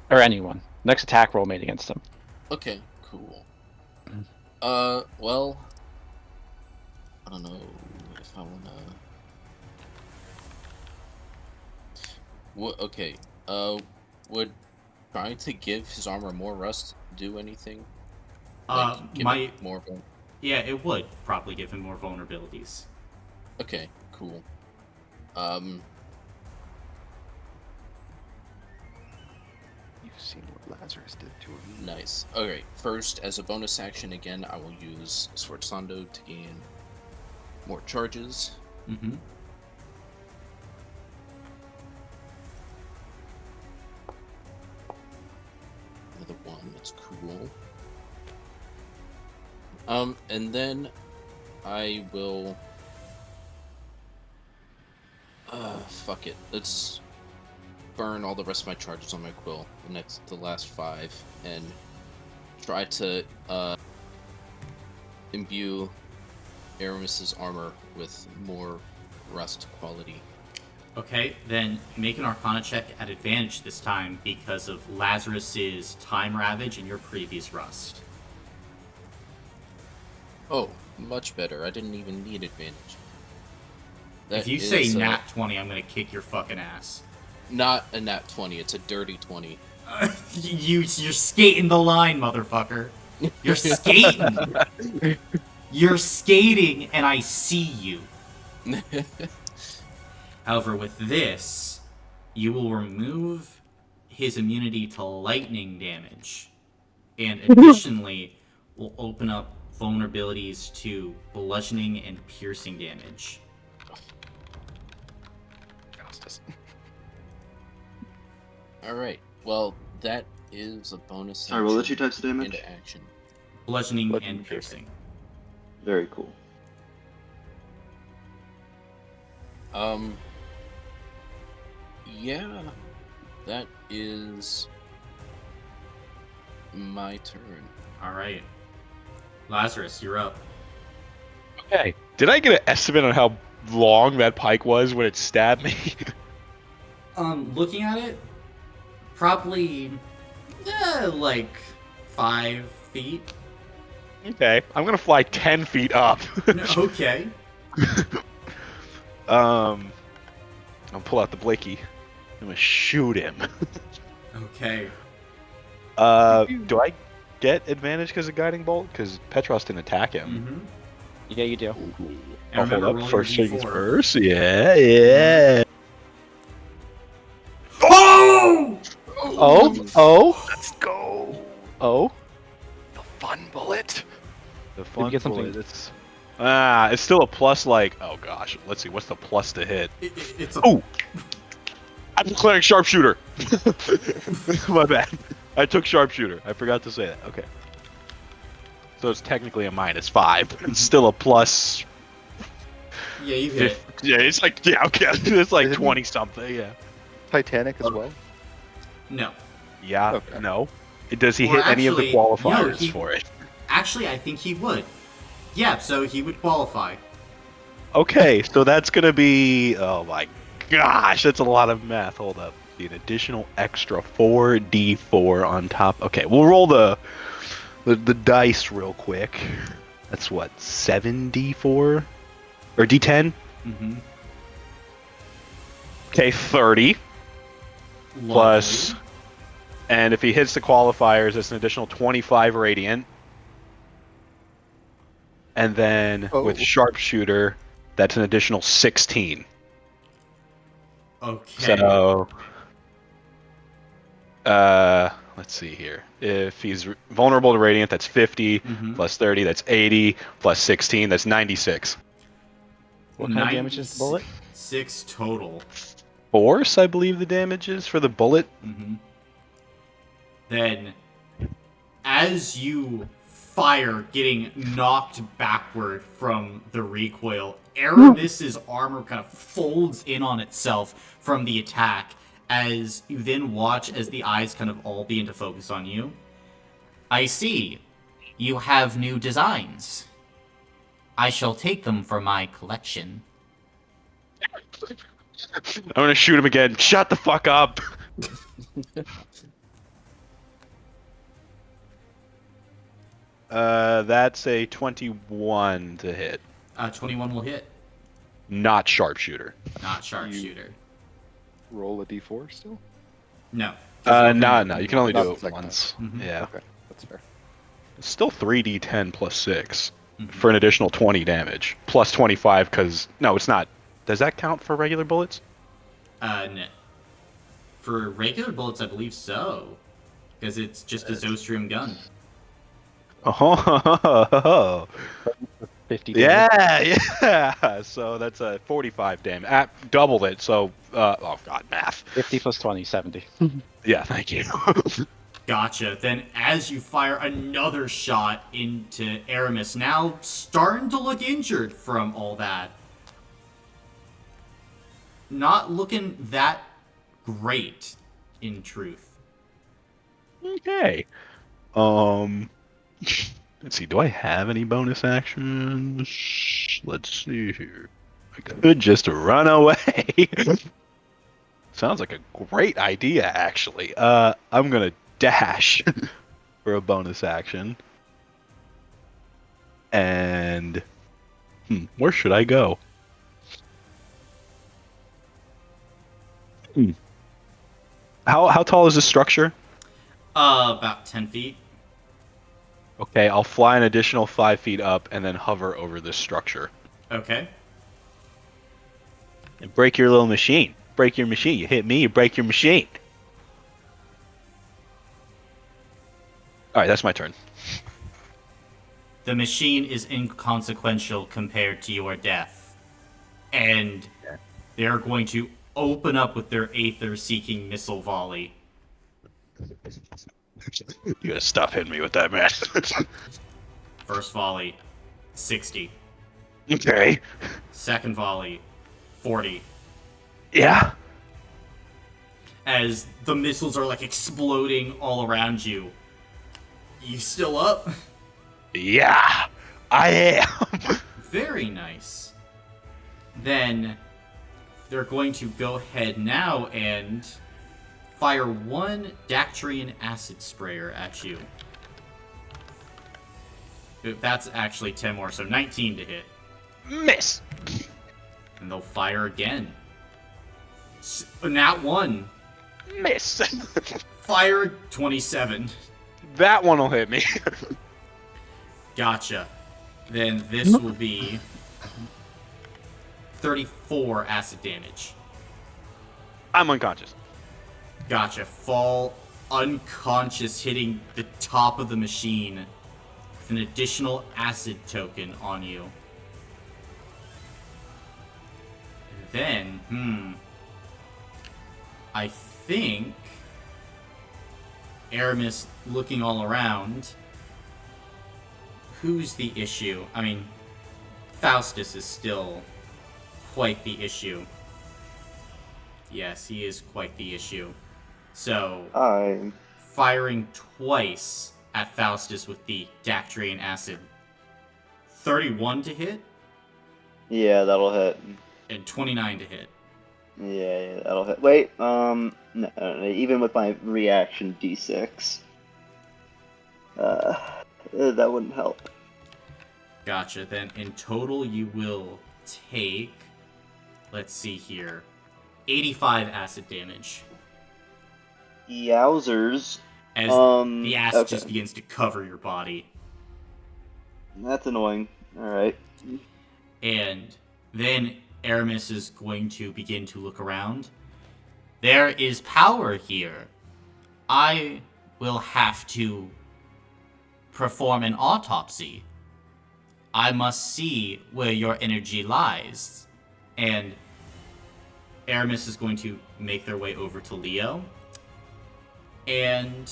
Or anyone. Next attack roll made against him. Okay, cool. Well, I don't know if I wanna. What? Okay. Would trying to give his armor more rust do anything? Give it more. Yeah, it would probably give him more vulnerabilities. Okay, cool. You've seen what Lazarus did to him. Nice. Okay, first, as a bonus action, again, I will use Sforzando to gain more charges. Mm-hmm. Cool. And then I will. Fuck it. Let's burn all the rest of my charges on my quill. The last 5, and try to imbue Aremis's armor with more rust quality. Okay, then make an Arcana check at advantage this time because of Lazarus's time ravage and your previous rust. Oh, much better. I didn't even need advantage. If you say nat 20, I'm gonna kick your fucking ass. Not a nat 20, it's a dirty 20. You're skating the line, motherfucker. You're skating. You're skating, and I see you. However, with this, you will remove his immunity to lightning damage, and additionally, will open up vulnerabilities to bludgeoning and piercing damage. Alright, well, that is a bonus. Sorry, what were the 2 types of damage? Into action. Bludgeoning Bludgeoning and piercing. Very cool. Yeah, that is my turn. Alright. Lazarus, you're up. Okay. Did I get an estimate on how long that pike was when it stabbed me? Looking at it, probably, like 5 feet. Okay. I'm gonna fly 10 feet up. Okay. I'll pull out the Blicky. I'm gonna shoot him. Okay. Do I get advantage because of Guiding Bolt? Because Petros didn't attack him. Mm-hmm. Yeah, you do. And I'll hold remember, up. roll First your things D4. first. Yeah. Oh! Oh? Let's go. Oh? The fun bullet. The fun get something- bullet. It's still a plus. Like, oh gosh, let's see. What's the plus to hit? It's a... Oh, I'm declaring sharpshooter. My bad. I took sharpshooter. I forgot to say that. Okay. So it's technically a -5. It's still a plus. Yeah, you hit it. Yeah, it's like okay. It's like Isn't- 20 something. Yeah. Titanic as well. No. Yeah. Okay. No. Does he Or hit any of the actually, no, qualifiers he- for it? Actually, I think he would. Yeah, so he would qualify. Okay, so that's gonna be. Oh my gosh, that's a lot of math. Hold up. An additional extra 4d4 on top. Okay, we'll roll the dice real quick. That's what, 7d4 or d10? Mm-hmm. Okay, 30 plus, and if he hits the qualifiers, it's an additional 25 radiant. And then with Oh. sharpshooter, that's an additional 16. Okay. So, let's see here. If he's vulnerable to radiant, that's 50. Mhm. Plus 30, that's 80. Plus 16, that's 96. What kind of damage is the bullet? 6 total. Force, I believe the damage is for the bullet. Mm-hmm. Then, as you fire, getting knocked backward from the recoil, Aremis's armor kind of folds in on itself from the attack, as you then watch as the eyes kind of all begin to focus on you. I see. You have new designs. I shall take them for my collection. I'm gonna shoot him again. Shut the fuck up! That's a 21 to hit. 21 will hit, Not sharpshooter. not sharpshooter. Roll a d4 still. No. No, you can only Not do the it second once. Mhm. Yeah. Okay, that's fair. It's still 3d10 plus 6 Mhm. for an additional 20 damage. Plus 25 because... No, it's not. Does that count for regular bullets? No. For regular bullets, I believe so. Because it's just a Zostrium gun. Oh, 50 damage. yeah. So that's a 45 damage. Doubled it, so... oh, God, math. 50 plus 20, 70. Yeah, thank you. Gotcha. Then as you fire another shot into Aremis, now starting to look injured from all that. Not looking that great, in truth. Okay. Let's see. Do I have any bonus actions? Let's see here. I could just run away. Sounds like a great idea, actually. I'm gonna dash for a bonus action. And where should I go? How tall is this structure? About 10 feet. Okay, I'll fly an additional 5 feet up and then hover over this structure. Okay. And break your little machine. Break your machine. You hit me, you break your machine. Alright, that's my turn. The machine is inconsequential compared to your death. And they're going to open up with their Aether-seeking missile volley. You gotta stop hitting me with that, man. First volley, 60. Okay. Second volley, 40. Yeah. As the missiles are like exploding all around you. You still up? Yeah. I am. Very nice. Then they're going to go ahead now and fire one Dactrian acid sprayer at you. That's actually 10 more, so 19 to hit. Miss. And they'll fire again. Nat 1. Miss. Fire 27. That one will hit me. Gotcha. Then this will be 34 acid damage. I'm unconscious. Gotcha. Fall unconscious, hitting the top of the machine with an additional acid token on you. Then, I think Aremis, looking all around, who's the issue? I mean, Faustus is still quite the issue. Yes, he is quite the issue. So, firing twice at Faustus with the Dactrian acid. 31 to hit, Yeah, that'll hit. and 29 to hit. Yeah, that'll hit. Wait, no, even with my reaction D6, that wouldn't help. Gotcha. Then in total you will take, let's see here, 85 acid damage. Yowzers. As the acid okay. just begins to cover your body. That's annoying. Alright. And then Aremis is going to begin to look around. There is power here. I will have to perform an autopsy. I must see where your energy lies. And Aremis is going to make their way over to Leo. And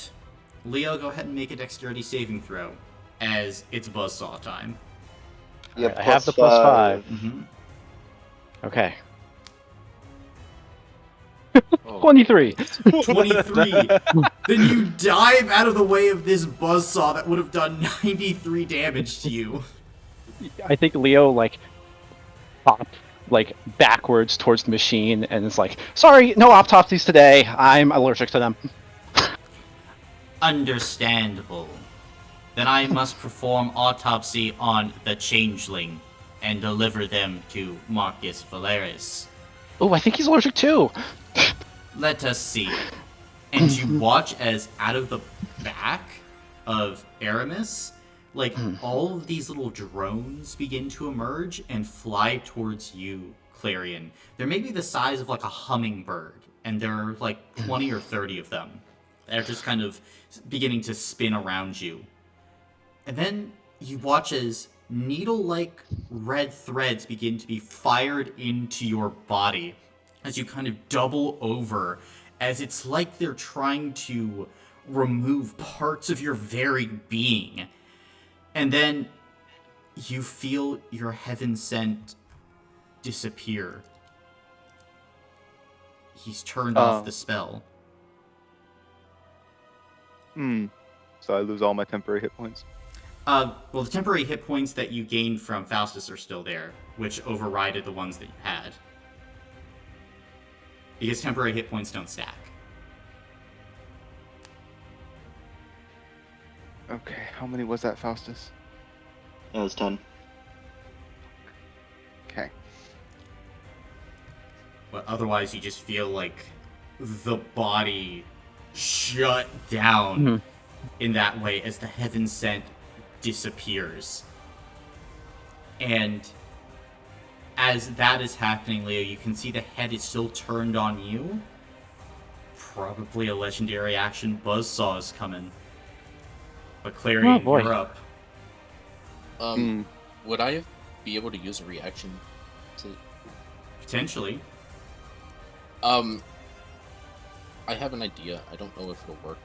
Leo, go ahead and make a dexterity saving throw, as it's buzzsaw time. Yeah, Alright, I have the plus 5. Mm-hmm. Okay. Oh, 23. 23. Then you dive out of the way of this buzzsaw that would have done 93 damage to you. I think Leo, like, popped, like, backwards towards the machine and is like, sorry, no autopsies today. I'm allergic to them. Understandable. Then I must perform autopsy on the changeling and deliver them to Marcus Valeris. Oh, I think he's allergic too. Let us see. And you watch as out of the back of Aremis, like, all of these little drones begin to emerge and fly towards you, Clarion. They're maybe the size of, like, a hummingbird, and there are, like, 20 or 30 of them. They're just kind of beginning to spin around you. And then you watch as needle-like red threads begin to be fired into your body as you kind of double over, as it's like they're trying to remove parts of your very being. And then you feel your heaven sent disappear. He's turned off the spell. So I lose all my temporary hit points. Well, the temporary hit points that you gained from Faustus are still there, which overrided the ones that you had. Because temporary hit points don't stack. Okay, how many was that, Faustus? That was 10. Okay. But otherwise, you just feel like the body shut down in that way as the heaven sent disappears. And as that is happening, Leo, you can see the head is still turned on you. Probably a legendary action. Buzzsaw is coming. But Clarion, you're up. Would I be able to use a reaction to... Potentially. I have an idea. I don't know if it'll work.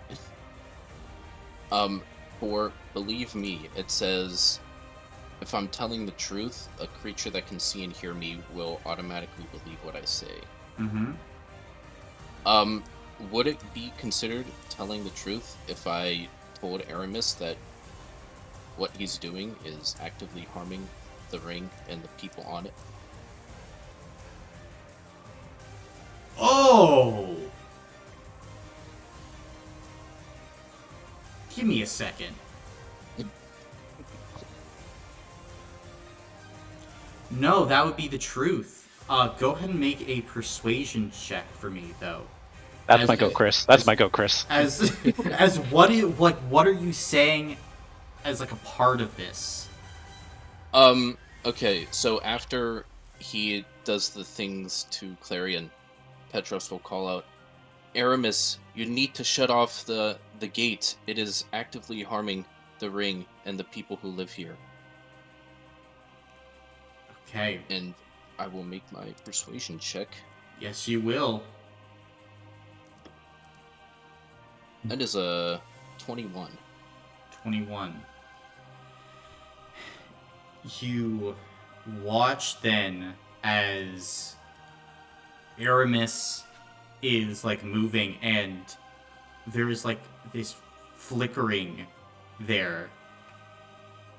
For Believe Me, it says, if I'm telling the truth, a creature that can see and hear me will automatically believe what I say. Would it be considered telling the truth if I told Aremis that what he's doing is actively harming the ring and the people on it? Oh! Give me a second. No, that would be the truth. Go ahead and make a persuasion check for me, though. That's my go, Chris. That's my go, Chris. As what are you saying as like a part of this? Okay, so after he does the things to Clarion, Petros will call out, Aremis, you need to shut off the gate. It is actively harming the ring and the people who live here. Okay. And I will make my persuasion check. Yes, you will. That is a 21. 21. You watch then as Aremis is like moving and there's like this flickering there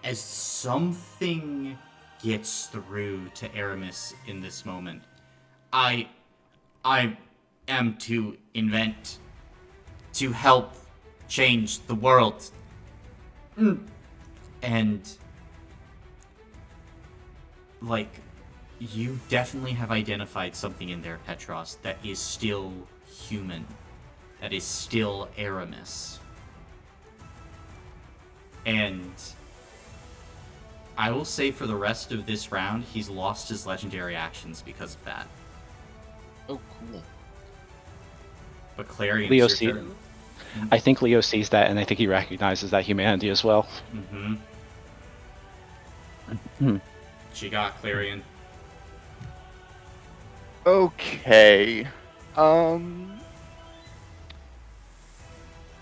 as something gets through to Aremis in this moment. I am to invent to help change the world. And like, you definitely have identified something in there, Petros, that is still human. That is still Aremis. And I will say for the rest of this round, he's lost his legendary actions because of that. Oh, cool. But Clarion, Leo your see- turn. I think Leo sees that, and I think he recognizes that humanity as well. She got Clarion. Okay.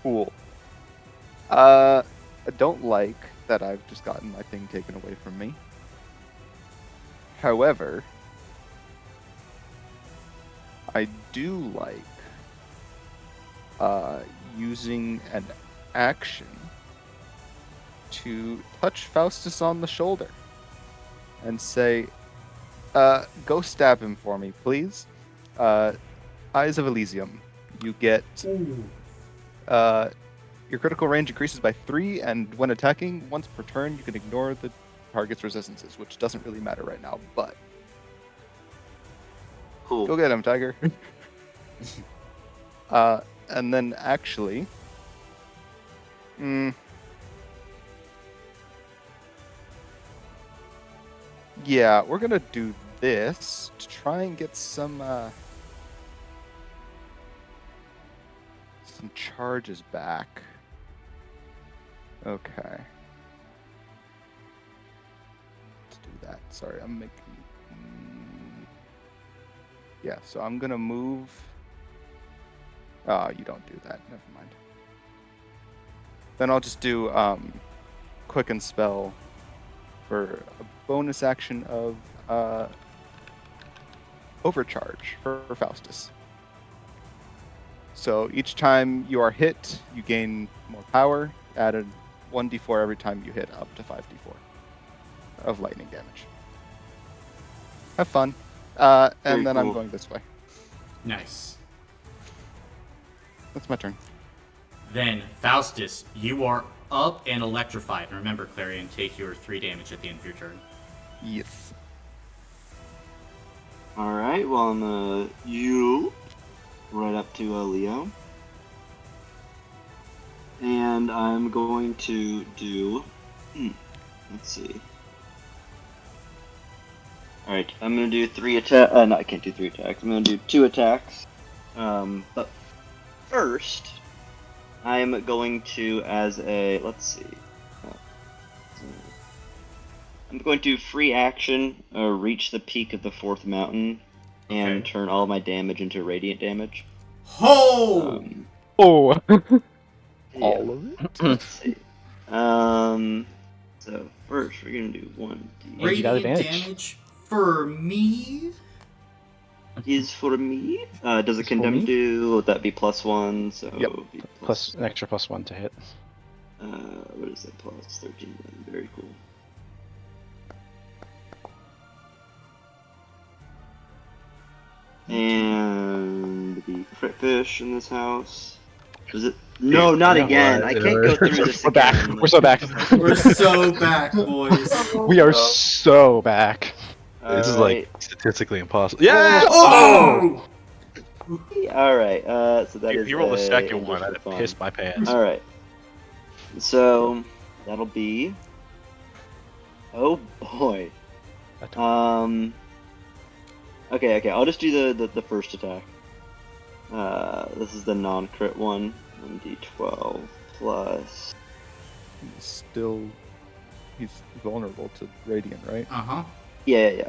Cool. I don't like that I've just gotten my thing taken away from me. However, I do like using an action to touch Faustus on the shoulder and say, go stab him for me, please. Eyes of Elysium. You get your critical range increases by 3, and when attacking once per turn, you can ignore the target's resistances, which doesn't really matter right now, but Cool. go get him, Tiger. And then actually, yeah, we're gonna do this to try and get some charges back. Okay. Let's do that. Sorry, I'm making... Yeah, so I'm gonna move... Oh, you don't do that. Never mind. Then I'll just do Quicken Spell for a bonus action of Overcharge for Faustus. So each time you are hit, you gain more power. Add a 1d4 every time you hit, up to 5d4 of lightning damage. Have fun. Very And then I'm cool. going this way. Nice. That's my turn. Then, Faustus, you are up and electrified. And remember, Clarion, take your 3 damage at the end of your turn. Yes. Alright, well, I'm you right up to Leo. And I'm going to do. Let's see. Alright, I'm going to do 3 attacks. No, I can't do 3 attacks. I'm going to do 2 attacks. But first, I'm going to, as a. Let's see. I'm going to free action, reach the peak of the 4th mountain, and Okay. turn all my damage into radiant damage. Ho! Oh. Yeah. All of it? Let's see. So first we're gonna do 1d. And you got Radiant advantage. damage for me? Is for me. Does it Is for condemn me? do? Would that be +1? So Yep. be Plus an extra +1 to hit. what is that? Plus 13. Very cool. And the crit fish in this house. Was it? No, not you know again. what? I can't go through this We're again. back. We're so back. We're so back, boys. We are so back. This is Alright. like statistically impossible. Yeah! Oh! Alright, so that is. If you roll the second one, just I'd for fun. piss my pants. Alright. So that'll be. Oh boy. Okay. I'll just do the first attack. This is the non-crit one. 1d12 plus. He's vulnerable to radiant, right? Uh-huh. Yeah.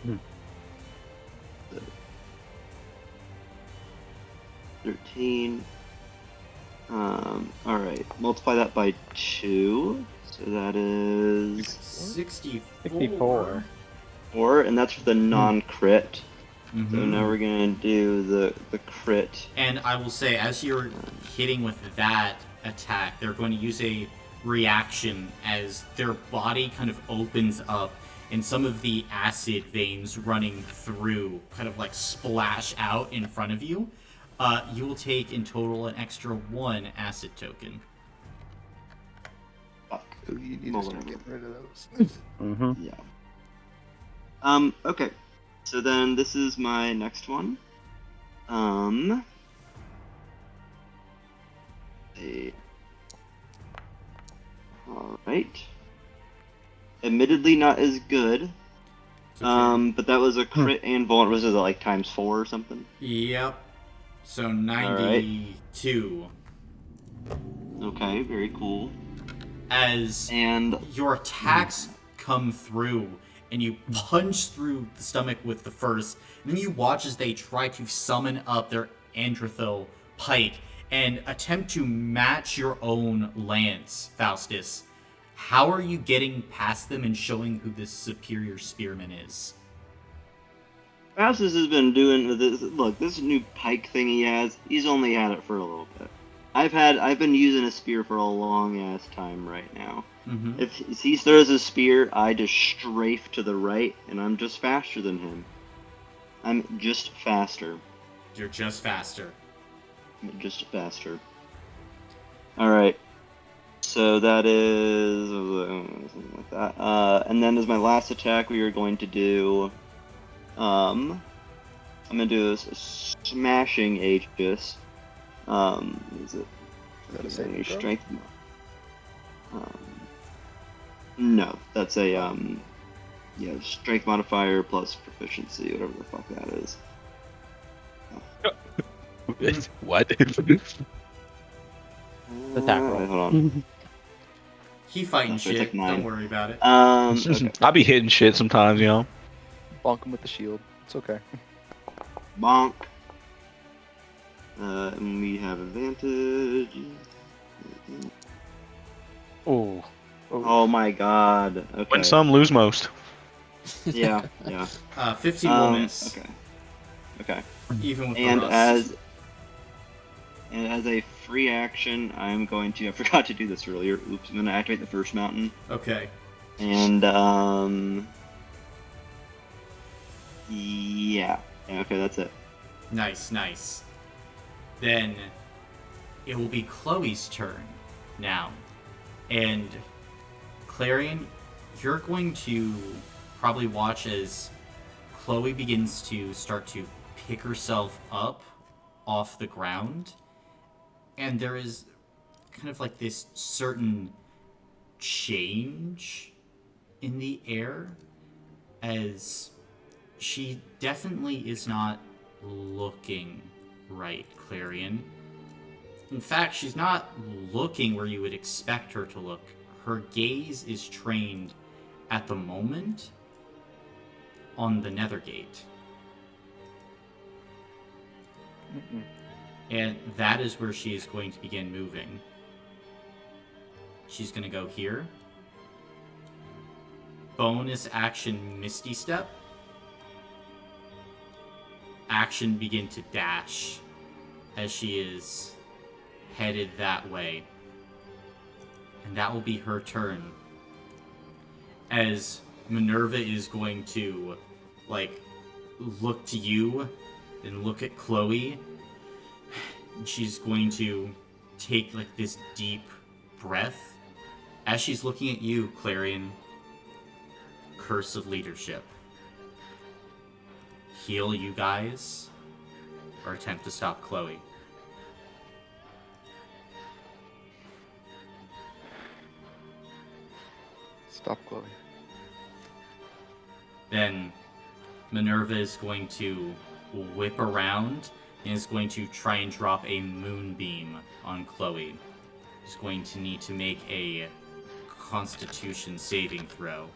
Hmm. 13. Alright. Multiply that by 2. So that is 64. 64. 4, and that's for the non-crit. Mhm. So now we're gonna do the crit. And I will say, as you're hitting with that attack, they're going to use a reaction as their body kind of opens up and some of the acid veins running through kind of like splash out in front of you. You will take in total an extra 1 acid token. Fuck. You need to start getting rid of those. Mm-hmm. Yeah. Okay. So then this is my next one. Alright. Admittedly not as good. It's okay. But that was a crit and vulnerable. Was it like ×4 or something? Yep. So 92. Okay, very cool. As And your attacks come through and you punch through the stomach with the first, and then you watch as they try to summon up their Androthel pike and attempt to match your own lance, Faustus. How are you getting past them and showing who this superior spearman is? Faustus has been doing this. Look, this new pike thing he has. He's only had it for a little bit. I've been using a spear for a long ass time right now. Mm-hmm. If he throws a spear, I just strafe to the right, and I'm just faster than him. I'm just faster. You're just faster. Just faster. Alright. So that is something like that. And then as my last attack, we are going to do. I'm gonna do a smashing Aegis. Is it? Is that a saving throw? Strength? No, that's a strength modifier plus proficiency, whatever the fuck that is. What? Attack roll. Hold on. He fighting Oh, so it's shit. like 9. Don't worry about it. Okay. I'll be hitting shit sometimes, you know. Bonk him with the shield. It's okay. Bonk. And we have advantage. Ooh. Ooh. Oh my god. Okay. Win some, lose most. Yeah, yeah. 15 will miss. Okay. Okay. Even with And the rust. as a free action, I'm going to. I forgot to do this earlier. Oops. I'm going to activate the first mountain. Okay. And yeah. Okay, that's it. Nice, nice. Then it will be Chloe's turn now. And Clarion, you're going to probably watch as Chloe begins to start to pick herself up off the ground. And there is kind of like this certain change in the air as she definitely is not looking right, Clarion. In fact, she's not looking where you would expect her to look. Her gaze is trained at the moment on the Nethergate. Mm-mm. And that is where she is going to begin moving. She's going to go here. Bonus action Misty Step. Action begin to dash as she is headed that way. And that will be her turn. As Minerva is going to, like, look to you and look at Chloe. And she's going to take, like, this deep breath. As she's looking at you, Clarion, Curse of Leadership. Heal you guys, or attempt to stop Chloe. Stop, Chloe. Then Minerva is going to whip around and is going to try and drop a moonbeam on Chloe. She's going to need to make a Constitution saving throw.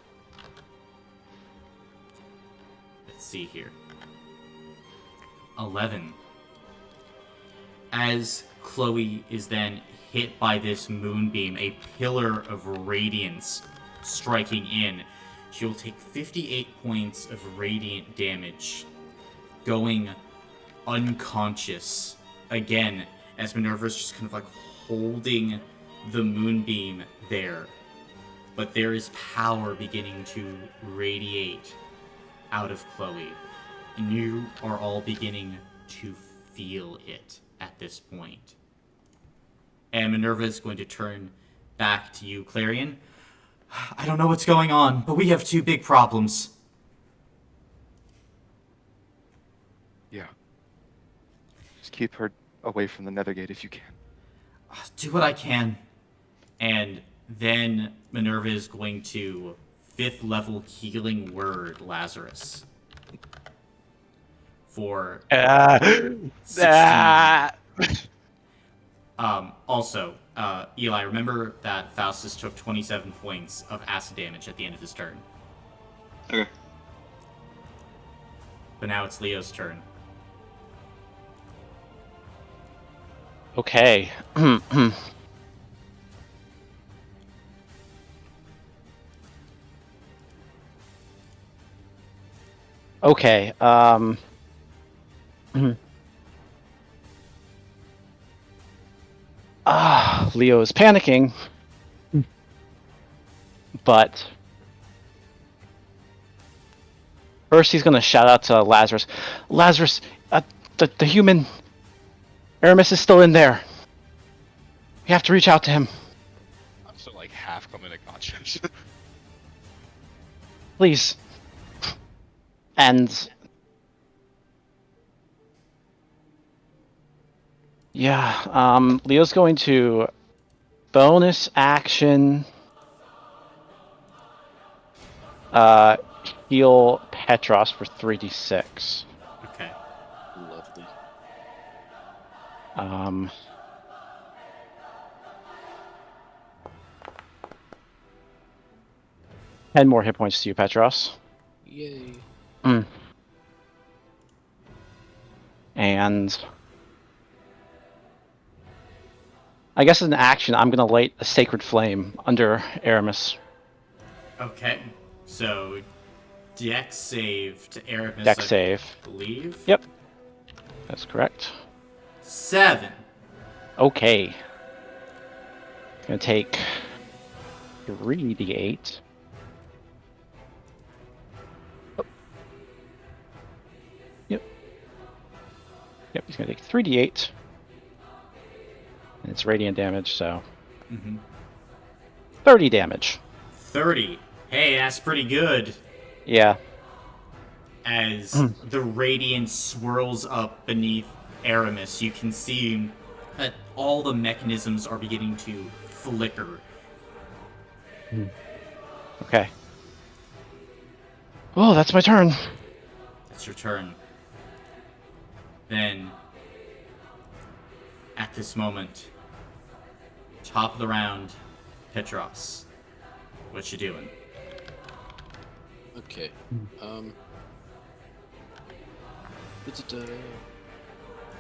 Let's see here. 11. As Chloe is then hit by this moonbeam, a pillar of radiance striking in, she will take 58 points of radiant damage, going unconscious again, as Minerva's just kind of like holding the moonbeam there. But there is power beginning to radiate out of Chloe, and you are all beginning to feel it at this point. And Minerva is going to turn back to you, Clarion. I don't know what's going on, but we have two big problems. Yeah. Just keep her away from the Nethergate if you can. Do what I can. And then Minerva is going to 5th level healing word Lazarus. For 16. Also, Eli, remember that Faustus took 27 points of acid damage at the end of his turn. Okay. But now it's Leo's turn. Okay. Okay. Leo is panicking, but first he's gonna shout out to Lazarus. Lazarus, the human Aremis is still in there. We have to reach out to him, I'm still like half coming to conscience. please. And yeah, Leo's going to bonus action heal Petros for 3d6. Okay. Lovely. 10 more hit points to you, Petros. Yay. And I guess as an action, I'm gonna light a sacred flame under Aremis. Okay. So, Dex save to Aremis, Dex I save. believe. Yep, that's correct. 7. Okay. Gonna take 3d8. Oh. Yep. Yep, he's gonna take 3d8. And it's radiant damage, so 30 damage. 30. Hey, that's pretty good. Yeah. As the radiance swirls up beneath Aremis, you can see that all the mechanisms are beginning to flicker. Okay. Oh, that's my turn. It's your turn. Then, at this moment, top of the round, Petros. What you doing? Okay.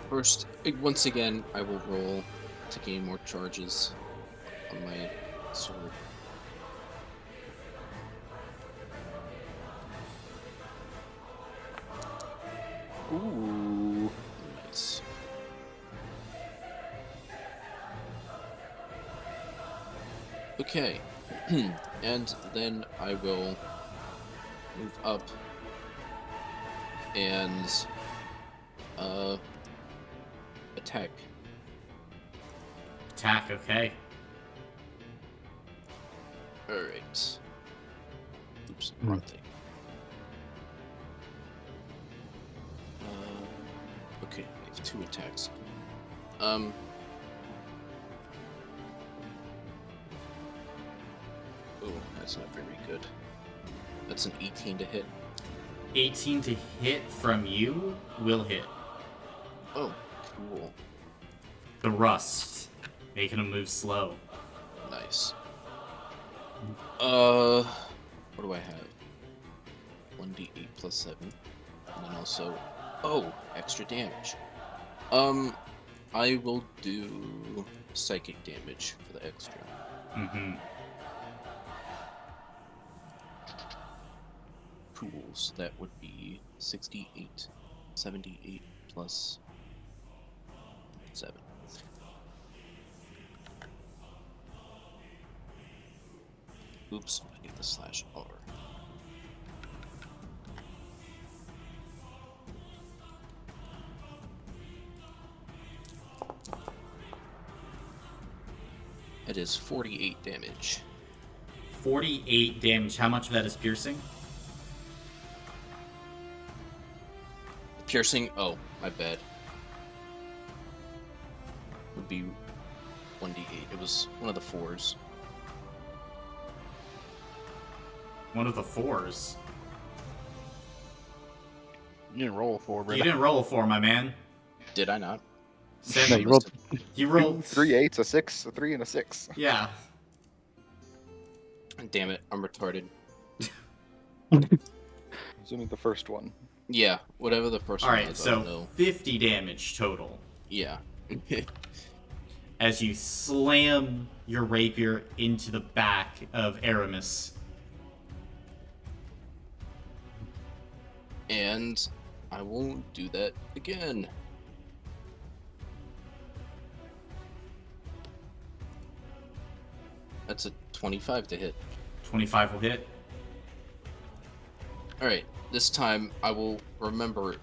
First, once again, I will roll to gain more charges on my sword. Ooh. Nice. Okay. And then I will move up and attack. Attack, okay. Alright. Oops, wrong thing. Okay, I have 2 attacks. Oh, that's not very good. That's an 18 to hit. 18 to hit from you will hit. Oh, cool. The rust, making him move slow. Nice. What do I have? 1d8 plus 7. And then also, extra damage. I will do psychic damage for the extra. Cool, so that would be 68, 78 plus 7. Oops, I get the /R. It is 48 damage. 48 damage. How much of that is piercing? Piercing? Oh, my bad. Would be 1d8. It was one of the 4s. One of the 4s. You didn't roll a 4, brother. You didn't roll a 4, my man. Did I not? No, you rolled. You rolled 3 8s, a 6, a 3, and a 6. Yeah. Damn it, I'm retarded. Assuming the first one. Yeah, whatever the first one Alright, was, I don't so know. 50 damage total. Yeah. As you slam your rapier into the back of Aremis. And I won't do that again. That's a 25 to hit. 25 will hit. Alright, this time I will remember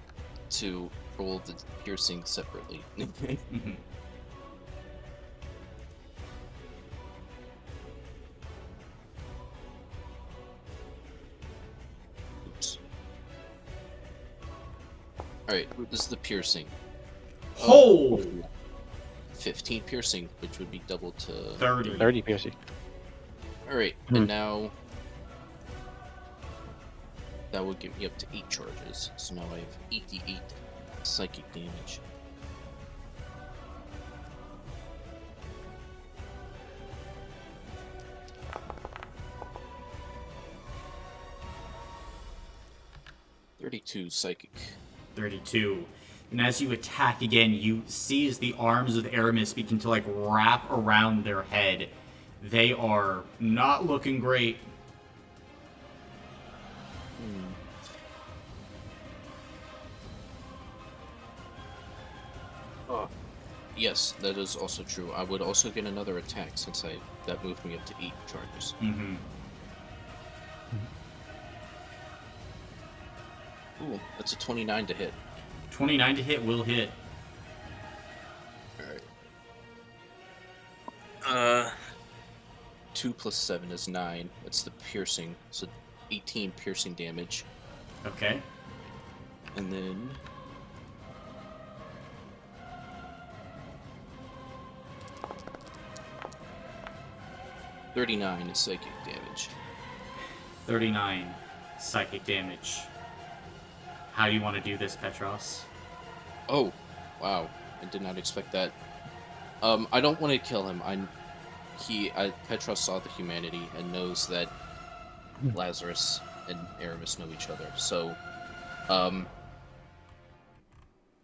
to roll the piercing separately. Oops. Alright, this is the piercing. Oh! 15 piercing, which would be double to 30. 30 piercing. Alright, and now that will get me up to 8 charges. So now I have 88 psychic damage. $32 psychic. 32. And as you attack again, you see as the arms of Aremis begin to like wrap around their head. They are not looking great. Yes, that is also true. I would also get another attack since that moved me up to 8 charges. Mm-hmm. Ooh, that's a 29 to hit. 29 to hit will hit. Alright. 2 plus 7 is 9. That's the piercing, so 18 piercing damage. Okay. And then... $39 is psychic damage. 39 psychic damage. How do you want to do this, Petros? Oh, wow. I did not expect that. I don't want to kill him. Petros saw the humanity and knows that Lazarus and Aremis know each other. So,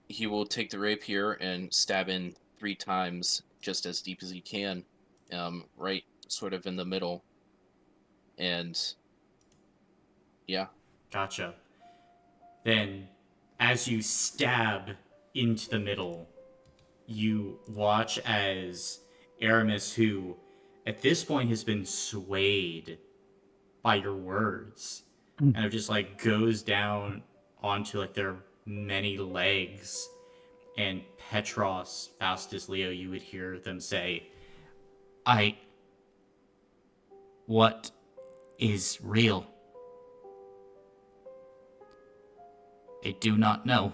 he will take the rapier and stab in 3 times, just as deep as he can, right sort of in the middle. And, yeah. Gotcha. Then, as you stab into the middle, you watch as Aremis, who at this point has been swayed by your words, and it just like goes down onto like their many legs. And Petros, Faustus, Leo, you would hear them say, What is real? I do not know.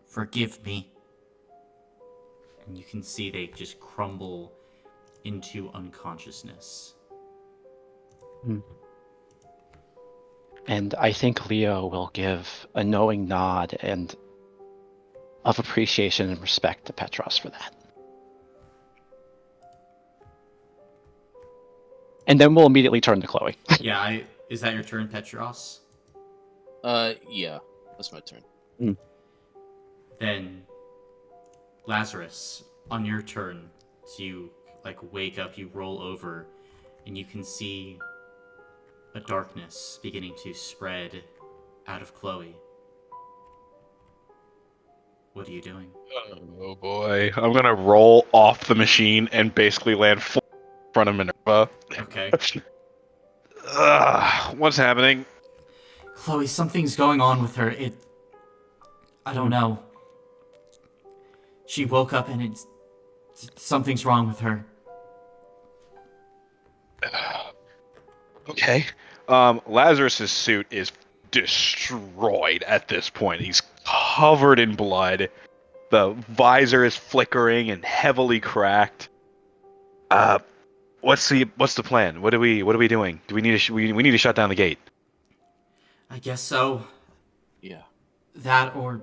Forgive me. And you can see they just crumble into unconsciousness. And I think Leo will give a knowing nod and of appreciation and respect to Petros for that. And then we'll immediately turn to Chloe. Yeah, is that your turn, Petros? Yeah, that's my turn. Then, Lazarus, on your turn, so you like wake up, you roll over, and you can see a darkness beginning to spread out of Chloe. What are you doing? Oh boy. I'm gonna roll off the machine and basically land full in front of Minerva. Okay. What's happening? Chloe, something's going on with her. I don't know. She woke up and something's wrong with her. Okay. Lazarus's suit is destroyed at this point. He's covered in blood. The visor is flickering and heavily cracked. What's the plan? What are we doing? Do we need we need to shut down the gate? I guess so. Yeah. That or...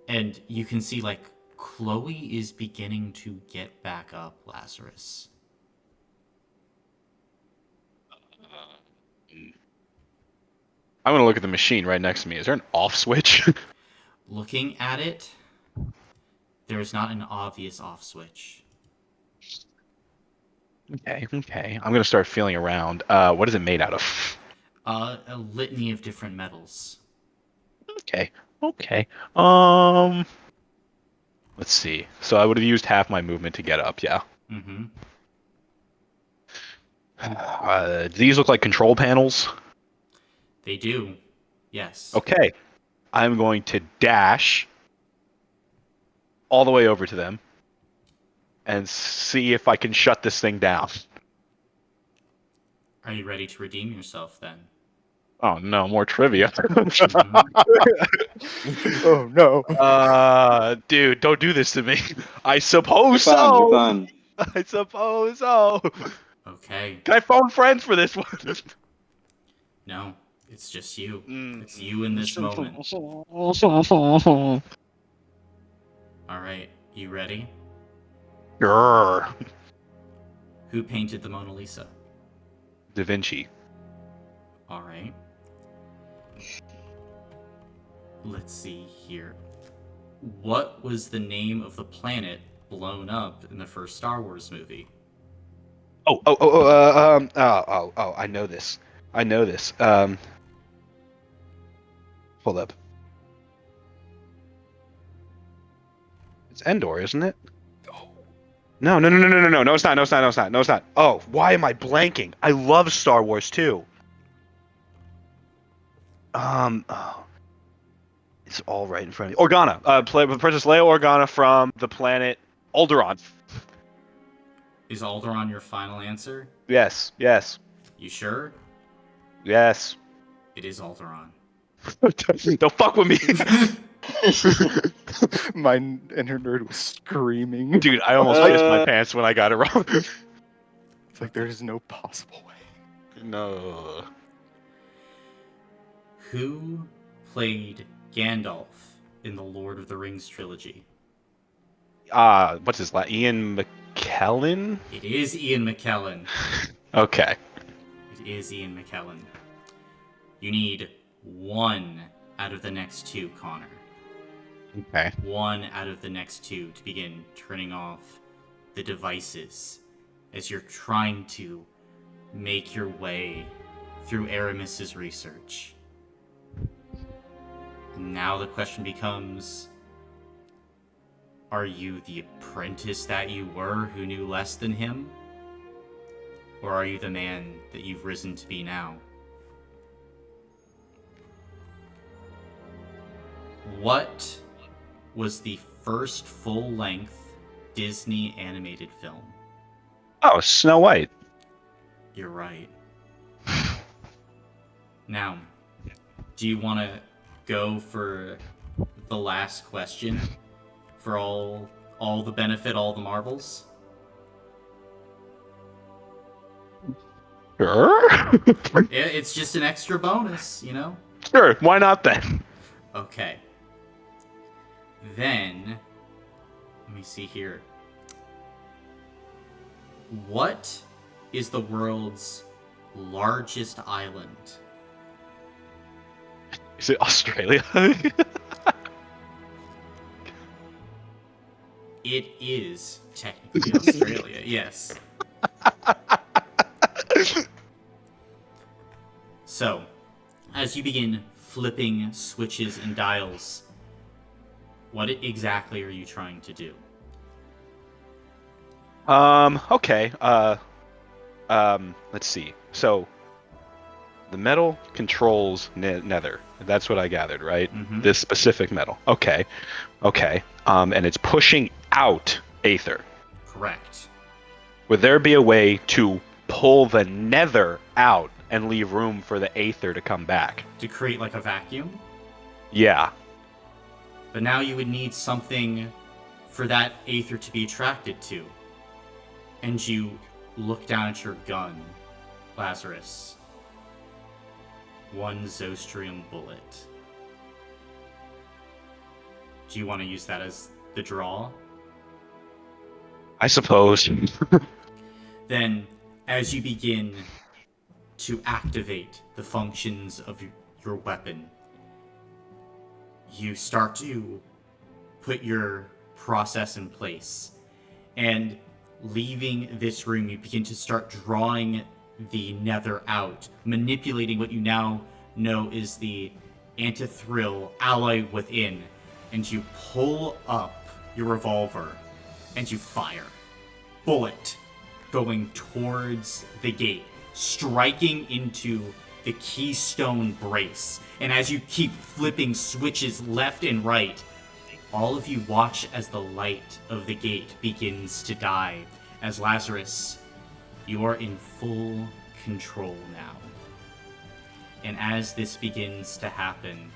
And you can see, like, Chloe is beginning to get back up, Lazarus. I'm gonna look at the machine right next to me. Is there an off switch? Looking at it, there's not an obvious off switch. Okay. I'm gonna start feeling around. What is it made out of? A litany of different metals. Okay. Let's see. So I would have used half my movement to get up, yeah. Mm-hmm. Do these look like control panels? They do. Yes. Okay. I'm going to dash all the way over to them and see if I can shut this thing down. Are you ready to redeem yourself, then? Oh no, more trivia. Mhm. Oh no. Dude, don't do this to me. I suppose You're fine, so. you're fine. I suppose so. Okay. Can I phone friends for this one? No, it's just you. It's you in this moment. Alright, you ready? Grrr. Who painted the Mona Lisa? Da Vinci. Alright. Let's see here. What was the name of the planet blown up in the first Star Wars movie? I know this. Hold up. It's Endor, isn't it? No, it's not. Oh, why am I blanking? I love Star Wars too. It's all right in front of me. Organa. Princess Leia Organa from the planet Alderaan. Is Alderaan your final answer? Yes. You sure? Yes. It is Alderaan. Don't fuck with me. My inner nerd was screaming. Dude, I almost pissed my pants when I got it wrong. It's like there is no possible way. No. Who played Gandalf in the Lord of the Rings trilogy? What's his last? Ian McKellen? It is Ian McKellen. Okay. It is Ian McKellen. You need 1 out of the next 2, Connor. Okay. 1 out of the next 2 to begin turning off the devices as you're trying to make your way through Aremis' research. And now the question becomes, are you the apprentice that you were who knew less than him? Or are you the man that you've risen to be now? What was the first full-length Disney animated film? Oh, Snow White. You're right. Now, do you want to go for the last question? For all the benefit, all the marbles? Sure. It's just an extra bonus, you know? Sure, why not then? Okay. Then, let me see here. What is the world's largest island? Is it Australia? It is technically Australia, yes. So, as you begin flipping switches and dials, what exactly are you trying to do? Okay. Let's see. So, the metal controls nether. That's what I gathered, right? Mhm. This specific metal. Okay. And it's pushing out aether. Correct. Would there be a way to pull the nether out and leave room for the aether to come back? To create like a vacuum? Yeah. But now you would need something for that aether to be attracted to. And you look down at your gun, Lazarus. 1 Zostrium bullet. Do you want to use that as the draw? I suppose. Then, as you begin to activate the functions of your weapon, you start to put your process in place. And leaving this room, you begin to start drawing the nether out, manipulating what you now know is the antithrill alloy within, and you pull up your revolver and you fire. Bullet going towards the gate, striking into the keystone brace. And as you keep flipping switches left and right, all of you watch as the light of the gate begins to die. As Lazarus, you are in full control now. And as this begins to happen,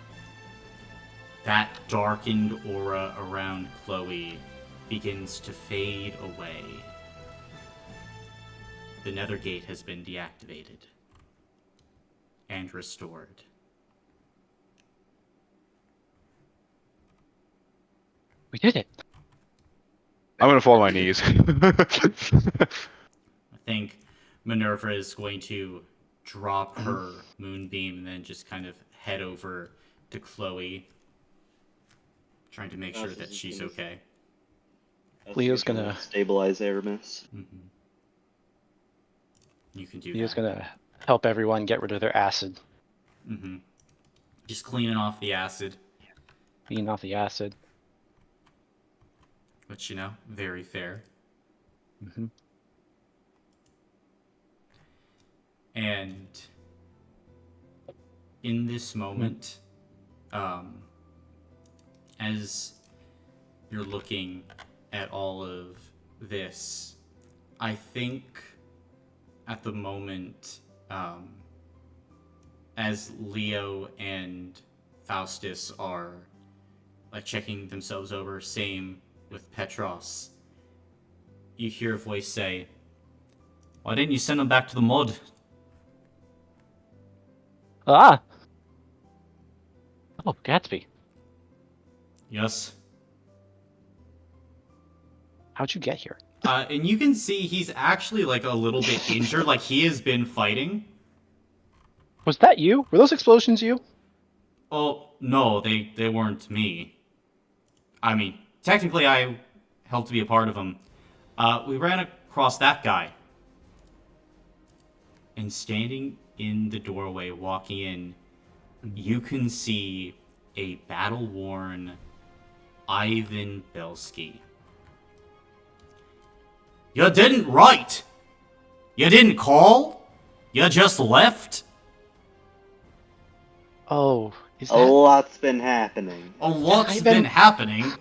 that darkened aura around Chloe begins to fade away. The nether gate has been deactivated and restored. We did it. I'm gonna fall on my knees. I think Minerva is going to drop her moonbeam and then just kind of head over to Chloe, trying to make sure Process that is she's gonna- okay. Leo's gonna- stabilize Aremis. Mm-hmm. You can do Leo's that. gonna help everyone get rid of their acid. Mm-hmm. Just cleaning off the acid, Clean off the acid. which, you know, very fair. Mm-hmm. And in this moment, as you're looking at all of this, I think at the moment, as Leo and Faustus are like checking themselves over, same with Petros, you hear a voice say, "Why didn't you send them back to the mud?" Ah! Oh, Gatsby. Yes. How'd you get here? And you can see he's actually like a little bit injured, like he has been fighting. Was that you? Were those explosions you? Oh, no, they weren't me. I mean, technically I helped to be a part of them. We ran across that guy. And standing in the doorway, walking in, you can see a battle-worn Ivan Belsky. You didn't write! You didn't call? You just left? Oh, is A that... lot's been happening. A lot's Ivan- been happening.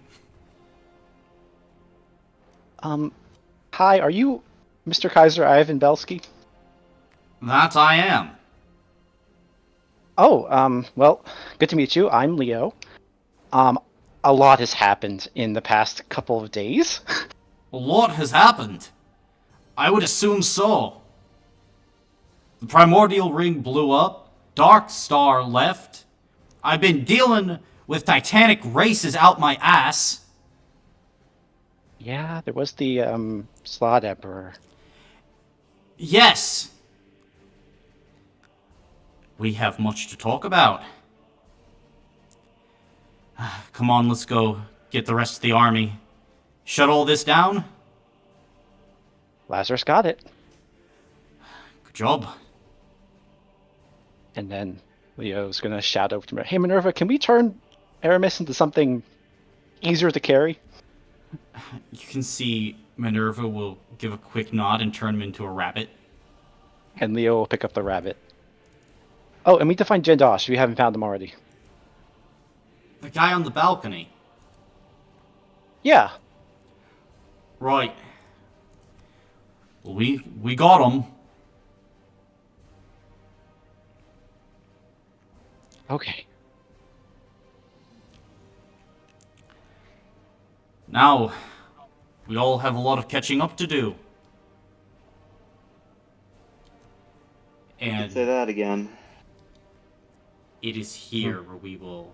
Hi, are you Mr. Kaiser Ivan Belsky? That I am. Oh, well, good to meet you. I'm Leo. A lot has happened in the past couple of days. A lot has happened. I would assume so. The primordial ring blew up. Dark Star left. I've been dealing with titanic races out my ass. Yeah, there was the, Slot Emperor. Yes. We have much to talk about. Come on, let's go get the rest of the army. Shut all this down? Lazarus got it. Good job. And then Leo's gonna shout over to Minerva, "Hey Minerva, can we turn Aremis into something easier to carry?" You can see Minerva will give a quick nod and turn him into a rabbit. And Leo will pick up the rabbit. Oh, and we need to find Jendosh if you haven't found him already. The guy on the balcony. Yeah. Right. Well, we got him. Okay. Now, we all have a lot of catching up to do. Say And that again. it is here where we will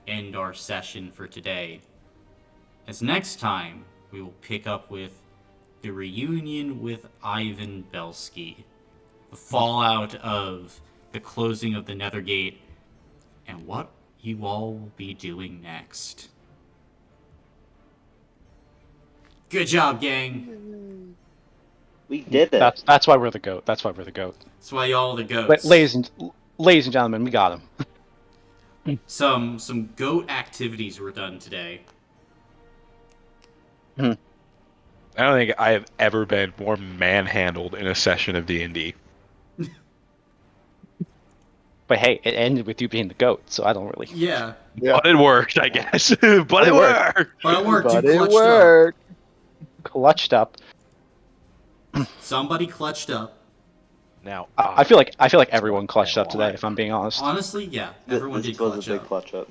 end our session for today. As next time, we will pick up with the reunion with Ivan Belsky, the fallout of the closing of the Nethergate, and what you all will be doing next. Good job, gang. We did it. That's why we're the GOAT. That's why we're the GOAT. That's why y'all are the goats. Ladies and gentlemen, we got him. Some goat activities were done today. I don't think I have ever been more manhandled in a session of D&D. But hey, it ended with you being the GOAT, so I don't really... Yeah, Yeah, But it worked, I guess. But it worked. but it worked. but You it clutched worked. Clutched up. up. Somebody clutched up. Now, I feel like everyone clutched up today, if I'm being honest. Honestly, yeah, everyone This did was clutch a big up. clutch up.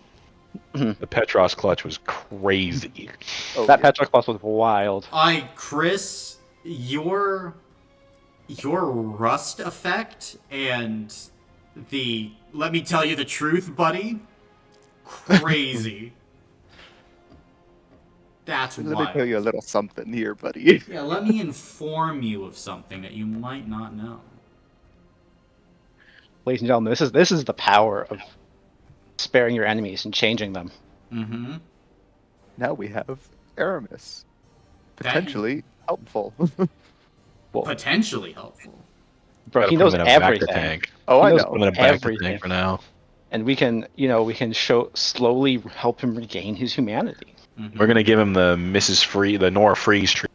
the Petros clutch was crazy. Oh, That yeah. Petrox Plus was wild. Chris, your rust effect and the let me tell you the truth, buddy, crazy. That's Let me wild. tell you a little something here, buddy. Yeah, let me inform you of something that you might not know. Ladies and gentlemen, this is the power of sparing your enemies and changing them. Mm-hmm. Now we have Aremis. Potentially helpful. Potentially helpful. Bro, Gotta he put knows him in a bacta everything. tank. Oh, He I knows know. Put him in a bacta everything. tank for now. And we can slowly help him regain his humanity. Mm-hmm. We're gonna give him the the Nora Freeze tree.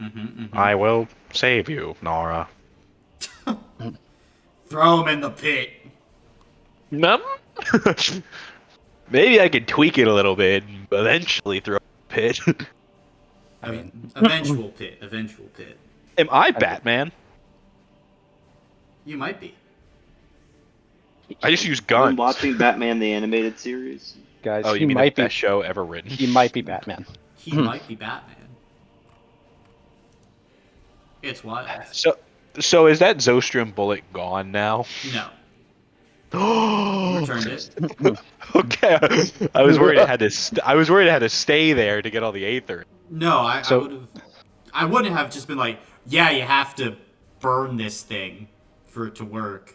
Mm-hmm, mm-hmm. I will save you, Nora. Throw him in the pit. No. Maybe I could tweak it a little bit and eventually throw a pit. I mean, Eventual pit. Eventual pit. Am I Batman? You might be. I just use I'm guns. watching Batman the Animated Series. guys, Oh, he you mean the might be. best show ever written? He might be Batman. He might be Batman. It's wild. So is that Zostrom bullet gone now? No. Oh, Returned it. okay. I was worried it had to. I was worried it had to stay there to get all the aether. No, I So- would have. I wouldn't have just been like, yeah, you have to burn this thing for it to work.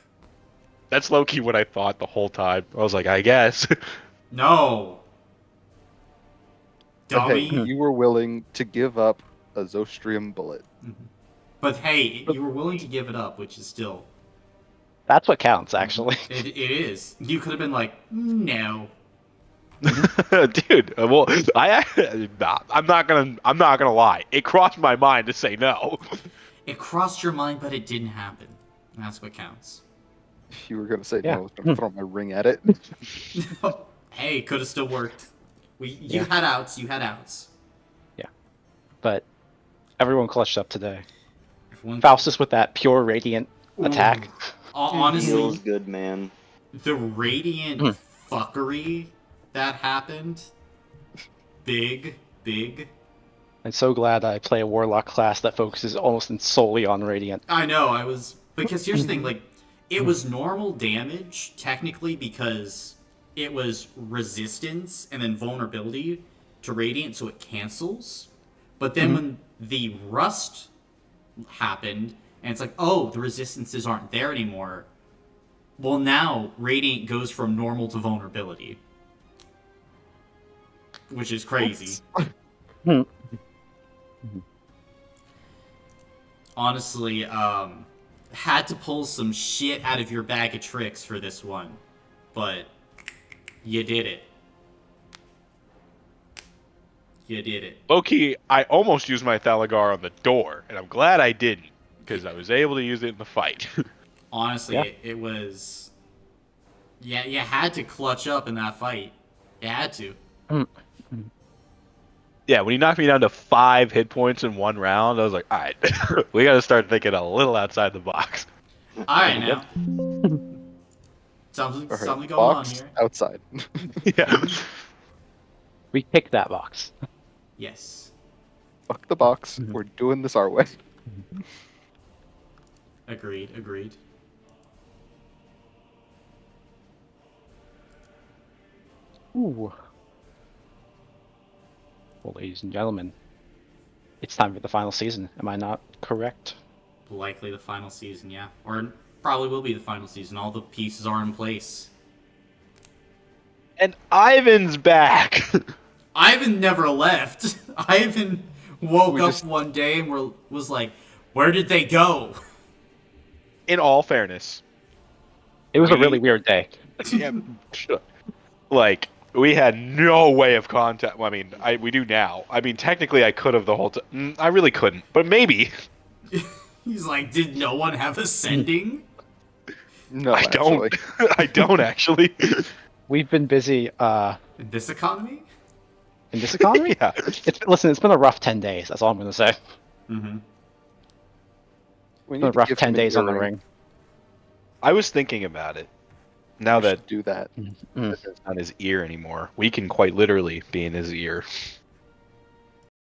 That's low key what I thought the whole time. I was like, I guess. No. But hey, Dummy. you were willing to give up a Zostrium bullet. But hey, you were willing to give it up, which is still. That's what counts, actually. It is. You could have been like, no. Dude, well, I'm not gonna lie. It crossed my mind to say no. It crossed your mind, but it didn't happen. That's what counts. If you were going to say Yeah. no, I was going to throw my ring at it. Hey, could have still worked. You Yeah. had outs. You had outs. But everyone clutched up today. Everyone... Faustus with that pure radiant Ooh. attack. Honestly, Feels good, man. the radiant fuckery that happened. Big. I'm so glad I play a warlock class that focuses almost solely on radiant. I know, I was... Because here's the thing, like, it was normal damage, technically, because it was resistance and then vulnerability to radiant, so it cancels. But then when the rust happened, and it's like, oh, the resistances aren't there anymore. Well, now radiant goes from normal to vulnerability, which is crazy. Honestly, had to pull some shit out of your bag of tricks for this one, but you did it. You did it. Low-key, I almost used my Thalagar on the door, and I'm glad I didn't, because I was able to use it in the fight. Honestly, Yeah. it was... Yeah, you had to clutch up in that fight. You had to. Yeah, when he knocked me down to 5 hit points in one round, I was like, alright, we gotta start thinking a little outside the box. Alright, now. Something Alright, going on box here. outside. Yeah. We kicked that box. Yes. Fuck the box. We're doing this our way. Agreed. Ooh. Well, ladies and gentlemen, it's time for the final season. Am I not correct? Likely the final season, yeah. Or probably will be the final season. All the pieces are in place. And Ivan's back! Ivan never left. Ivan woke We up just- one day and was like, where did they go? In all fairness. It was a really weird day. Yeah, like, we had no way of contact. Well, I mean, we do now. I mean, technically I could have the whole time. I really couldn't, but maybe. He's like, did no one have a sending? No, I actually. don't. I don't actually. We've been busy In this economy? in this economy. Yeah. Listen, it's been a rough 10 days. That's all I'm going to say. Mm-hmm. We It's been a need to rough give 10 him an days on the earring. ring. I was thinking about it. Now We that should do that. Mm. it's not his ear anymore, we can quite literally be in his ear.